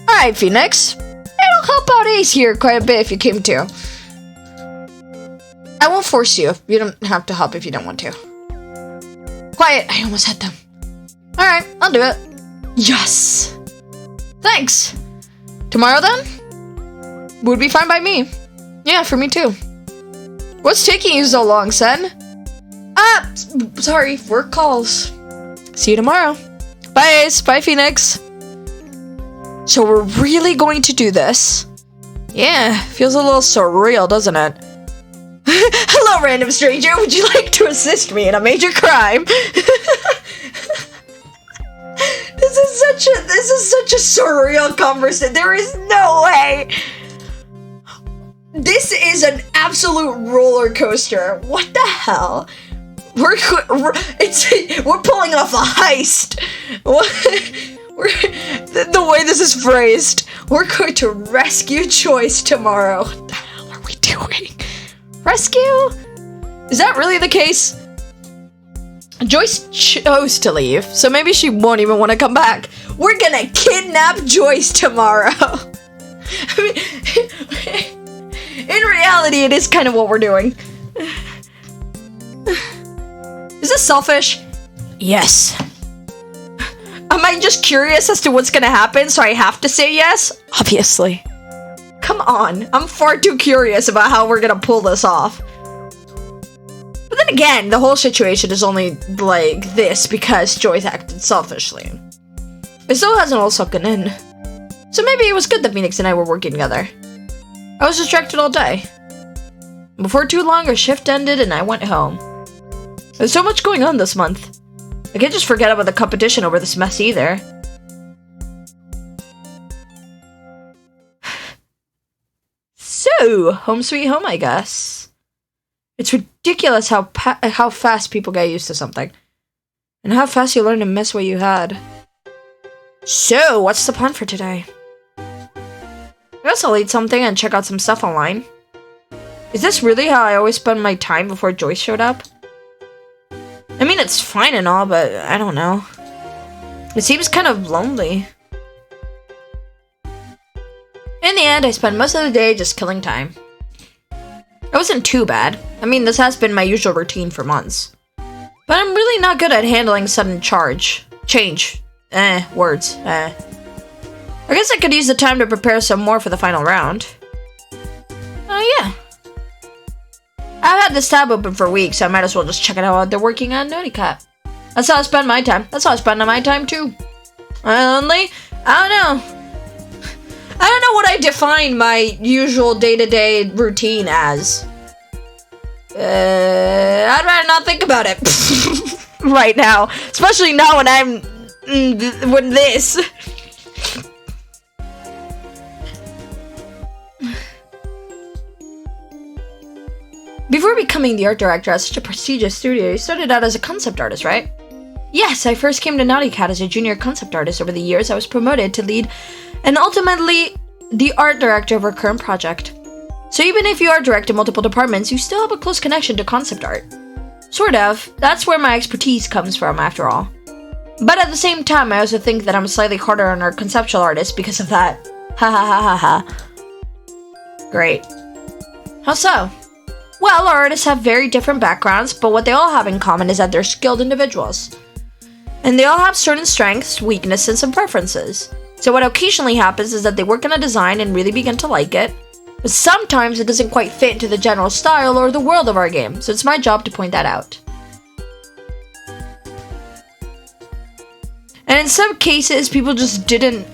Speaker 1: Alright, Phoenix. It'll help out Ace here quite a bit if you came too. I won't force you. You don't have to help if you don't want to. Quiet, I almost had them. Alright, I'll do it. Yes! Thanks! Tomorrow then? Would be fine by me. Yeah, for me too. What's taking you so long, Sen? Sorry, work calls. See you tomorrow. Bye, Ace. Bye, Phoenix. So we're really going to do this? Yeah, feels a little surreal, doesn't it? Hello, random stranger. Would you like to assist me in a major crime? This is such a surreal conversation. There is no way. This is an absolute roller coaster. What the hell? We're pulling off a heist. The way this is phrased, we're going to rescue Joyce tomorrow. What the hell are we doing? Rescue? Is that really the case? Joyce chose to leave, so maybe she won't even want to come back. We're gonna kidnap Joyce tomorrow. I mean, in reality, it is kind of what we're doing. Is this selfish? Yes. Am I just curious as to what's gonna happen, so I have to say yes? Obviously. Come on, I'm far too curious about how we're gonna pull this off. But then again, the whole situation is only like this because Joyce acted selfishly. It still hasn't all sunken in. So maybe it was good that Phoenix and I were working together. I was distracted all day. Before too long, our shift ended and I went home. There's so much going on this month. I can't just forget about the competition over this mess either. So, home sweet home, I guess. It's ridiculous how fast people get used to something. And how fast you learn to miss what you had. So, what's the plan for today? I guess I'll eat something and check out some stuff online. Is this really how I always spend my time before Joyce showed up? I mean, it's fine and all, but I don't know. It seems kind of lonely. In the end, I spent most of the day just killing time. It wasn't too bad. I mean, this has been my usual routine for months. But I'm really not good at handling sudden change. Words. I guess I could use the time to prepare some more for the final round. Oh, yeah. I've had this tab open for weeks, so I might as well just check it out while they're working on Naughty Cat. That's how I spend my time. That's how I spend my time, too. Only, I don't know. I don't know what I define my usual day-to-day routine as. I'd rather not think about it right now, especially now when when this. Before becoming the art director at such a prestigious studio, you started out as a concept artist, right? Yes, I first came to Naughty Cat as a junior concept artist. Over the years, I was promoted to lead and ultimately the art director of our current project. So even if you are directing multiple departments, you still have a close connection to concept art. Sort of. That's where my expertise comes from, after all. But at the same time, I also think that I'm slightly harder on our conceptual artists because of that. Ha ha ha ha ha. Great. How so? Well, our artists have very different backgrounds, but what they all have in common is that they're skilled individuals. And they all have certain strengths, weaknesses, and preferences. So what occasionally happens is that they work on a design and really begin to like it, but sometimes it doesn't quite fit into the general style or the world of our game, so it's my job to point that out. And in some cases, people just didn't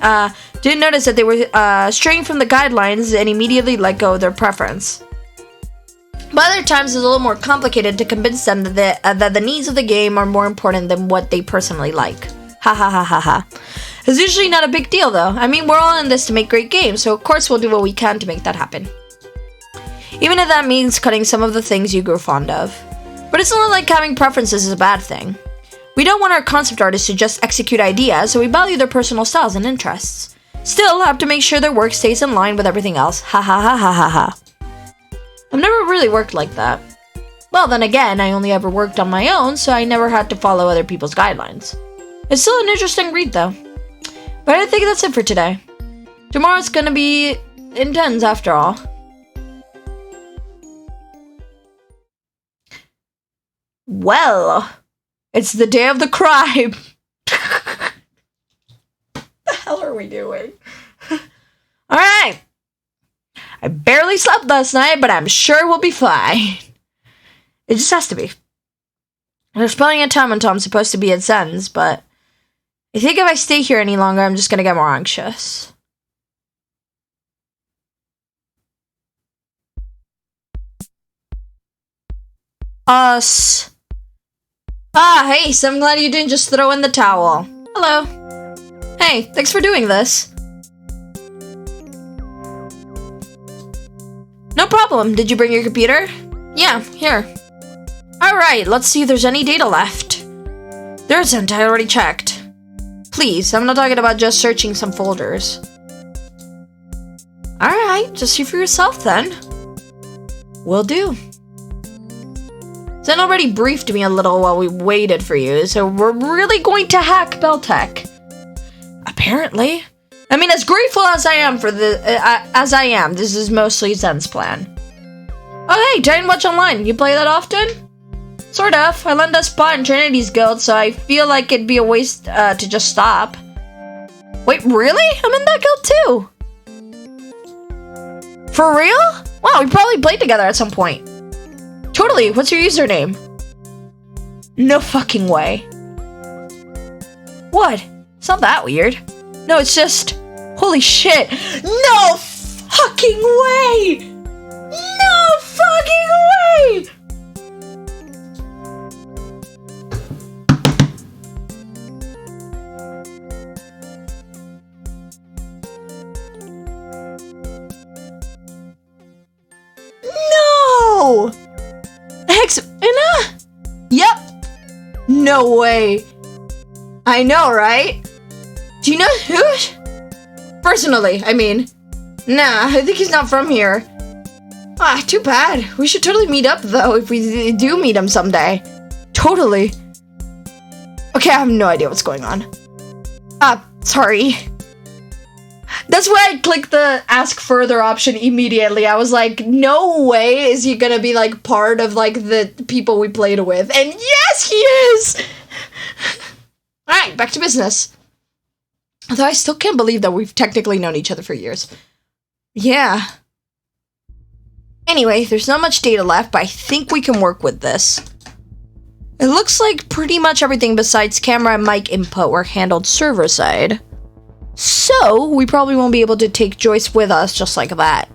Speaker 1: notice that they were straying from the guidelines and immediately let go of their preference. But other times, it's a little more complicated to convince them that the needs of the game are more important than what they personally like. Ha ha ha ha ha. It's usually not a big deal, though. I mean, we're all in this to make great games, so of course we'll do what we can to make that happen. Even if that means cutting some of the things you grow fond of. But it's not like having preferences is a bad thing. We don't want our concept artists to just execute ideas, so we value their personal styles and interests. Still, have to make sure their work stays in line with everything else. Ha ha ha ha ha ha. I've never really worked like that. Well, then again, I only ever worked on my own, so I never had to follow other people's guidelines. It's still an interesting read, though. But I think that's it for today. Tomorrow's gonna be intense, after all. Well, it's the day of the crime. What the hell are we doing? Alright. I barely slept last night, but I'm sure we'll be fine. It just has to be. There's plenty of time until I'm supposed to be at Zen's, but I think if I stay here any longer, I'm just gonna get more anxious. Us. Ah, hey, so I'm glad you didn't just throw in the towel. Hello. Hey, thanks for doing this. No problem. Did you bring your computer? Yeah, here. Alright, let's see if there's any data left. There isn't, I already checked. Please, I'm not talking about just searching some folders. Alright, just see for yourself then. Will do. Zen already briefed me a little while we waited for you, so we're really going to hack Beltec. Apparently. I mean, as grateful as I am for this is mostly Zen's plan. Oh hey, Giant Watch Online, you play that often? Sort of. I lend a spot in Trinity's guild, so I feel like it'd be a waste to just stop. Wait, really? I'm in that guild too. For real? Wow, we probably played together at some point. Totally, what's your username? No fucking way. What? It's not that weird. No, it's just... Holy shit! No fucking way! No fucking way! No! Anna? Yep. No way. I know, right? Do you know who? Personally, I mean. Nah, I think he's not from here. Ah, too bad. We should totally meet up, though, if we do meet him someday. Totally. Okay, I have no idea what's going on. Sorry. That's why I clicked the ask further option immediately. I was like, no way is he gonna be, like, part of, like, the people we played with. And yes, he is! Alright, back to business. Although I still can't believe that we've technically known each other for years. Yeah. Anyway, there's not much data left, but I think we can work with this. It looks like pretty much everything besides camera and mic input were handled server side. So, we probably won't be able to take Joyce with us just like that.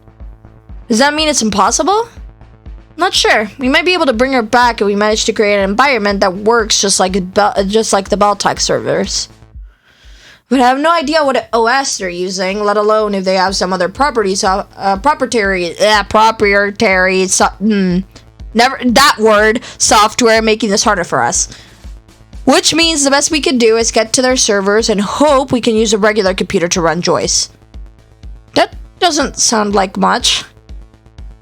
Speaker 1: Does that mean it's impossible? Not sure. We might be able to bring her back if we manage to create an environment that works just like the Baltec servers. But I have no idea what OS they're using, let alone if they have some other proprietary software making this harder for us. Which means the best we could do is get to their servers and hope we can use a regular computer to run Joyce. That doesn't sound like much.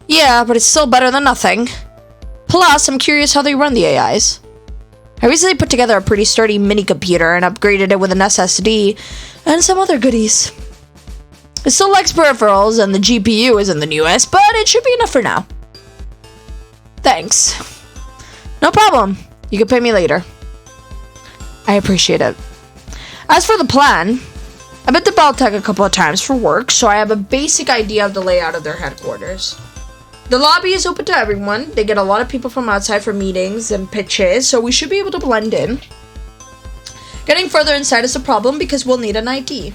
Speaker 1: Yeah, but it's still better than nothing. Plus, I'm curious how they run the AIs. I recently put together a pretty sturdy mini computer and upgraded it with an SSD and some other goodies. It still lacks peripherals and the GPU isn't the newest, but it should be enough for now. Thanks. No problem. You can pay me later. I appreciate it. As for the plan, I've been to Baltec a couple of times for work, so I have a basic idea of the layout of their headquarters. The lobby is open to everyone. They get a lot of people from outside for meetings and pitches, so we should be able to blend in. Getting further inside is a problem because we'll need an ID.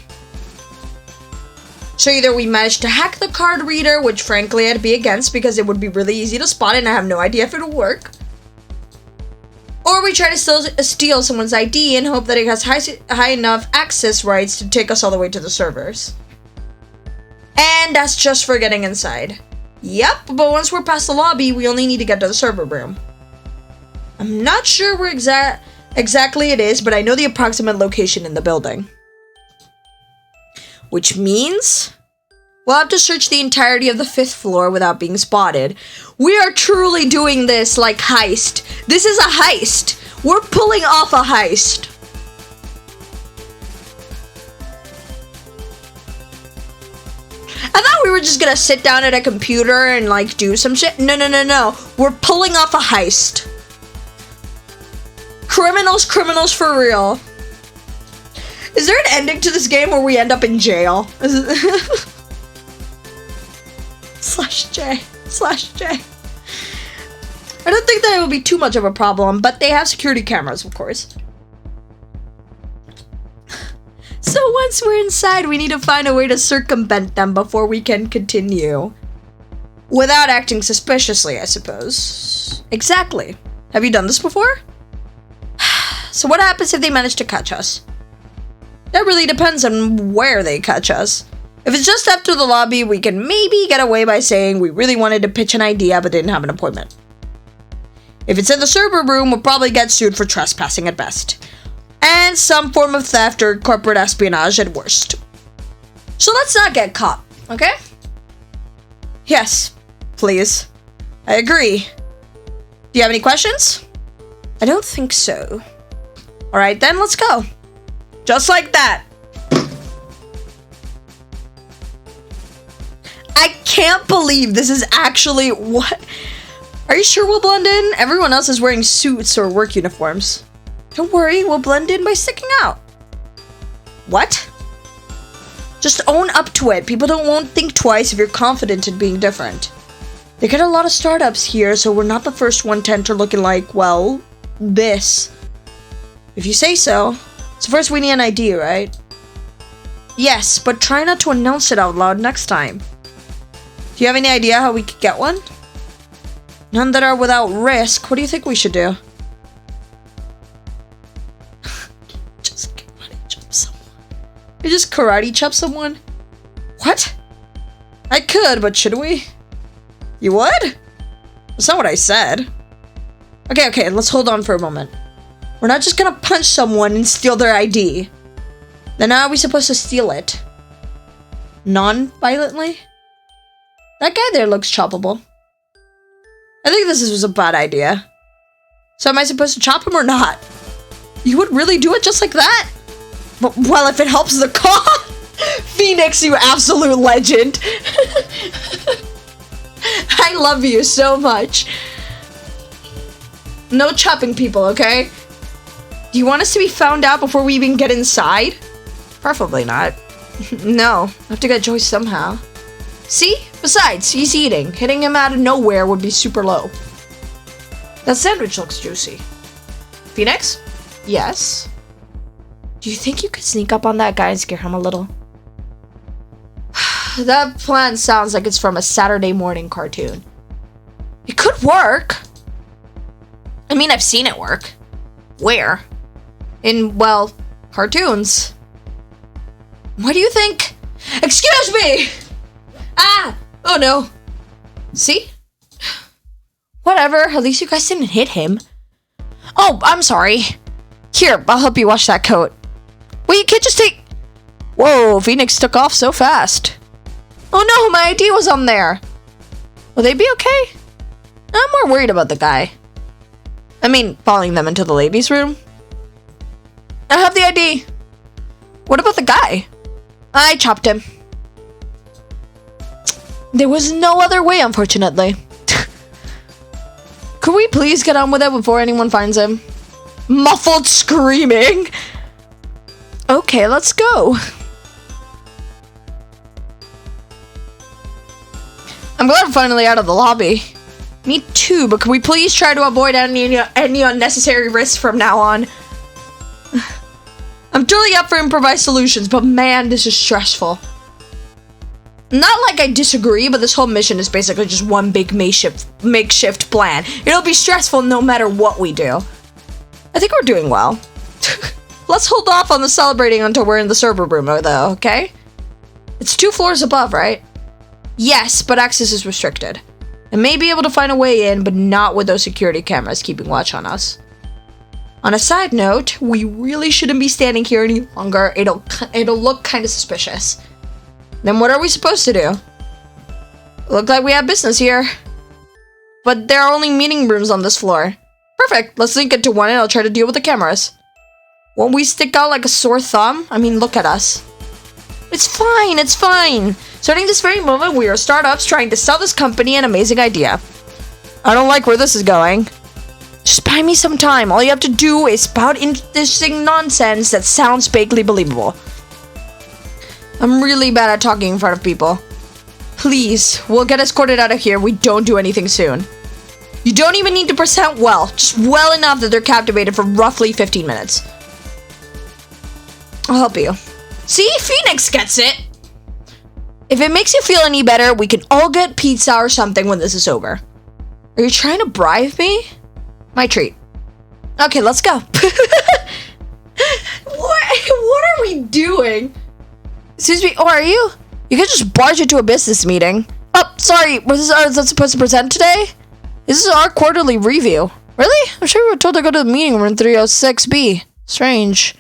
Speaker 1: So either we manage to hack the card reader, which frankly I'd be against because it would be really easy to spot and I have no idea if it'll work. Or we try to steal someone's ID and hope that it has high enough access rights to take us all the way to the servers. And that's just for getting inside. Yep, but once we're past the lobby, we only need to get to the server room. I'm not sure where exactly it is, but I know the approximate location in the building. Which means we'll have to search the entirety of the 5th floor without being spotted. We are truly doing this like heist. This is a heist. We're pulling off a heist. I thought we were just gonna sit down at a computer and like do some shit. No. We're pulling off a heist. Criminals for real. Is there an ending to this game where we end up in jail? /J. I don't think that it will be too much of a problem, but they have security cameras, of course. So once we're inside, we need to find a way to circumvent them before we can continue. Without acting suspiciously, I suppose. Exactly. Have you done this before? So what happens if they manage to catch us? That really depends on where they catch us. If it's just after the lobby, we can maybe get away by saying we really wanted to pitch an idea but didn't have an appointment. If it's in the server room, we'll probably get sued for trespassing at best. And some form of theft or corporate espionage at worst. So let's not get caught, okay? Yes, please. I agree. Do you have any questions? I don't think so. Alright then, let's go. Just like that. I can't believe this is actually what? Are you sure we'll blend in? Everyone else is wearing suits or work uniforms. Don't worry, we'll blend in by sticking out. What? Just own up to it. People won't think twice if you're confident in being different. They get a lot of startups here, so we're not the first one to enter looking like, well, this. If you say so. So first we need an ID, right? Yes, but try not to announce it out loud next time. Do you have any idea how we could get one? None that are without risk. What do you think we should do? Just karate chop someone. You just karate chop someone? What? I could, but should we? You would? That's not what I said. Okay, let's hold on for a moment. We're not just gonna punch someone and steal their ID. Then how are we supposed to steal it? Non-violently? That guy there looks choppable. I think this was a bad idea. So am I supposed to chop him or not? You would really do it just like that? But, well, if it helps the cause. Phoenix, you absolute legend. I love you so much. No chopping people, okay? Do you want us to be found out before we even get inside? Preferably not. No, I have to get Joyce somehow. See? Besides, he's eating. Hitting him out of nowhere would be super low. That sandwich looks juicy. Phoenix? Yes? Do you think you could sneak up on that guy and scare him a little? That plan sounds like it's from a Saturday morning cartoon. It could work. I mean, I've seen it work. Where? In, well, cartoons. What do you think? Excuse me! Ah! Oh no. See? Whatever, at least you guys didn't hit him. Oh, I'm sorry. Here, I'll help you wash that coat. Wait, you can't just take... Whoa, Phoenix took off so fast. Oh no, my ID was on there. Will they be okay? I'm more worried about the guy. I mean, following them into the ladies' room. I have the ID. What about the guy? I chopped him. There was no other way, unfortunately. Could we please get on with it before anyone finds him? Muffled screaming. Okay, let's go. I'm glad I'm finally out of the lobby. Me too, but can we please try to avoid any unnecessary risks from now on? I'm totally up for improvised solutions, but man, this is stressful. Not like I disagree, but this whole mission is basically just one big makeshift plan. It'll be stressful no matter what we do. I think we're doing well. Let's hold off on the celebrating until we're in the server room, though, okay? It's 2 floors above, right? Yes, but access is restricted. I may be able to find a way in, but not with those security cameras keeping watch on us. On a side note, we really shouldn't be standing here any longer. It'll look kind of suspicious. Then what are we supposed to do? Look like we have business here. But there are only meeting rooms on this floor. Perfect, let's link it to one and I'll try to deal with the cameras. Won't we stick out like a sore thumb? I mean, look at us. It's fine, it's fine. Starting this very moment, we are startups trying to sell this company an amazing idea. I don't like where this is going. Just buy me some time. All you have to do is spout interesting nonsense that sounds vaguely believable. I'm really bad at talking in front of people. Please, we'll get escorted out of here if we don't do anything soon. You don't even need to present well, just well enough that they're captivated for roughly 15 minutes. I'll help you. See, Phoenix gets it. If it makes you feel any better, we can all get pizza or something when this is over. Are you trying to bribe me? My treat. Okay, let's go. What are we doing? Excuse me, oh, are you? You can just barge into a business meeting. Oh, sorry, was that supposed to present today? This is our quarterly review. Really? I'm sure we were told to go to the meeting room 306B. Strange.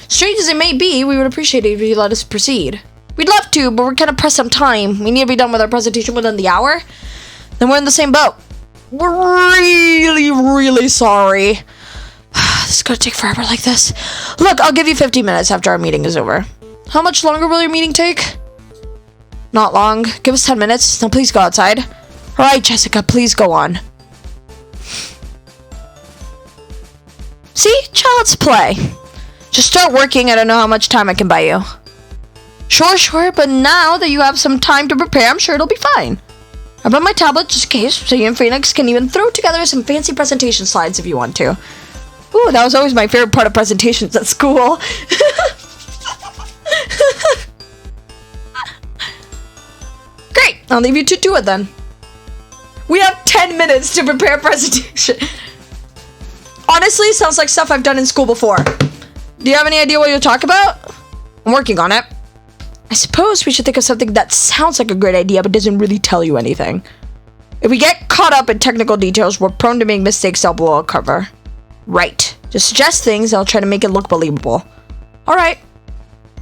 Speaker 1: Strange as it may be, we would appreciate it if you let us proceed. We'd love to, but we're kind of pressed on time. We need to be done with our presentation within the hour. Then we're in the same boat. We're really sorry. This is gonna take forever like this. Look, I'll give you 15 minutes after our meeting is over. How much longer will your meeting take? Not long. Give us 10 minutes. Now please go outside. Alright, Jessica, please go on. See? Child's play. Just start working. I don't know how much time I can buy you. Sure, but now that you have some time to prepare, I'm sure it'll be fine. I brought my tablet just in case, so you and Phoenix can even throw together some fancy presentation slides if you want to. Ooh, that was always my favorite part of presentations at school. Great, I'll leave you to do it then. We have 10 minutes to prepare a presentation. Honestly, sounds like stuff I've done in school before. Do you have any idea what you'll talk about? I'm working on it. I suppose we should think of something that sounds like a great idea but doesn't really tell you anything. If we get caught up in technical details, we're prone to make mistakes that blow our cover. Right. Just suggest things and I'll try to make it look believable. Alright.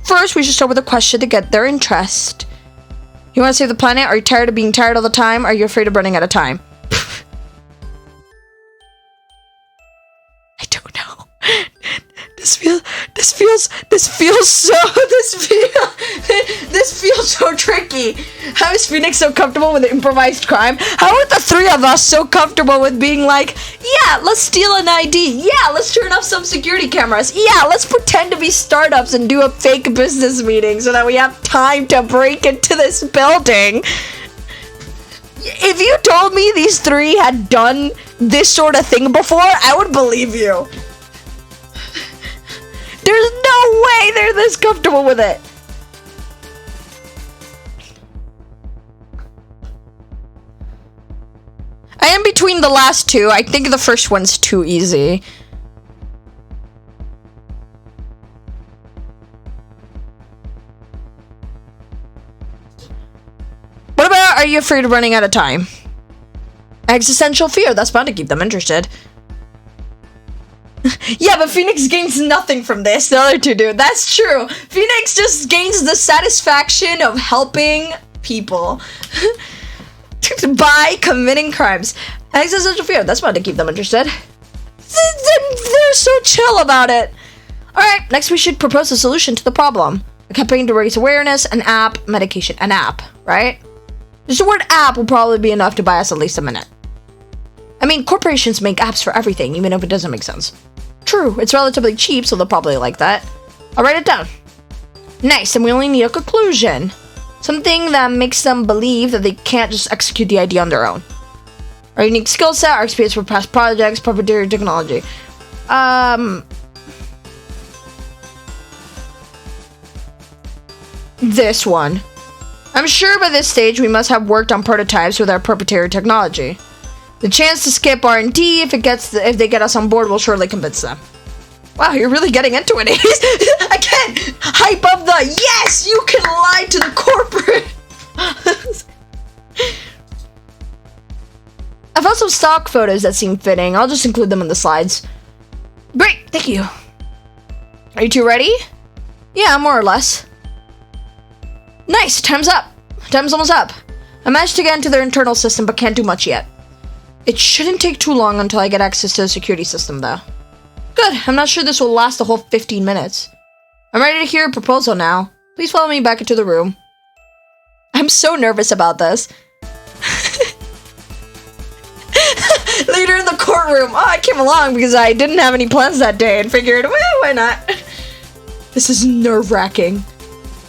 Speaker 1: First, we should start with a question to get their interest. You want to save the planet? Are you tired of being tired all the time? Are you afraid of running out of time? I don't know. This feels so tricky. How is Phoenix so comfortable with improvised crime? How are the three of us so comfortable with being like, yeah, let's steal an ID. Yeah, let's turn off some security cameras. Yeah, let's pretend to be startups and do a fake business meeting so that we have time to break into this building. If you told me these three had done this sort of thing before, I would believe you. There's no way they're this comfortable with it. I am between the last two. I think the first one's too easy. What about, are you afraid of running out of time? Existential fear, that's bound to keep them interested. Yeah, but Phoenix gains nothing from this. The other two do. That's true. Phoenix just gains the satisfaction of helping people by committing crimes. Existential fear, that's bound to keep them interested. They're so chill about it. Alright, next we should propose a solution to the problem. A campaign to raise awareness, an app, medication. An app, right? Just the word app will probably be enough to buy us at least a minute. I mean, corporations make apps for everything, even if it doesn't make sense. True, it's relatively cheap, so they'll probably like that. I'll write it down. Nice, and we only need a conclusion. Something that makes them believe that they can't just execute the idea on their own. Our unique skill set, our experience with past projects, proprietary technology. This one. I'm sure by this stage we must have worked on prototypes with our proprietary technology. The chance to skip R&D if they get us on board will surely convince them. Wow, you're really getting into it, Ace. Again, hype up the yes, you can lie to the corporate. I found some stock photos that seem fitting. I'll just include them in the slides. Great, thank you. Are you two ready? Yeah, more or less. Nice, time's up. Time's almost up. I managed to get into their internal system, but can't do much yet. It shouldn't take too long until I get access to the security system, though. Good, I'm not sure this will last the whole 15 minutes. I'm ready to hear a proposal now. Please follow me back into the room. I'm so nervous about this. Later in the courtroom, I came along because I didn't have any plans that day and figured, well, why not? This is nerve-wracking.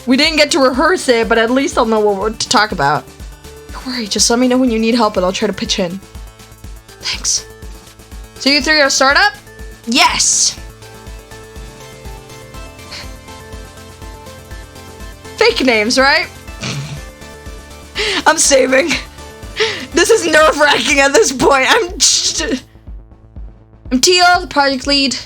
Speaker 1: We didn't get to rehearse it, but at least I'll know what we're to talk about. Don't worry, just let me know when you need help and I'll try to pitch in. Thanks. So you three are a startup? Yes! Fake names, right? I'm saving. This is nerve-wracking at this point. I'm Teal, the project lead.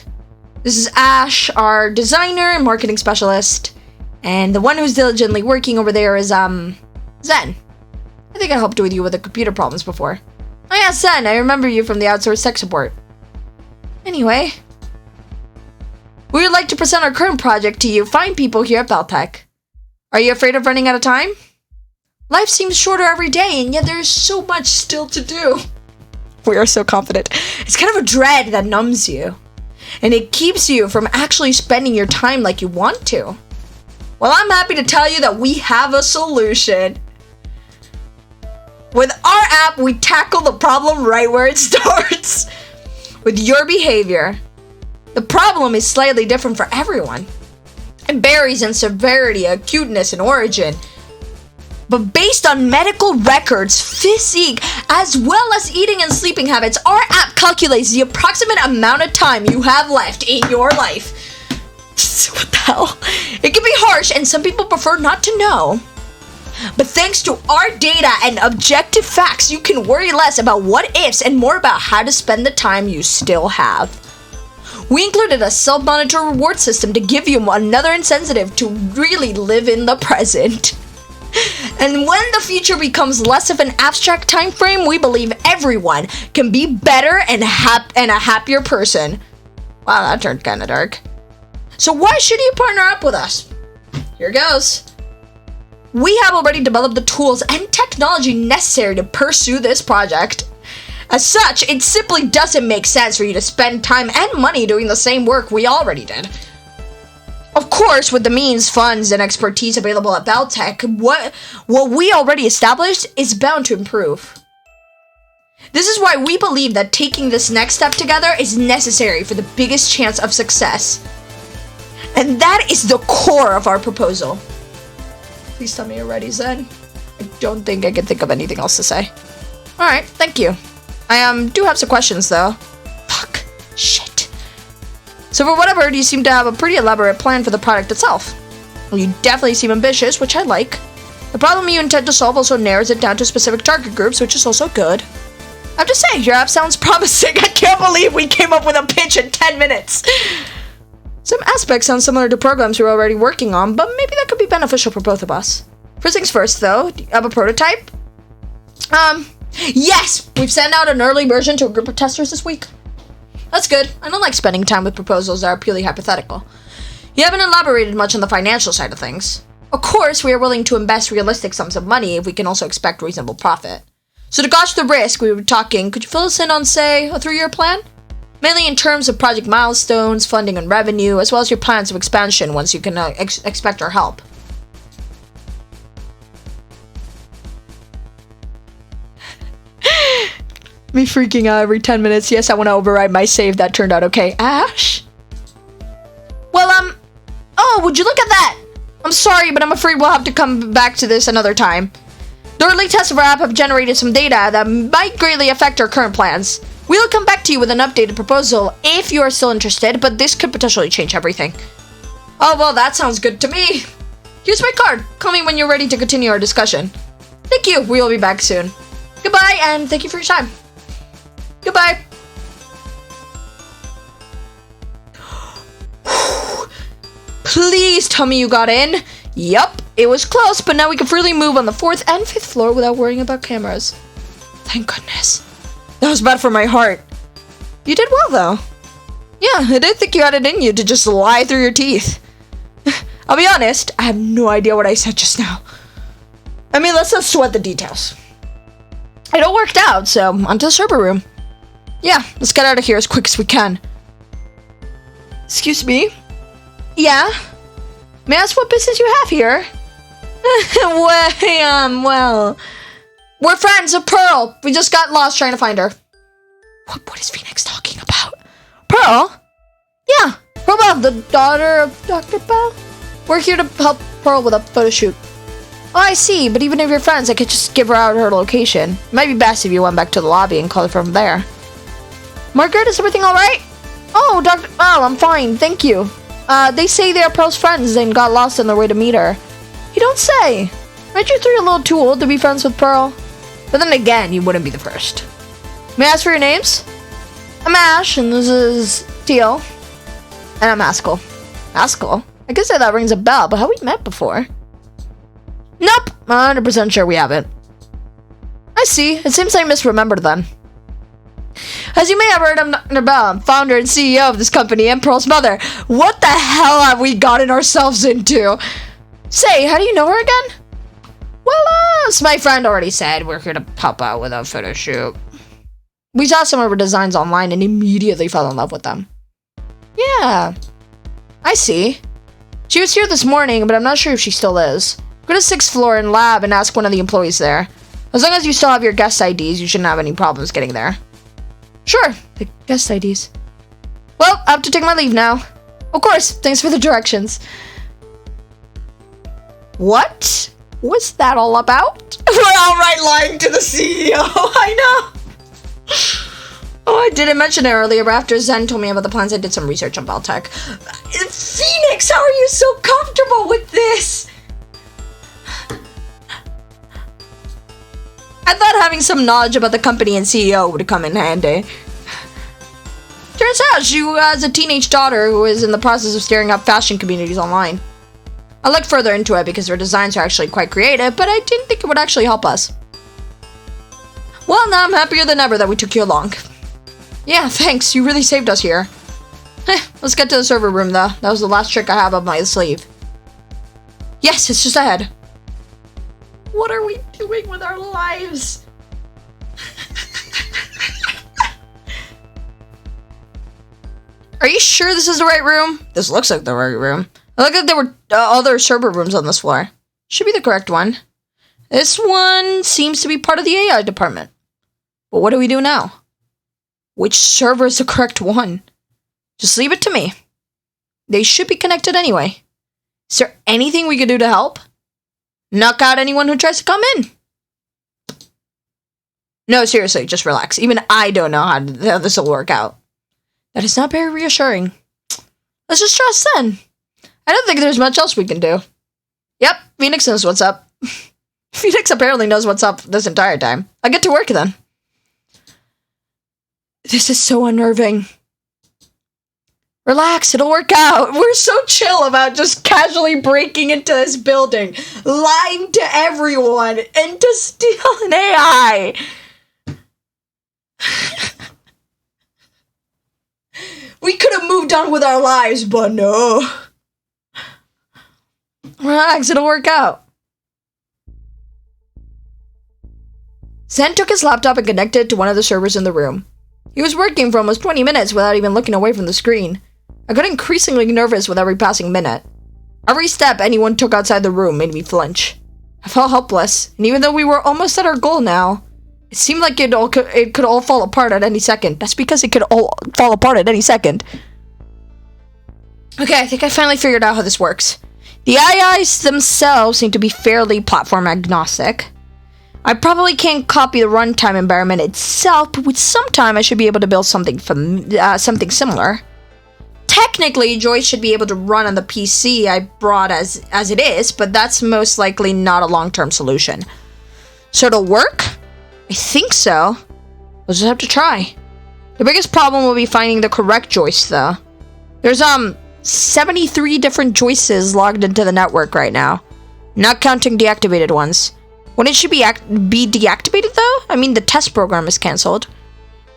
Speaker 1: This is Ash, our designer and marketing specialist. And the one who's diligently working over there is, Zen. I think I helped with you with the computer problems before. Oh yeah, Zen, I remember you from the outsourced tech support. Anyway. We would like to present our current project to you fine people here at Beltech. Are you afraid of running out of time? Life seems shorter every day, and yet there is so much still to do. We are so confident. It's kind of a dread that numbs you. And it keeps you from actually spending your time like you want to. Well, I'm happy to tell you that we have a solution. With our app, we tackle the problem right where it starts. With your behavior. The problem is slightly different for everyone. It varies in severity, acuteness, and origin. But based on medical records, physique, as well as eating and sleeping habits, our app calculates the approximate amount of time you have left in your life. What the hell? It can be harsh, and some people prefer not to know. But thanks to our data and objective facts, you can worry less about what ifs and more about how to spend the time you still have. We included a self-monitor reward system to give you another incentive to really live in the present. And when the future becomes less of an abstract time frame, we believe everyone can be better and a happier person. Wow, that turned kind of dark. So why should you partner up with us? Here goes. We have already developed the tools and technology necessary to pursue this project. As such, it simply doesn't make sense for you to spend time and money doing the same work we already did. Of course, with the means, funds, and expertise available at Beltech, what we already established is bound to improve. This is why we believe that taking this next step together is necessary for the biggest chance of success. And that is the core of our proposal. Please tell me you're ready, Zen. I don't think I can think of anything else to say. Alright, thank you. I do have some questions, though. Fuck. Shit. So for what I've heard, you seem to have a pretty elaborate plan for the product itself. Well, you definitely seem ambitious, which I like. The problem you intend to solve also narrows it down to specific target groups, which is also good. I'm just saying, your app sounds promising. I can't believe we came up with a pitch in 10 minutes. Some aspects sound similar to programs we're already working on, but maybe that could be beneficial for both of us. First things first, though, do you have a prototype? Yes! We've sent out an early version to a group of testers this week. That's good. I don't like spending time with proposals that are purely hypothetical. You haven't elaborated much on the financial side of things. Of course, we are willing to invest realistic sums of money if we can also expect reasonable profit. So to gauge the risk we were talking, could you fill us in on, say, a 3-year plan? Mainly in terms of project milestones, funding and revenue, as well as your plans of expansion once you can expect our help. Me freaking out every 10 minutes. Yes, I want to override my save. That turned out okay. Ash? Well, oh, would you look at that? I'm sorry, but I'm afraid we'll have to come back to this another time. The early tests of our app have generated some data that might greatly affect our current plans. We'll come back to you with an updated proposal if you are still interested, but this could potentially change everything. Oh, well, that sounds good to me. Here's my card. Call me when you're ready to continue our discussion. Thank you. We will be back soon. Goodbye, and thank you for your time. Goodbye. Please tell me you got in. Yup, it was close, but now we can freely move on the 4th and 5th floor without worrying about cameras. Thank goodness. That was bad for my heart. You did well, though. Yeah, I did think you had it in you to just lie through your teeth. I'll be honest, I have no idea what I said just now. I mean, let's not sweat the details. It all worked out, so onto the server room. Yeah, let's get out of here as quick as we can. Excuse me? Yeah? May I ask what business you have here? Well... We're friends of Pearl. We just got lost trying to find her. What is Phoenix talking about? Pearl? Yeah, Pearl Bell, the daughter of Dr. Bell. We're here to help Pearl with a photo shoot. Oh, I see, but even if you're friends, I could just give her out her location. It might be best if you went back to the lobby and called her from there. Margaret, is everything alright? Oh, Dr. Bell, I'm fine, thank you. They say they are Pearl's friends and got lost on their way to meet her. You don't say. Aren't you 3 a little too old to be friends with Pearl? But then again, you wouldn't be the first. May I ask for your names? I'm Ash, and this is Teal. And I'm Haskell. Haskell? I could say that rings a bell, but have we met before? Nope, I'm 100% sure we haven't. I see. It seems I misremembered then. As you may have heard, I'm Dr. Bell. I'm founder and CEO of this company and Pearl's mother. What the hell have we gotten ourselves into? Say, how do you know her again? Well, as my friend already said, we're here to help out with a photo shoot. We saw some of her designs online and immediately fell in love with them. Yeah, I see. She was here this morning, but I'm not sure if she still is. Go to 6th floor in lab and ask one of the employees there. As long as you still have your guest IDs, you shouldn't have any problems getting there. Sure, the guest IDs. Well, I have to take my leave now. Of course, thanks for the directions. What? What's that all about? We're outright lying to the CEO. I know. Oh, I didn't mention it earlier, but after Zen told me about the plans, I did some research on Beltech. Phoenix, how are you so comfortable with this? I thought having some knowledge about the company and CEO would come in handy. Turns out she has a teenage daughter who is in the process of stirring up fashion communities online. I looked further into it because her designs are actually quite creative, but I didn't think it would actually help us. Well, now I'm happier than ever that we took you along. Yeah, thanks. You really saved us here. Let's get to the server room, though. That was the last trick I have up my sleeve. Yes, it's just ahead. What are we doing with our lives? Are you sure this is the right room? This looks like the right room. I looked like there were other server rooms on this floor. Should be the correct one. This one seems to be part of the AI department. But what do we do now? Which server is the correct one? Just leave it to me. They should be connected anyway. Is there anything we could do to help? Knock out anyone who tries to come in? No, seriously, just relax. Even I don't know how this will work out. That is not very reassuring. Let's just trust Zen. I don't think there's much else we can do. Yep, Phoenix knows what's up. Phoenix apparently knows what's up this entire time. I'll get to work then. This is so unnerving. Relax, it'll work out. We're so chill about just casually breaking into this building, lying to everyone, and to steal an AI. We could have moved on with our lives, but no. Relax, it'll work out. Zen took his laptop and connected it to one of the servers in the room. He was working for almost 20 minutes without even looking away from the screen. I got increasingly nervous with every passing minute. Every step anyone took outside the room made me flinch. I felt helpless, and even though we were almost at our goal now, it seemed like it could all fall apart at any second. That's because it could all fall apart at any second. Okay, I think I finally figured out how this works. The AIs themselves seem to be fairly platform agnostic. I probably can't copy the runtime environment itself, but with some time I should be able to build something similar. Technically, Joyce should be able to run on the PC I brought as it is, but that's most likely not a long-term solution. So it'll work? I think so. We'll just have to try. The biggest problem will be finding the correct Joyce, though. There's 73 different Joyces logged into the network right now, not counting deactivated ones. Wouldn't she be deactivated, though? I mean, the test program is cancelled.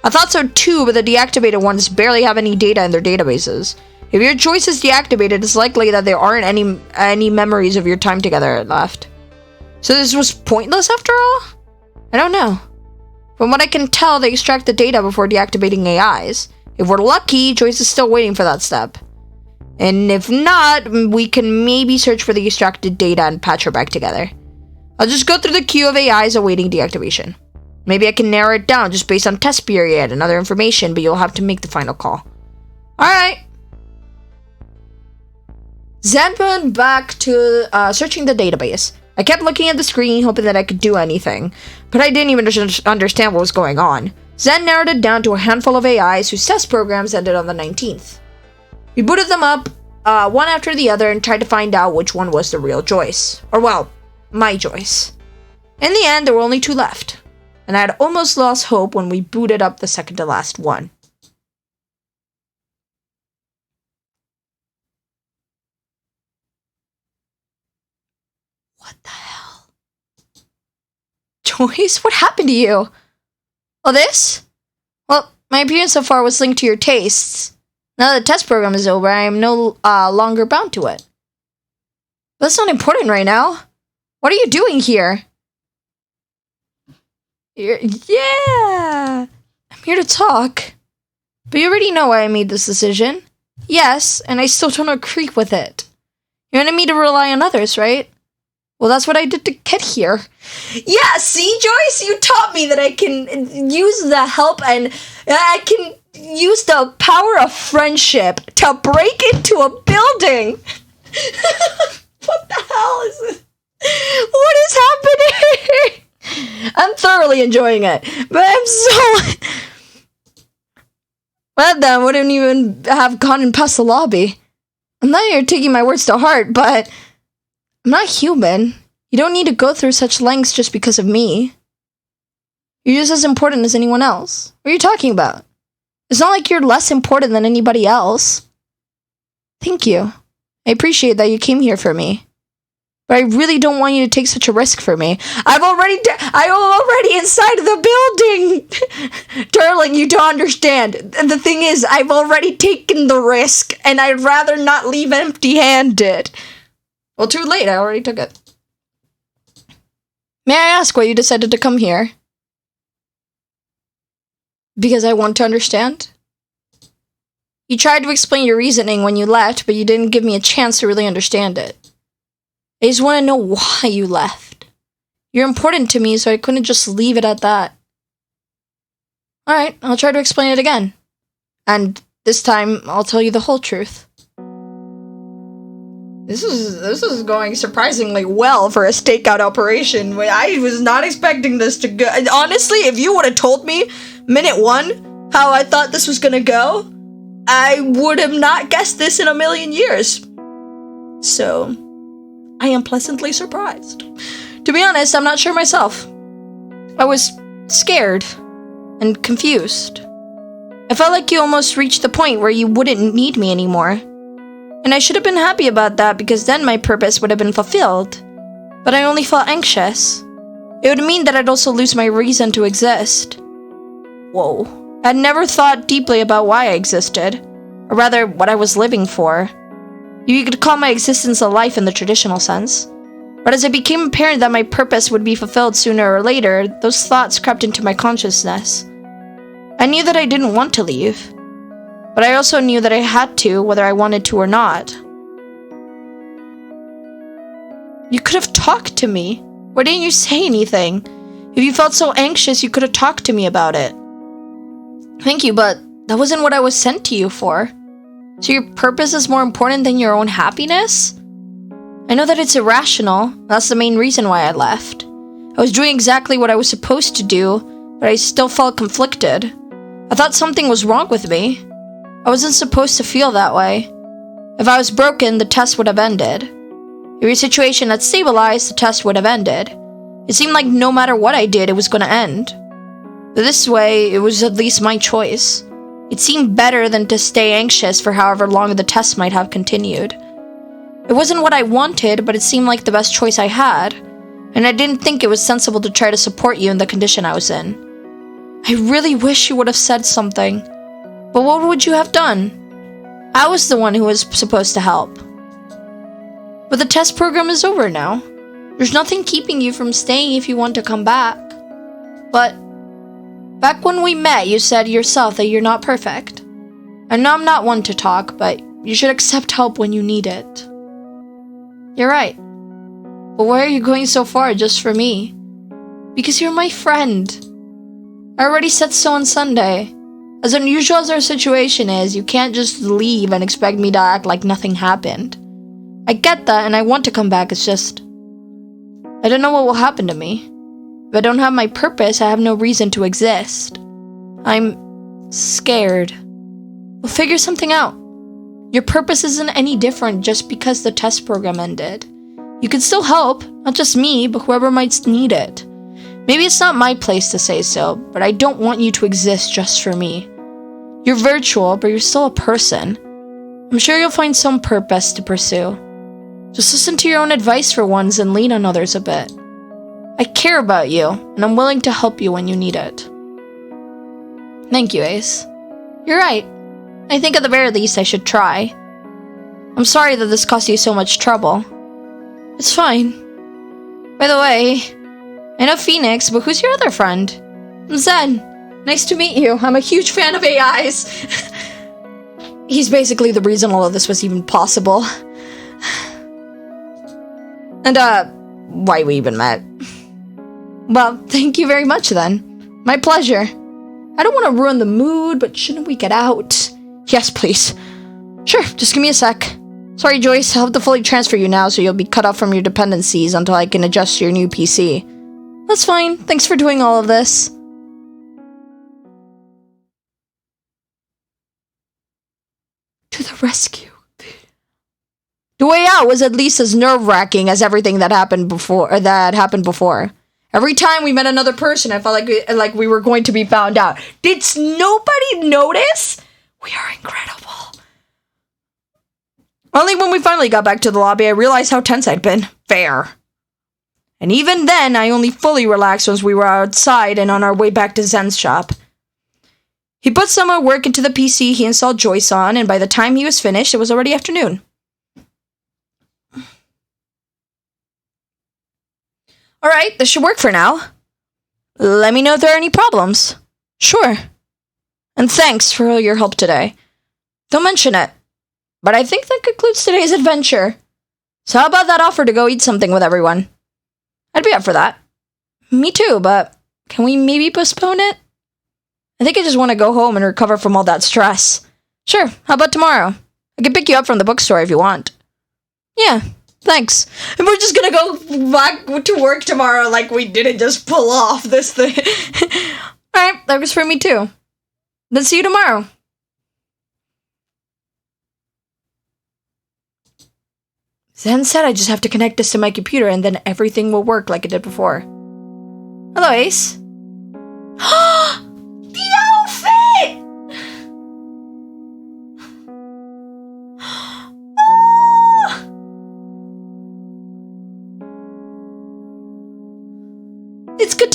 Speaker 1: I thought so too, but the deactivated ones barely have any data in their databases. If your Joyce is deactivated, it's likely that there aren't any memories of your time together left. So this was pointless after all? I don't know. From what I can tell, they extract the data before deactivating AIs. If we're lucky, Joyce is still waiting for that step. And if not, we can maybe search for the extracted data and patch her back together. I'll just go through the queue of AIs awaiting deactivation. Maybe I can narrow it down just based on test period and other information, but you'll have to make the final call. Alright. Zen went back to searching the database. I kept looking at the screen, hoping that I could do anything, but I didn't even understand what was going on. Zen narrowed it down to a handful of AIs whose test programs ended on the 19th. We booted them up, one after the other, and tried to find out which one was the real Joyce. Or, well, my Joyce. In the end, there were only 2 left, and I had almost lost hope when we booted up the second to last one. What the hell? Joyce, what happened to you? Oh, this? Well, my appearance so far was linked to your tastes. Now that the test program is over, I am no longer bound to it. But that's not important right now. What are you doing here? Yeah, I'm here to talk. But you already know why I made this decision. Yes, and I still don't agree with it. You wanted me to rely on others, right? Well, that's what I did to get here. Yeah, see, Joyce? You taught me that I can use the help and I can use the power of friendship to break into a building. What the hell is this? What is happening? I'm thoroughly enjoying it, but I'm so... Well, then, wouldn't even have gone past the lobby. I'm not here taking my words to heart, but I'm not human. You don't need to go through such lengths just because of me. You're just as important as anyone else. What are you talking about? It's not like you're less important than anybody else. Thank you. I appreciate that you came here for me. But I really don't want you to take such a risk for me. I'm already inside the building! Darling, you don't understand. The thing is, I've already taken the risk, and I'd rather not leave empty-handed. Well, too late, I already took it. May I ask why you decided to come here? Because I want to understand? You tried to explain your reasoning when you left, but you didn't give me a chance to really understand it. I just want to know why you left. You're important to me, so I couldn't just leave it at that. Alright, I'll try to explain it again. And this time, I'll tell you the whole truth. This is going surprisingly well for a stakeout operation. I was not expecting this to go. Honestly, if you would have told me minute 1 how I thought this was gonna go, I would have not guessed this in a million years. So, I am pleasantly surprised. To be honest, I'm not sure myself. I was scared and confused. I felt like you almost reached the point where you wouldn't need me anymore. And I should have been happy about that because then my purpose would have been fulfilled. But I only felt anxious. It would mean that I'd also lose my reason to exist. Whoa. I'd never thought deeply about why I existed. Or rather, what I was living for. You could call my existence a life in the traditional sense. But as it became apparent that my purpose would be fulfilled sooner or later, those thoughts crept into my consciousness. I knew that I didn't want to leave. But I also knew that I had to, whether I wanted to or not. You could have talked to me. Why didn't you say anything? If you felt so anxious, you could have talked to me about it. Thank you, but that wasn't what I was sent to you for. So your purpose is more important than your own happiness? I know that it's irrational. That's the main reason why I left. I was doing exactly what I was supposed to do, but I still felt conflicted. I thought something was wrong with me. I wasn't supposed to feel that way. If I was broken, the test would have ended. If your situation had stabilized, the test would have ended. It seemed like no matter what I did, it was going to end. But this way, it was at least my choice. It seemed better than to stay anxious for however long the test might have continued. It wasn't what I wanted, but it seemed like the best choice I had, and I didn't think it was sensible to try to support you in the condition I was in. I really wish you would have said something. But what would you have done? I was the one who was supposed to help. But the test program is over now. There's nothing keeping you from staying if you want to come back. But back when we met, you said yourself that you're not perfect. I know I'm not one to talk, but you should accept help when you need it. You're right. But why are you going so far just for me? Because you're my friend. I already said so on Sunday. As unusual as our situation is, you can't just leave and expect me to act like nothing happened. I get that and I want to come back, it's just I don't know what will happen to me. If I don't have my purpose, I have no reason to exist. I'm scared. We'll figure something out. Your purpose isn't any different just because the test program ended. You can still help, not just me, but whoever might need it. Maybe it's not my place to say so, but I don't want you to exist just for me. You're virtual, but you're still a person. I'm sure you'll find some purpose to pursue. Just listen to your own advice for once and lean on others a bit. I care about you, and I'm willing to help you when you need it. Thank you, Ace. You're right. I think at the very least I should try. I'm sorry that this cost you so much trouble. It's fine. By the way, I know Phoenix, but who's your other friend? I'm Zen. Nice to meet you. I'm a huge fan of AIs. He's basically the reason all of this was even possible. And, why we even met. Well, thank you very much then. My pleasure. I don't want to ruin the mood, but shouldn't we get out? Yes, please. Sure, just give me a sec. Sorry, Joyce, I'll have to fully transfer you now so you'll be cut off from your dependencies until I can adjust your new PC. That's fine. Thanks for doing all of this. To the rescue. The way out was at least as nerve-wracking as everything that happened before. Every time we met another person, I felt like we were going to be found out. Did nobody notice? We are incredible. Only when we finally got back to the lobby, I realized how tense I'd been. Fair. And even then, I only fully relaxed once we were outside and on our way back to Zen's shop. He put some more work into the PC he installed Joyce on, and by the time he was finished, it was already afternoon. Alright, this should work for now. Let me know if there are any problems. Sure. And thanks for all your help today. Don't mention it. But I think that concludes today's adventure. So how about that offer to go eat something with everyone? I'd be up for that. Me too, but can we maybe postpone it? I think I just want to go home and recover from all that stress. Sure, how about tomorrow? I can pick you up from the bookstore if you want. Yeah, thanks. And we're just gonna go back to work tomorrow like we didn't just pull off this thing. Alright, that was for me too. Then see you tomorrow. Zen said I just have to connect this to my computer and then everything will work like it did before. Hello, Ace. The outfit!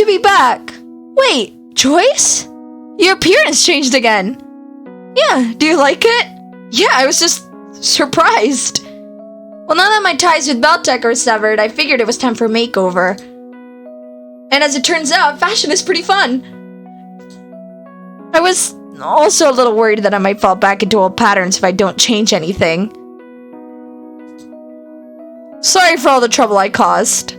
Speaker 1: to be back. Wait, Joyce? Your appearance changed again. Yeah, do you like it? Yeah, I was just surprised. Well, now that my ties with Beltec are severed, I figured it was time for a makeover. And as it turns out, fashion is pretty fun. I was also a little worried that I might fall back into old patterns if I don't change anything. Sorry for all the trouble I caused.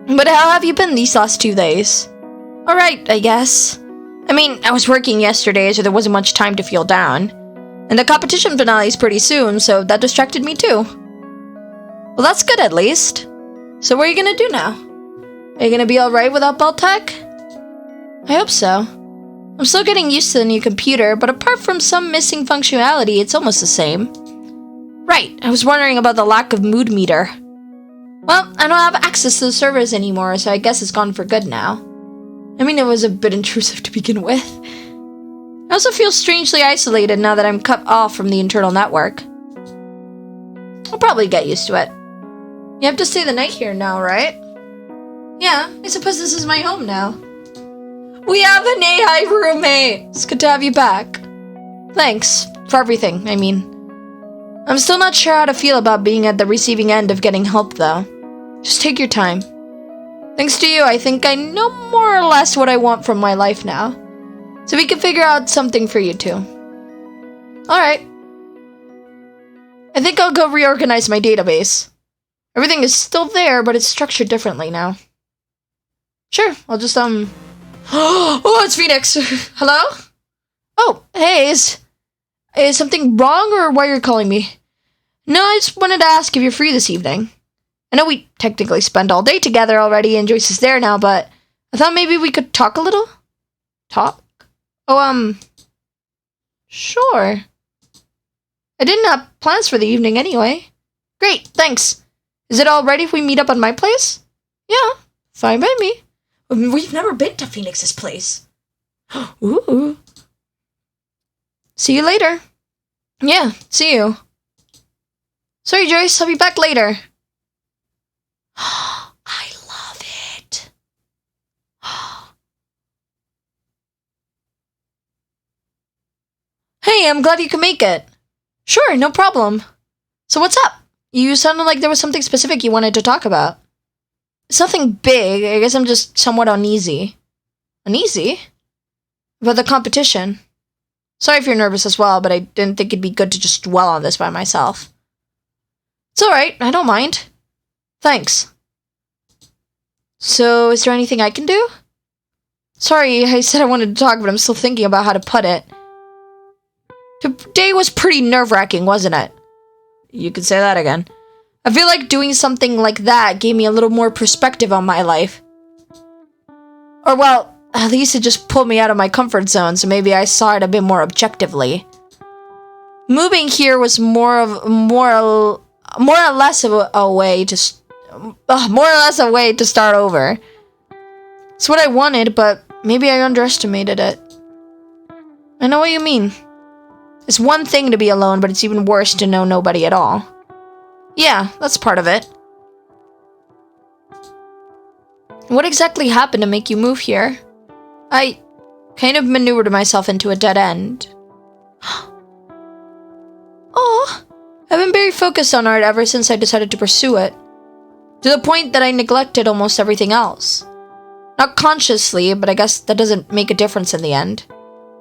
Speaker 1: But how have you been these last 2 days? Alright, I guess. I mean, I was working yesterday, so there wasn't much time to feel down. And the competition finale is pretty soon, so that distracted me too. Well, that's good at least. So what are you gonna do now? Are you gonna be alright without Beltec? I hope so. I'm still getting used to the new computer, but apart from some missing functionality, it's almost the same. Right, I was wondering about the lack of mood meter. Well, I don't have access to the servers anymore, so I guess it's gone for good now. I mean, it was a bit intrusive to begin with. I also feel strangely isolated now that I'm cut off from the internal network. I'll probably get used to it. You have to stay the night here now, right? Yeah, I suppose this is my home now. We have an AI roommate! It's good to have you back. Thanks for everything, I mean. I'm still not sure how to feel about being at the receiving end of getting help, though. Just take your time. Thanks to you, I think I know more or less what I want from my life now. So we can figure out something for you too. Alright. I think I'll go reorganize my database. Everything is still there, but it's structured differently now. Sure, I'll just, Oh, it's Phoenix! Hello? Oh, hey, is something wrong, or why you're calling me? No, I just wanted to ask if you're free this evening. I know we technically spent all day together already, and Joyce is there now, but I thought maybe we could talk a little? Talk? Oh, sure. I didn't have plans for the evening anyway. Great, thanks. Is it all right if we meet up at my place? Yeah, fine by me. We've never been to Phoenix's place. Ooh. See you later. Yeah, see you. Sorry, Joyce, I'll be back later. I love it. Hey, I'm glad you can make it. Sure, no problem. So what's up? You sounded like there was something specific you wanted to talk about. It's nothing big. I guess I'm just somewhat uneasy. Uneasy? About the competition. Sorry if you're nervous as well, but I didn't think it'd be good to just dwell on this by myself. It's alright, I don't mind. Thanks. So, is there anything I can do? Sorry, I said I wanted to talk, but I'm still thinking about how to put it. Today was pretty nerve-wracking, wasn't it? You could say that again. I feel like doing something like that gave me a little more perspective on my life. Or, well, at least it just pulled me out of my comfort zone, so maybe I saw it a bit more objectively. Moving here was more or less a way to start over. It's what I wanted, but maybe I underestimated it. I know what you mean. It's one thing to be alone, but it's even worse to know nobody at all. Yeah, that's part of it. What exactly happened to make you move here? I kind of maneuvered myself into a dead end. Oh, I've been very focused on art ever since I decided to pursue it. To the point that I neglected almost everything else. Not consciously, but I guess that doesn't make a difference in the end.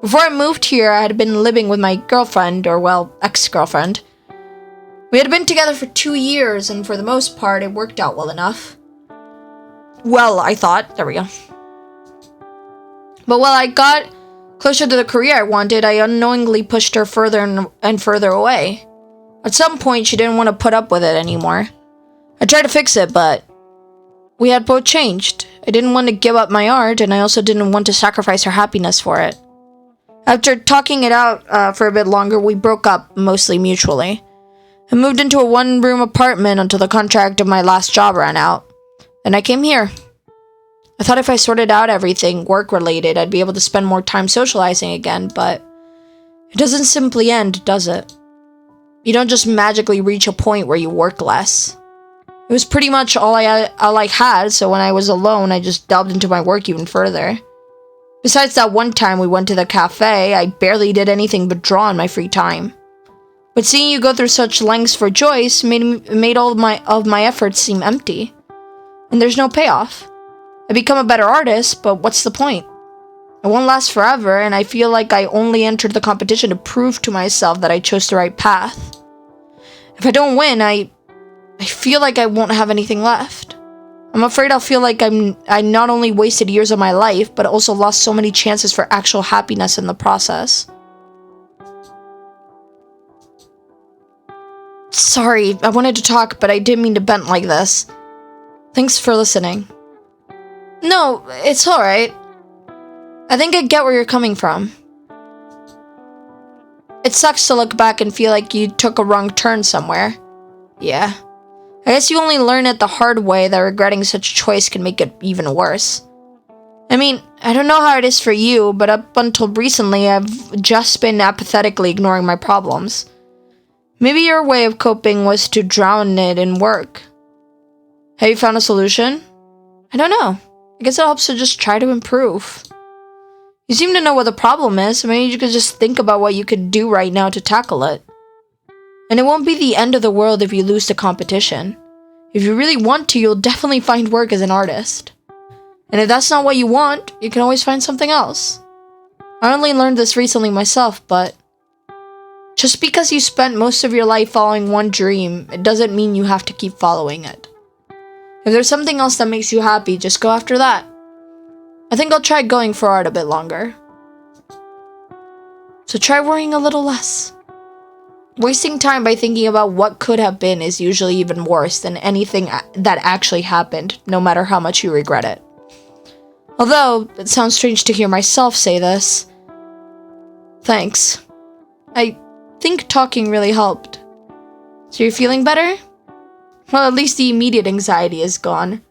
Speaker 1: Before I moved here, I had been living with my girlfriend, or well, ex-girlfriend. We had been together for 2 years, and for the most part, it worked out well enough. Well, I thought. There we go. But while I got closer to the career I wanted, I unknowingly pushed her further and further away. At some point, she didn't want to put up with it anymore. I tried to fix it, but we had both changed. I didn't want to give up my art, and I also didn't want to sacrifice her happiness for it. After talking it out for a bit longer, we broke up, mostly mutually. I moved into a one-room apartment until the contract of my last job ran out. Then I came here. I thought if I sorted out everything work-related, I'd be able to spend more time socializing again, but it doesn't simply end, does it? You don't just magically reach a point where you work less. It was pretty much all I had, so when I was alone, I just delved into my work even further. Besides that one time we went to the cafe, I barely did anything but draw in my free time. But seeing you go through such lengths for Joyce made all of my efforts seem empty. And there's no payoff. I become a better artist, but what's the point? It won't last forever, and I feel like I only entered the competition to prove to myself that I chose the right path. If I don't win, I feel like I won't have anything left. I'm afraid I'll feel like I not only wasted years of my life, but also lost so many chances for actual happiness in the process. Sorry, I wanted to talk, but I didn't mean to vent like this. Thanks for listening. No, it's alright. I think I get where you're coming from. It sucks to look back and feel like you took a wrong turn somewhere. Yeah. I guess you only learn it the hard way that regretting such a choice can make it even worse. I mean, I don't know how it is for you, but up until recently, I've just been apathetically ignoring my problems. Maybe your way of coping was to drown it in work. Have you found a solution? I don't know. I guess it helps to just try to improve. You seem to know what the problem is, so maybe you could just think about what you could do right now to tackle it. And it won't be the end of the world if you lose the competition. If you really want to, you'll definitely find work as an artist. And if that's not what you want, you can always find something else. I only learned this recently myself, but just because you spent most of your life following one dream, it doesn't mean you have to keep following it. If there's something else that makes you happy, just go after that. I think I'll try going for art a bit longer. So try worrying a little less. Wasting time by thinking about what could have been is usually even worse than anything that actually happened, no matter how much you regret it. Although, it sounds strange to hear myself say this. Thanks. I think talking really helped. So you're feeling better? Well, at least the immediate anxiety is gone.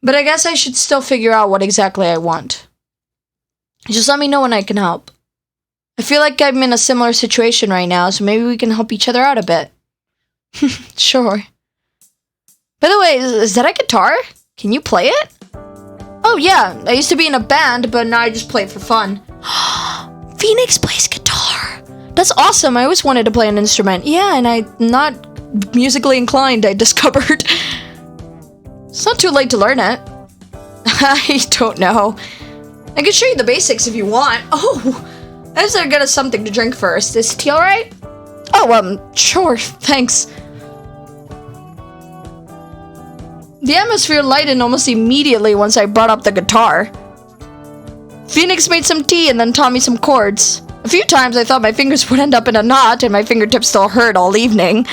Speaker 1: But I guess I should still figure out what exactly I want. Just let me know when I can help. I feel like I'm in a similar situation right now, so maybe we can help each other out a bit. Sure. By the way, is that a guitar? Can you play it? Oh yeah, I used to be in a band, but now I just play it for fun. Phoenix plays guitar. That's awesome. I always wanted to play an instrument. Yeah, and I'm not musically inclined, I discovered. It's not too late to learn it. I don't know. I can show you the basics if you want. Oh, I just gotta get us something to drink first. Is tea alright? Oh, sure, thanks. The atmosphere lightened almost immediately once I brought up the guitar. Phoenix made some tea and then taught me some chords. A few times I thought my fingers would end up in a knot and my fingertips still hurt all evening.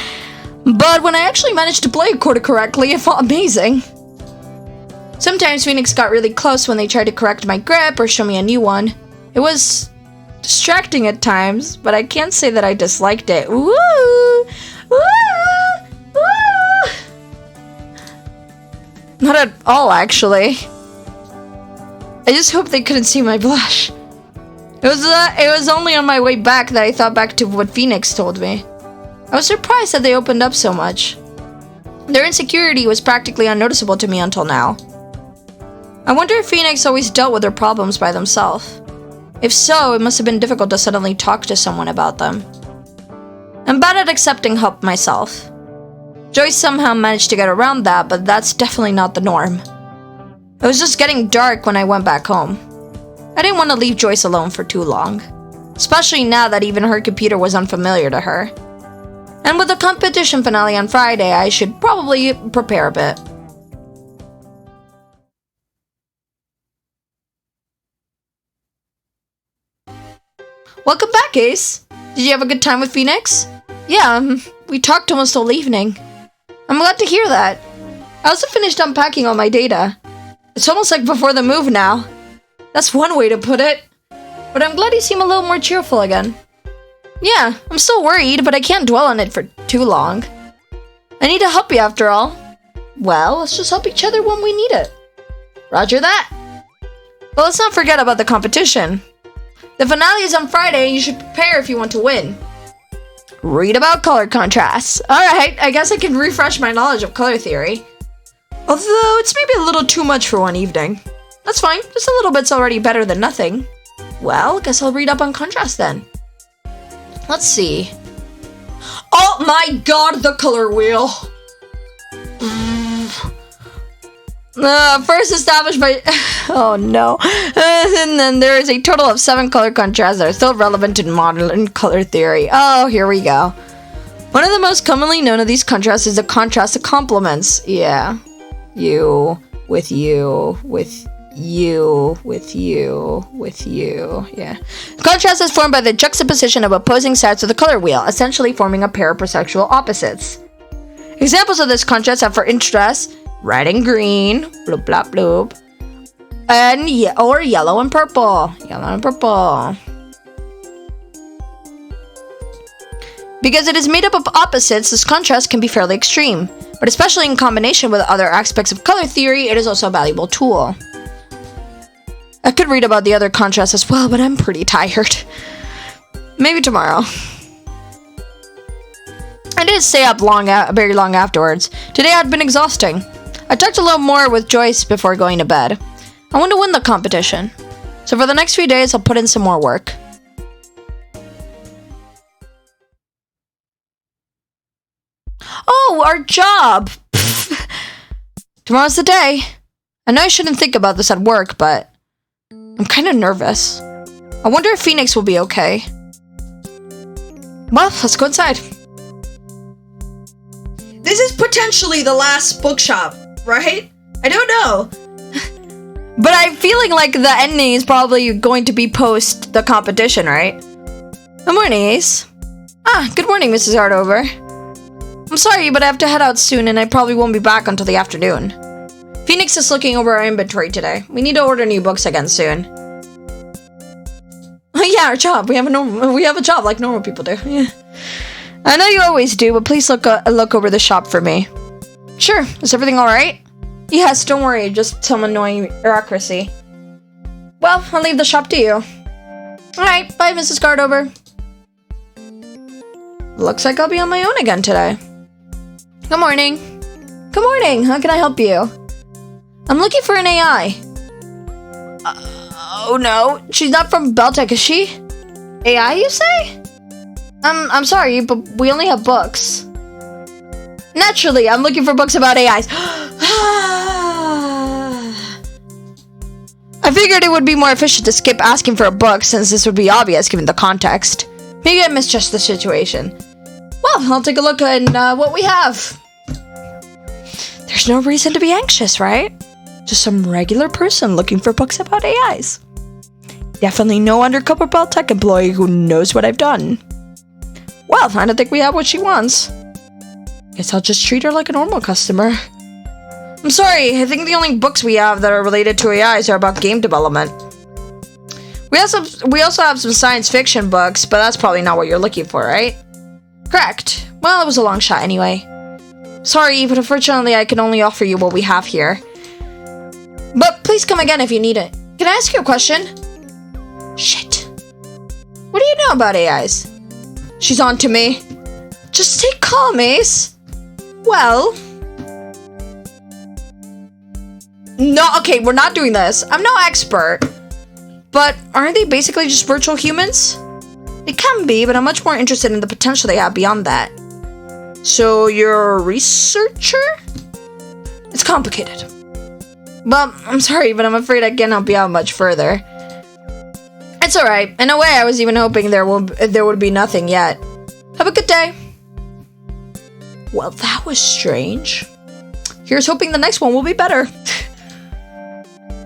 Speaker 1: But when I actually managed to play a chord correctly, it felt amazing. Sometimes Phoenix got really close when they tried to correct my grip or show me a new one. It was distracting at times, but I can't say that I disliked it. Woo! Woo! Woo! Not at all, actually. I just hope they couldn't see my blush. It was only on my way back that I thought back to what Phoenix told me. I was surprised that they opened up so much. Their insecurity was practically unnoticeable to me until now. I wonder if Phoenix always dealt with their problems by themselves. If so, it must have been difficult to suddenly talk to someone about them. I'm bad at accepting help myself. Joyce somehow managed to get around that, but that's definitely not the norm. It was just getting dark when I went back home. I didn't want to leave Joyce alone for too long, especially now that even her computer was unfamiliar to her. And with the competition finale on Friday, I should probably prepare a bit. Welcome back, Ace. Did you have a good time with Phoenix? Yeah, we talked almost all evening. I'm glad to hear that. I also finished unpacking all my data. It's almost like before the move now. That's one way to put it. But I'm glad you seem a little more cheerful again. Yeah, I'm still worried, but I can't dwell on it for too long. I need to help you after all. Well, let's just help each other when we need it. Roger that. But let's not forget about the competition. The finale is on Friday and you should prepare if you want to win. Read about color contrasts. Alright, I guess I can refresh my knowledge of color theory. Although, it's maybe a little too much for one evening. That's fine, just a little bit's already better than nothing. Well, guess I'll read up on contrast then. Let's see. Oh my god, the color wheel! First established by... Oh no. And then there is a total of 7 color contrasts that are still relevant in modern color theory. Oh, here we go. One of the most commonly known of these contrasts is the contrast of complements. Yeah. You, with you, with you, with you, with you. Yeah. Contrast is formed by the juxtaposition of opposing sides of the color wheel, essentially forming a pair of perceptual opposites. Examples of this contrast are, for interest, red and green, bloop, blop, bloop, and or yellow and purple, yellow and purple. Because it is made up of opposites, this contrast can be fairly extreme, but especially in combination with other aspects of color theory, it is also a valuable tool. I could read about the other contrasts as well, but I'm pretty tired. Maybe tomorrow. I didn't stay up very long afterwards. Today had been exhausting. I talked a little more with Joyce before going to bed. I want to win the competition. So for the next few days, I'll put in some more work. Oh, our job! Tomorrow's the day. I know I shouldn't think about this at work, but I'm kind of nervous. I wonder if Phoenix will be okay. Well, let's go inside. This is potentially the last bookshop, right? I don't know. But I'm feeling like the ending is probably going to be post the competition, right? Good morning, Ace. Ah, good morning, Mrs. Hardover. I'm sorry, but I have to head out soon and I probably won't be back until the afternoon. Phoenix is looking over our inventory today. We need to order new books again soon. Oh yeah, our job. We have a job like normal people do. Yeah. I know you always do, but please look over the shop for me. Sure. Is everything all right? Yes, don't worry. Just some annoying bureaucracy. Well, I'll leave the shop to you. All right. Bye, Mrs. Gardover. Looks like I'll be on my own again today. Good morning. Good morning. How can I help you? I'm looking for an AI. Oh no, she's not from Beltec, is she? AI, you say? I'm sorry, but we only have books. Naturally, I'm looking for books about AIs. I figured it would be more efficient to skip asking for a book since this would be obvious given the context. Maybe I misjudged the situation. Well, I'll take a look at what we have. There's no reason to be anxious, right? Just some regular person looking for books about AIs. Definitely no undercover Beltec employee who knows what I've done. Well, I don't think we have what she wants. Guess I'll just treat her like a normal customer. I'm sorry, I think the only books we have that are related to AIs are about game development. We also have some science fiction books, but that's probably not what you're looking for, right? Correct. Well, it was a long shot anyway. Sorry, but unfortunately I can only offer you what we have here. But please come again if you need it. Can I ask you a question? Shit. What do you know about AIs? She's on to me. Just stay calm, Ace. Well... No, okay, we're not doing this. I'm no expert. But aren't they basically just virtual humans? They can be, but I'm much more interested in the potential they have beyond that. So you're a researcher? It's complicated. Well, I'm sorry, but I'm afraid I can't help you out much further. It's alright. In a way, I was even hoping there would be nothing yet. Have a good day. Well, that was strange. Here's hoping the next one will be better.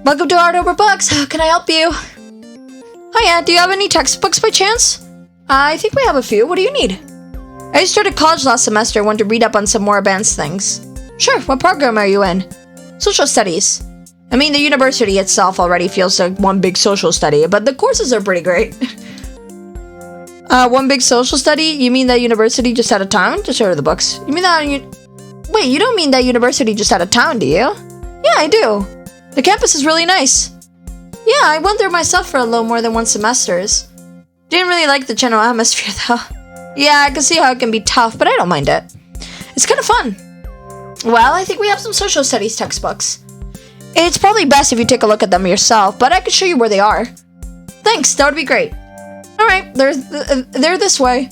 Speaker 1: Welcome to Hardover Books. How can I help you? Hiya, do you have any textbooks by chance? I think we have a few. What do you need? I just started college last semester and want to read up on some more advanced things. Sure, what program are you in? Social studies. I mean, the university itself already feels like one big social study, but the courses are pretty great. One big social study? You mean that university just out of town? Just show her the books. You mean that Wait, you don't mean that university just out of town, do you? Yeah, I do. The campus is really nice. Yeah, I went there myself for a little more than 1 semester. Didn't really like the general atmosphere, though. Yeah, I can see how it can be tough, but I don't mind it. It's kind of fun. Well, I think we have some social studies textbooks. It's probably best if you take a look at them yourself, but I could show you where they are. Thanks, that would be great. Alright, they're this way.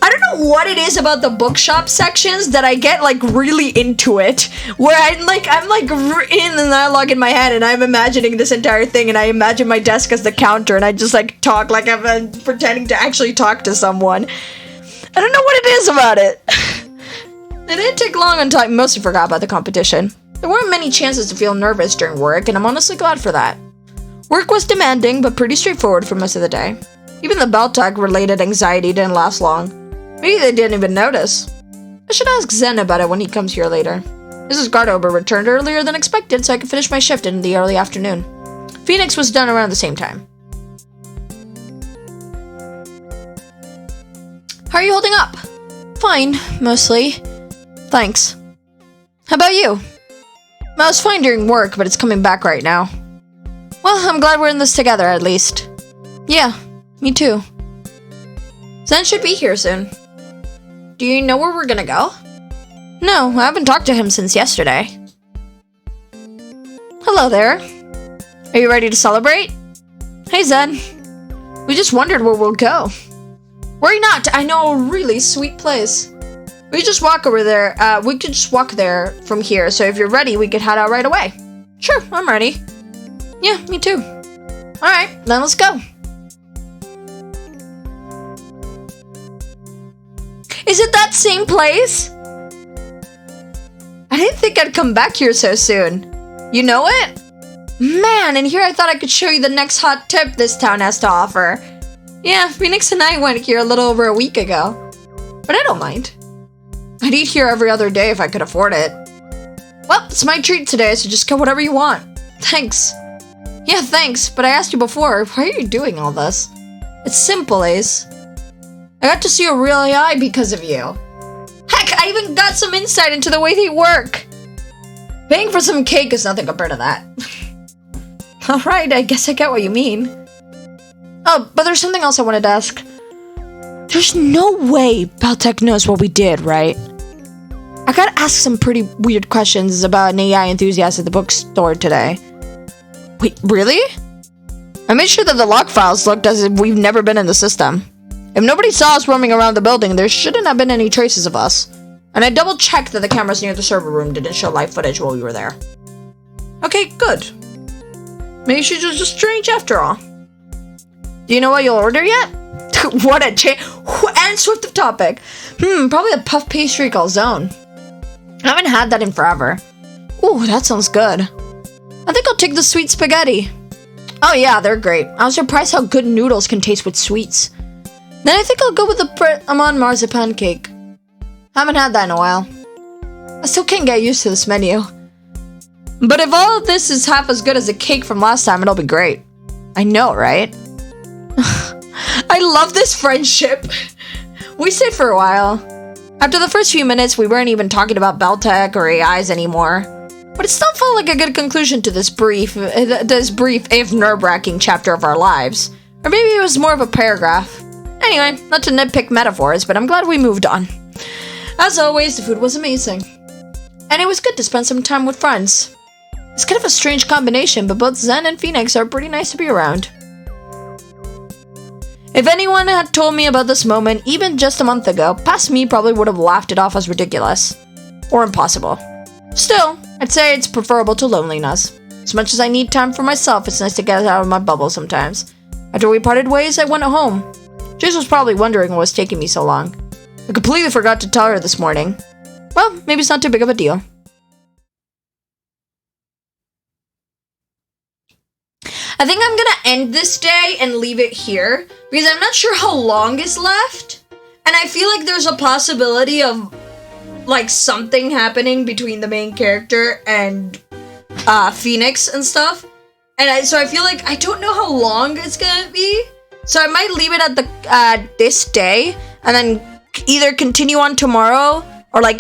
Speaker 1: I don't know what it is about the bookshop sections that I get like really into it, where I'm like in the dialogue in my head and I'm imagining this entire thing and I imagine my desk as the counter and I just like talk like I'm pretending to actually talk to someone. I don't know what it is about it. It didn't take long until I mostly forgot about the competition. There weren't many chances to feel nervous during work and I'm honestly glad for that. Work was demanding but pretty straightforward for most of the day. Even the Beltag related anxiety didn't last long. Maybe they didn't even notice. I should ask Zen about it when he comes here later. Mrs. Gardober returned earlier than expected so I could finish my shift in the early afternoon. Phoenix was done around the same time. How are you holding up? Fine, mostly. Thanks. How about you? I was fine during work, but it's coming back right now. Well, I'm glad we're in this together at least. Yeah, me too. Zen should be here soon. Do you know where we're gonna go? No, I haven't talked to him since yesterday. Hello there. Are you ready to celebrate? Hey Zen. We just wondered where we'll go. Worry not, I know a really sweet place. We just walk over there. We could just walk there from here, so if you're ready, we could head out right away. Sure, I'm ready. Yeah, me too. Alright, then let's go. Is it that same place? I didn't think I'd come back here so soon. You know it? Man, and here I thought I could show you the next hot tip this town has to offer. Yeah, Phoenix and I went here a little over a week ago. But I don't mind. I'd eat here every other day if I could afford it. Well, it's my treat today, so just get whatever you want. Thanks. Yeah, thanks, but I asked you before, why are you doing all this? It's simple, Ace. I got to see a real AI because of you. Heck, I even got some insight into the way they work. Paying for some cake is nothing compared to that. Alright, I guess I get what you mean. Oh, but there's something else I wanted to ask. There's no way Beltec knows what we did, right? I gotta ask some pretty weird questions about an AI enthusiast at the bookstore today. Wait, really? I made sure that the log files looked as if we've never been in the system. If nobody saw us roaming around the building, there shouldn't have been any traces of us. And I double-checked that the cameras near the server room didn't show live footage while we were there. Okay, good. Maybe she's just strange after all. Do you know what you'll order yet? What a change. And swift of topic. Probably a puff pastry called Zone. I haven't had that in forever. Ooh, that sounds good. I think I'll take the sweet spaghetti. Oh yeah, they're great. I was surprised how good noodles can taste with sweets. Then I think I'll go with the Amon marzipan cake. Haven't had that in a while. I still can't get used to this menu. But if all of this is half as good as the cake from last time, it'll be great. I know, right? I love this friendship. We stayed for a while. After the first few minutes, we weren't even talking about Beltec or AIs anymore. But it still felt like a good conclusion to this brief, if nerve-wracking chapter of our lives. Or maybe it was more of a paragraph. Anyway, not to nitpick metaphors, but I'm glad we moved on. As always, the food was amazing. And it was good to spend some time with friends. It's kind of a strange combination, but both Zen and Phoenix are pretty nice to be around. If anyone had told me about this moment even just a month ago, past me probably would have laughed it off as ridiculous. Or impossible. Still, I'd say it's preferable to loneliness. As much as I need time for myself, it's nice to get out of my bubble sometimes. After we parted ways, I went home. Jace was probably wondering what was taking me so long. I completely forgot to tell her this morning. Well, maybe it's not too big of a deal. I think I'm gonna end this day and leave it here, because I'm not sure how long is left, and I feel like there's a possibility of, like, something happening between the main character and, Phoenix and stuff, and so I feel like I don't know how long it's gonna be, so I might leave it at this day, and then either continue on tomorrow, or, like,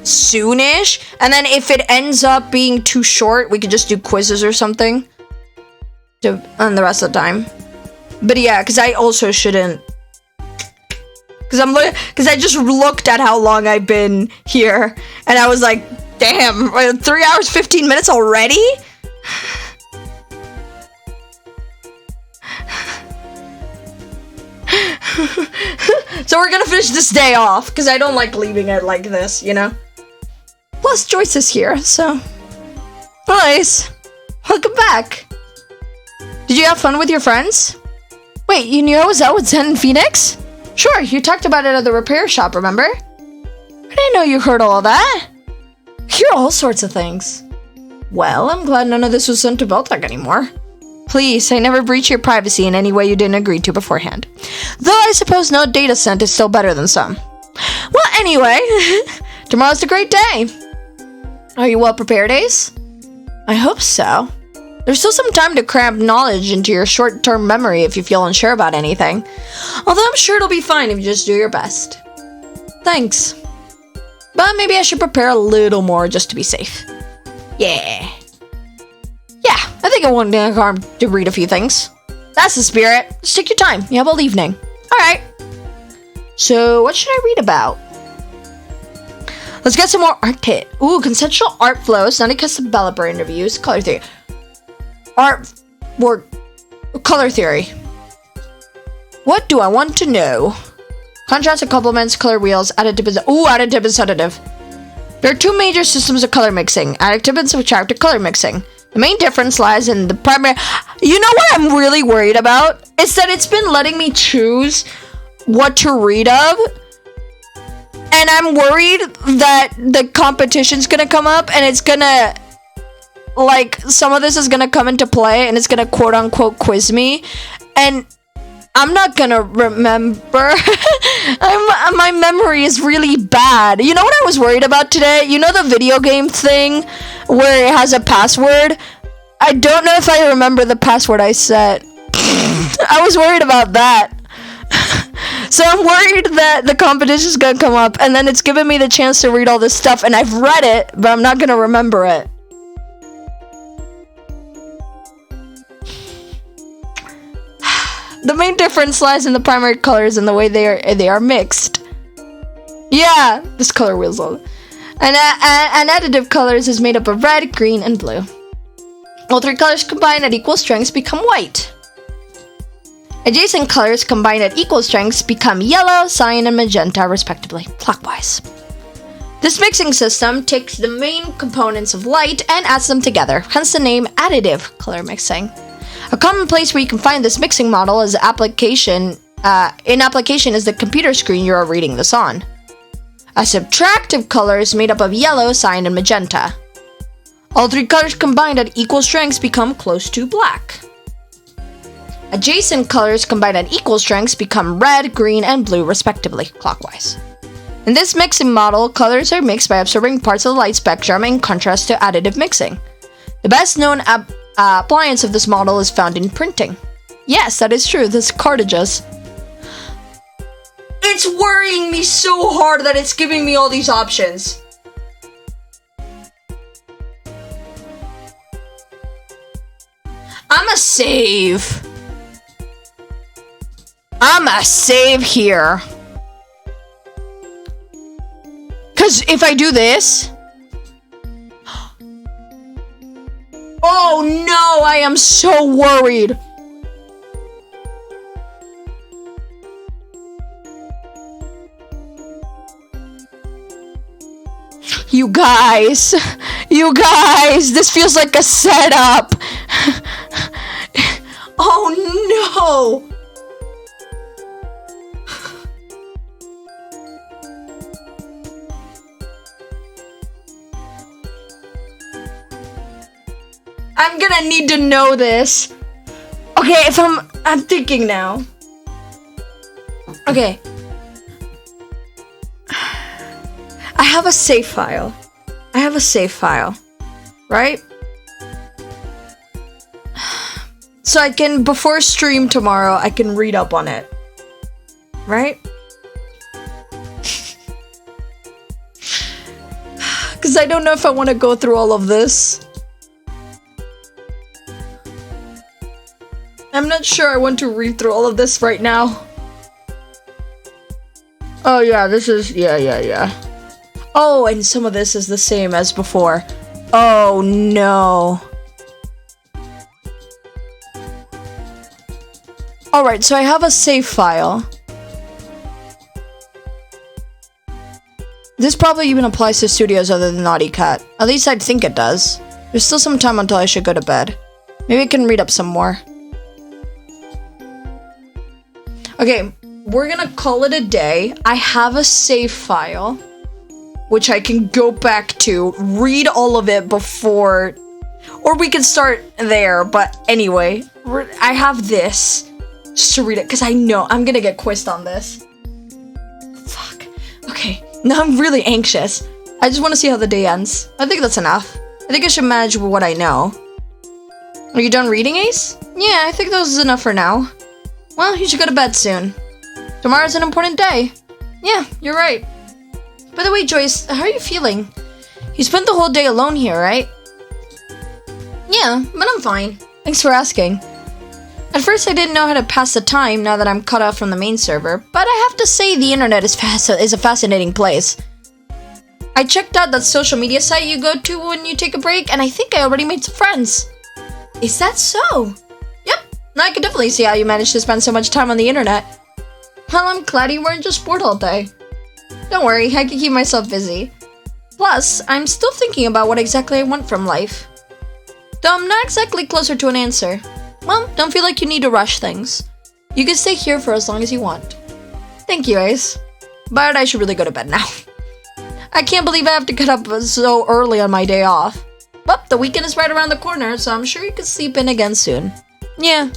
Speaker 1: soonish, and then if it ends up being too short, we could just do quizzes or something. On the rest of the time. But yeah, because I also shouldn't Because I just looked at how long I've been here, and I was like, damn, 3 hours, 15 minutes already? So we're gonna finish this day off, because I don't like leaving it like this, you know? Plus, Joyce is here, so... Nice. Welcome back. Did you have fun with your friends? Wait, you knew I was out with Zen and Phoenix? Sure, you talked about it at the repair shop, remember? I didn't know you heard all of that. I hear all sorts of things. Well, I'm glad none of this was sent to Beltec anymore. Please, I never breach your privacy in any way you didn't agree to beforehand. Though I suppose no data sent is still better than some. Well, anyway, tomorrow's a great day. Are you well prepared, Ace? I hope so. There's still some time to cram knowledge into your short-term memory if you feel unsure about anything. Although I'm sure it'll be fine if you just do your best. Thanks. But maybe I should prepare a little more just to be safe. Yeah. Yeah, I think it won't do harm to read a few things. That's the spirit. Just take your time. You have all evening. Alright. So, what should I read about? Let's get some more art hit. Ooh, consensual art flows, non-custom developer interviews, color theory. Art work, color theory. What do I want to know? Contrast and complements, color wheels, additive is additive and subditive. There are two major systems of color mixing, additive and subtractive color mixing. The main difference lies in the primary. You know what I'm really worried about? It's that it's been letting me choose what to read of. And I'm worried that the competition's gonna come up and it's gonna, like, some of this is gonna come into play and it's gonna quote unquote quiz me. And I'm not gonna remember. My memory is really bad. You know what I was worried about today? You know the video game thing where it has a password? I don't know if I remember the password I set. I was worried about that. So I'm worried that the competition is gonna come up and then it's giving me the chance to read all this stuff and I've read it, but I'm not gonna remember it. The main difference lies in the primary colors and the way they are mixed. Yeah, this color wheel's all. And additive colors is made up of red, green, and blue. All three colors combined at equal strengths become white. Adjacent colors combined at equal strengths become yellow, cyan, and magenta, respectively, clockwise. This mixing system takes the main components of light and adds them together, hence the name additive color mixing. A common place where you can find this mixing model is application is the computer screen you are reading this on. A subtractive color is made up of yellow, cyan, and magenta. All three colors combined at equal strengths become close to black. Adjacent colors combined at equal strengths become red, green, and blue, respectively, clockwise. In this mixing model, colors are mixed by absorbing parts of the light spectrum in contrast to additive mixing. The best known appliance of this model is found in printing. Yes, that is true, this cartridges. It's worrying me so hard that it's giving me all these options. I'ma save here. Cause if I do this... Oh no, I am so worried. You guys, this feels like a setup. Oh no. I'm gonna need to know this. Okay, if I'm thinking now. Okay. I have a save file. Right? So I can, before stream tomorrow, I can read up on it. Right? Because I don't know if I want to go through all of this. I'm not sure I want to read through all of this right now. Oh yeah, this is, yeah. Oh, and some of this is the same as before. Oh no. Alright, so I have a save file. This probably even applies to studios other than Naughty Cat. At least I think it does. There's still some time until I should go to bed. Maybe I can read up some more. Okay, we're gonna call it a day. I have a save file, which I can go back to, read all of it before, or we can start there, but anyway, I have this, just to read it, because I know I'm gonna get quizzed on this. Fuck. Okay, now I'm really anxious. I just want to see how the day ends. I think that's enough. I think I should manage with what I know. Are you done reading, Ace? Yeah, I think that was enough for now. Well, you should go to bed soon. Tomorrow's an important day. Yeah, you're right. By the way, Joyce, how are you feeling? You spent the whole day alone here, right? Yeah, but I'm fine. Thanks for asking. At first, I didn't know how to pass the time now that I'm cut off from the main server, but I have to say the internet is a fascinating place. I checked out that social media site you go to when you take a break, and I think I already made some friends. Is that so? Yep, I can definitely see how you managed to spend so much time on the internet. Well, I'm glad you weren't just bored all day. Don't worry, I can keep myself busy. Plus, I'm still thinking about what exactly I want from life. Though I'm not exactly closer to an answer. Well, don't feel like you need to rush things. You can stay here for as long as you want. Thank you, Ace. But I should really go to bed now. I can't believe I have to get up so early on my day off. But the weekend is right around the corner, so I'm sure you can sleep in again soon. Yeah.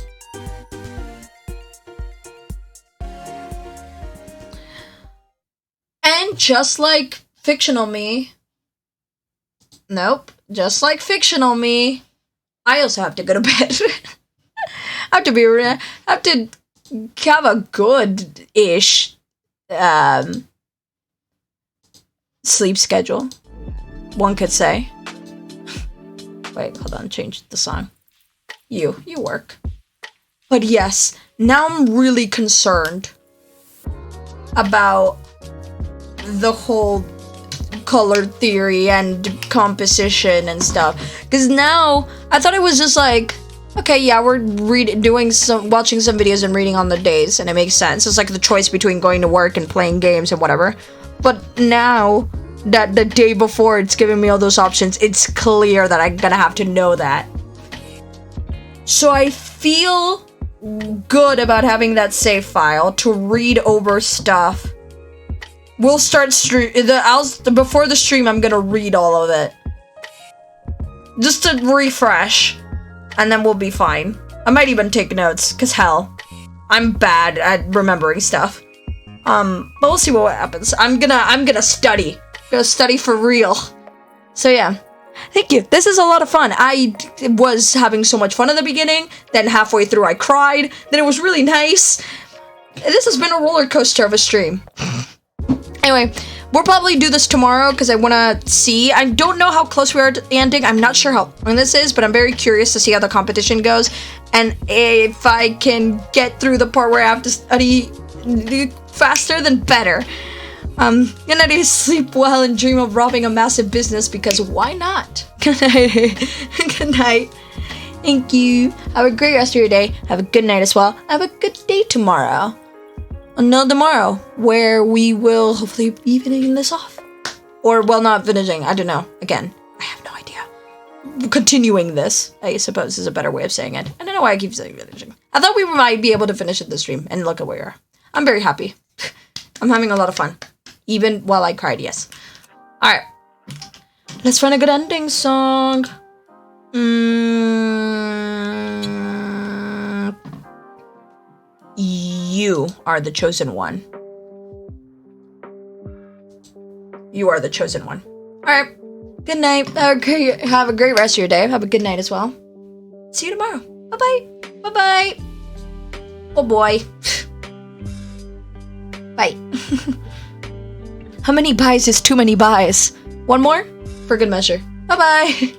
Speaker 1: And just like fictional me... Nope. Just like fictional me, I also have to go to bed. I have to have a good-ish sleep schedule, one could say. Wait, hold on, change the song. You work. But yes, now I'm really concerned about the whole color theory and composition and stuff. Because now, I thought it was just like, okay, yeah, we're watching some videos and reading on the days, and it makes sense. It's like the choice between going to work and playing games and whatever. But now that the day before it's giving me all those options, it's clear that I'm gonna have to know that. So I feel good about having that save file to read over stuff. We'll start before the stream, I'm gonna read all of it. Just to refresh. And then we'll be fine. I might even take notes, cause hell, I'm bad at remembering stuff. But we'll see what happens. I'm gonna study. Gonna study for real. So yeah. Thank you. This is a lot of fun. I was having so much fun at the beginning, then halfway through I cried, then it was really nice. This has been a roller coaster of a stream. Anyway, we'll probably do this tomorrow because I want to see. I don't know how close we are to the ending. I'm not sure how long this is, but I'm very curious to see how the competition goes. And if I can get through the part where I have to study faster, then better. Good night, sleep well and dream of robbing a massive business because why not? Good night. Good night. Thank you. Have a great rest of your day. Have a good night as well. Have a good day tomorrow. Until tomorrow, where we will hopefully be finishing this off. Or, well, not finishing. I don't know. Again, I have no idea. Continuing this, I suppose, is a better way of saying it. I don't know why I keep saying finishing. I thought we might be able to finish it this stream, and look at where we are. I'm very happy. I'm having a lot of fun. Even while I cried, yes. Alright. Let's find a good ending song. You are the chosen one. You are the chosen one. Alright. Good night. Have a great rest of your day. Have a good night as well. See you tomorrow. Bye-bye. Bye-bye. Oh boy. Bye. How many buys is too many buys? One more? For good measure. Bye-bye.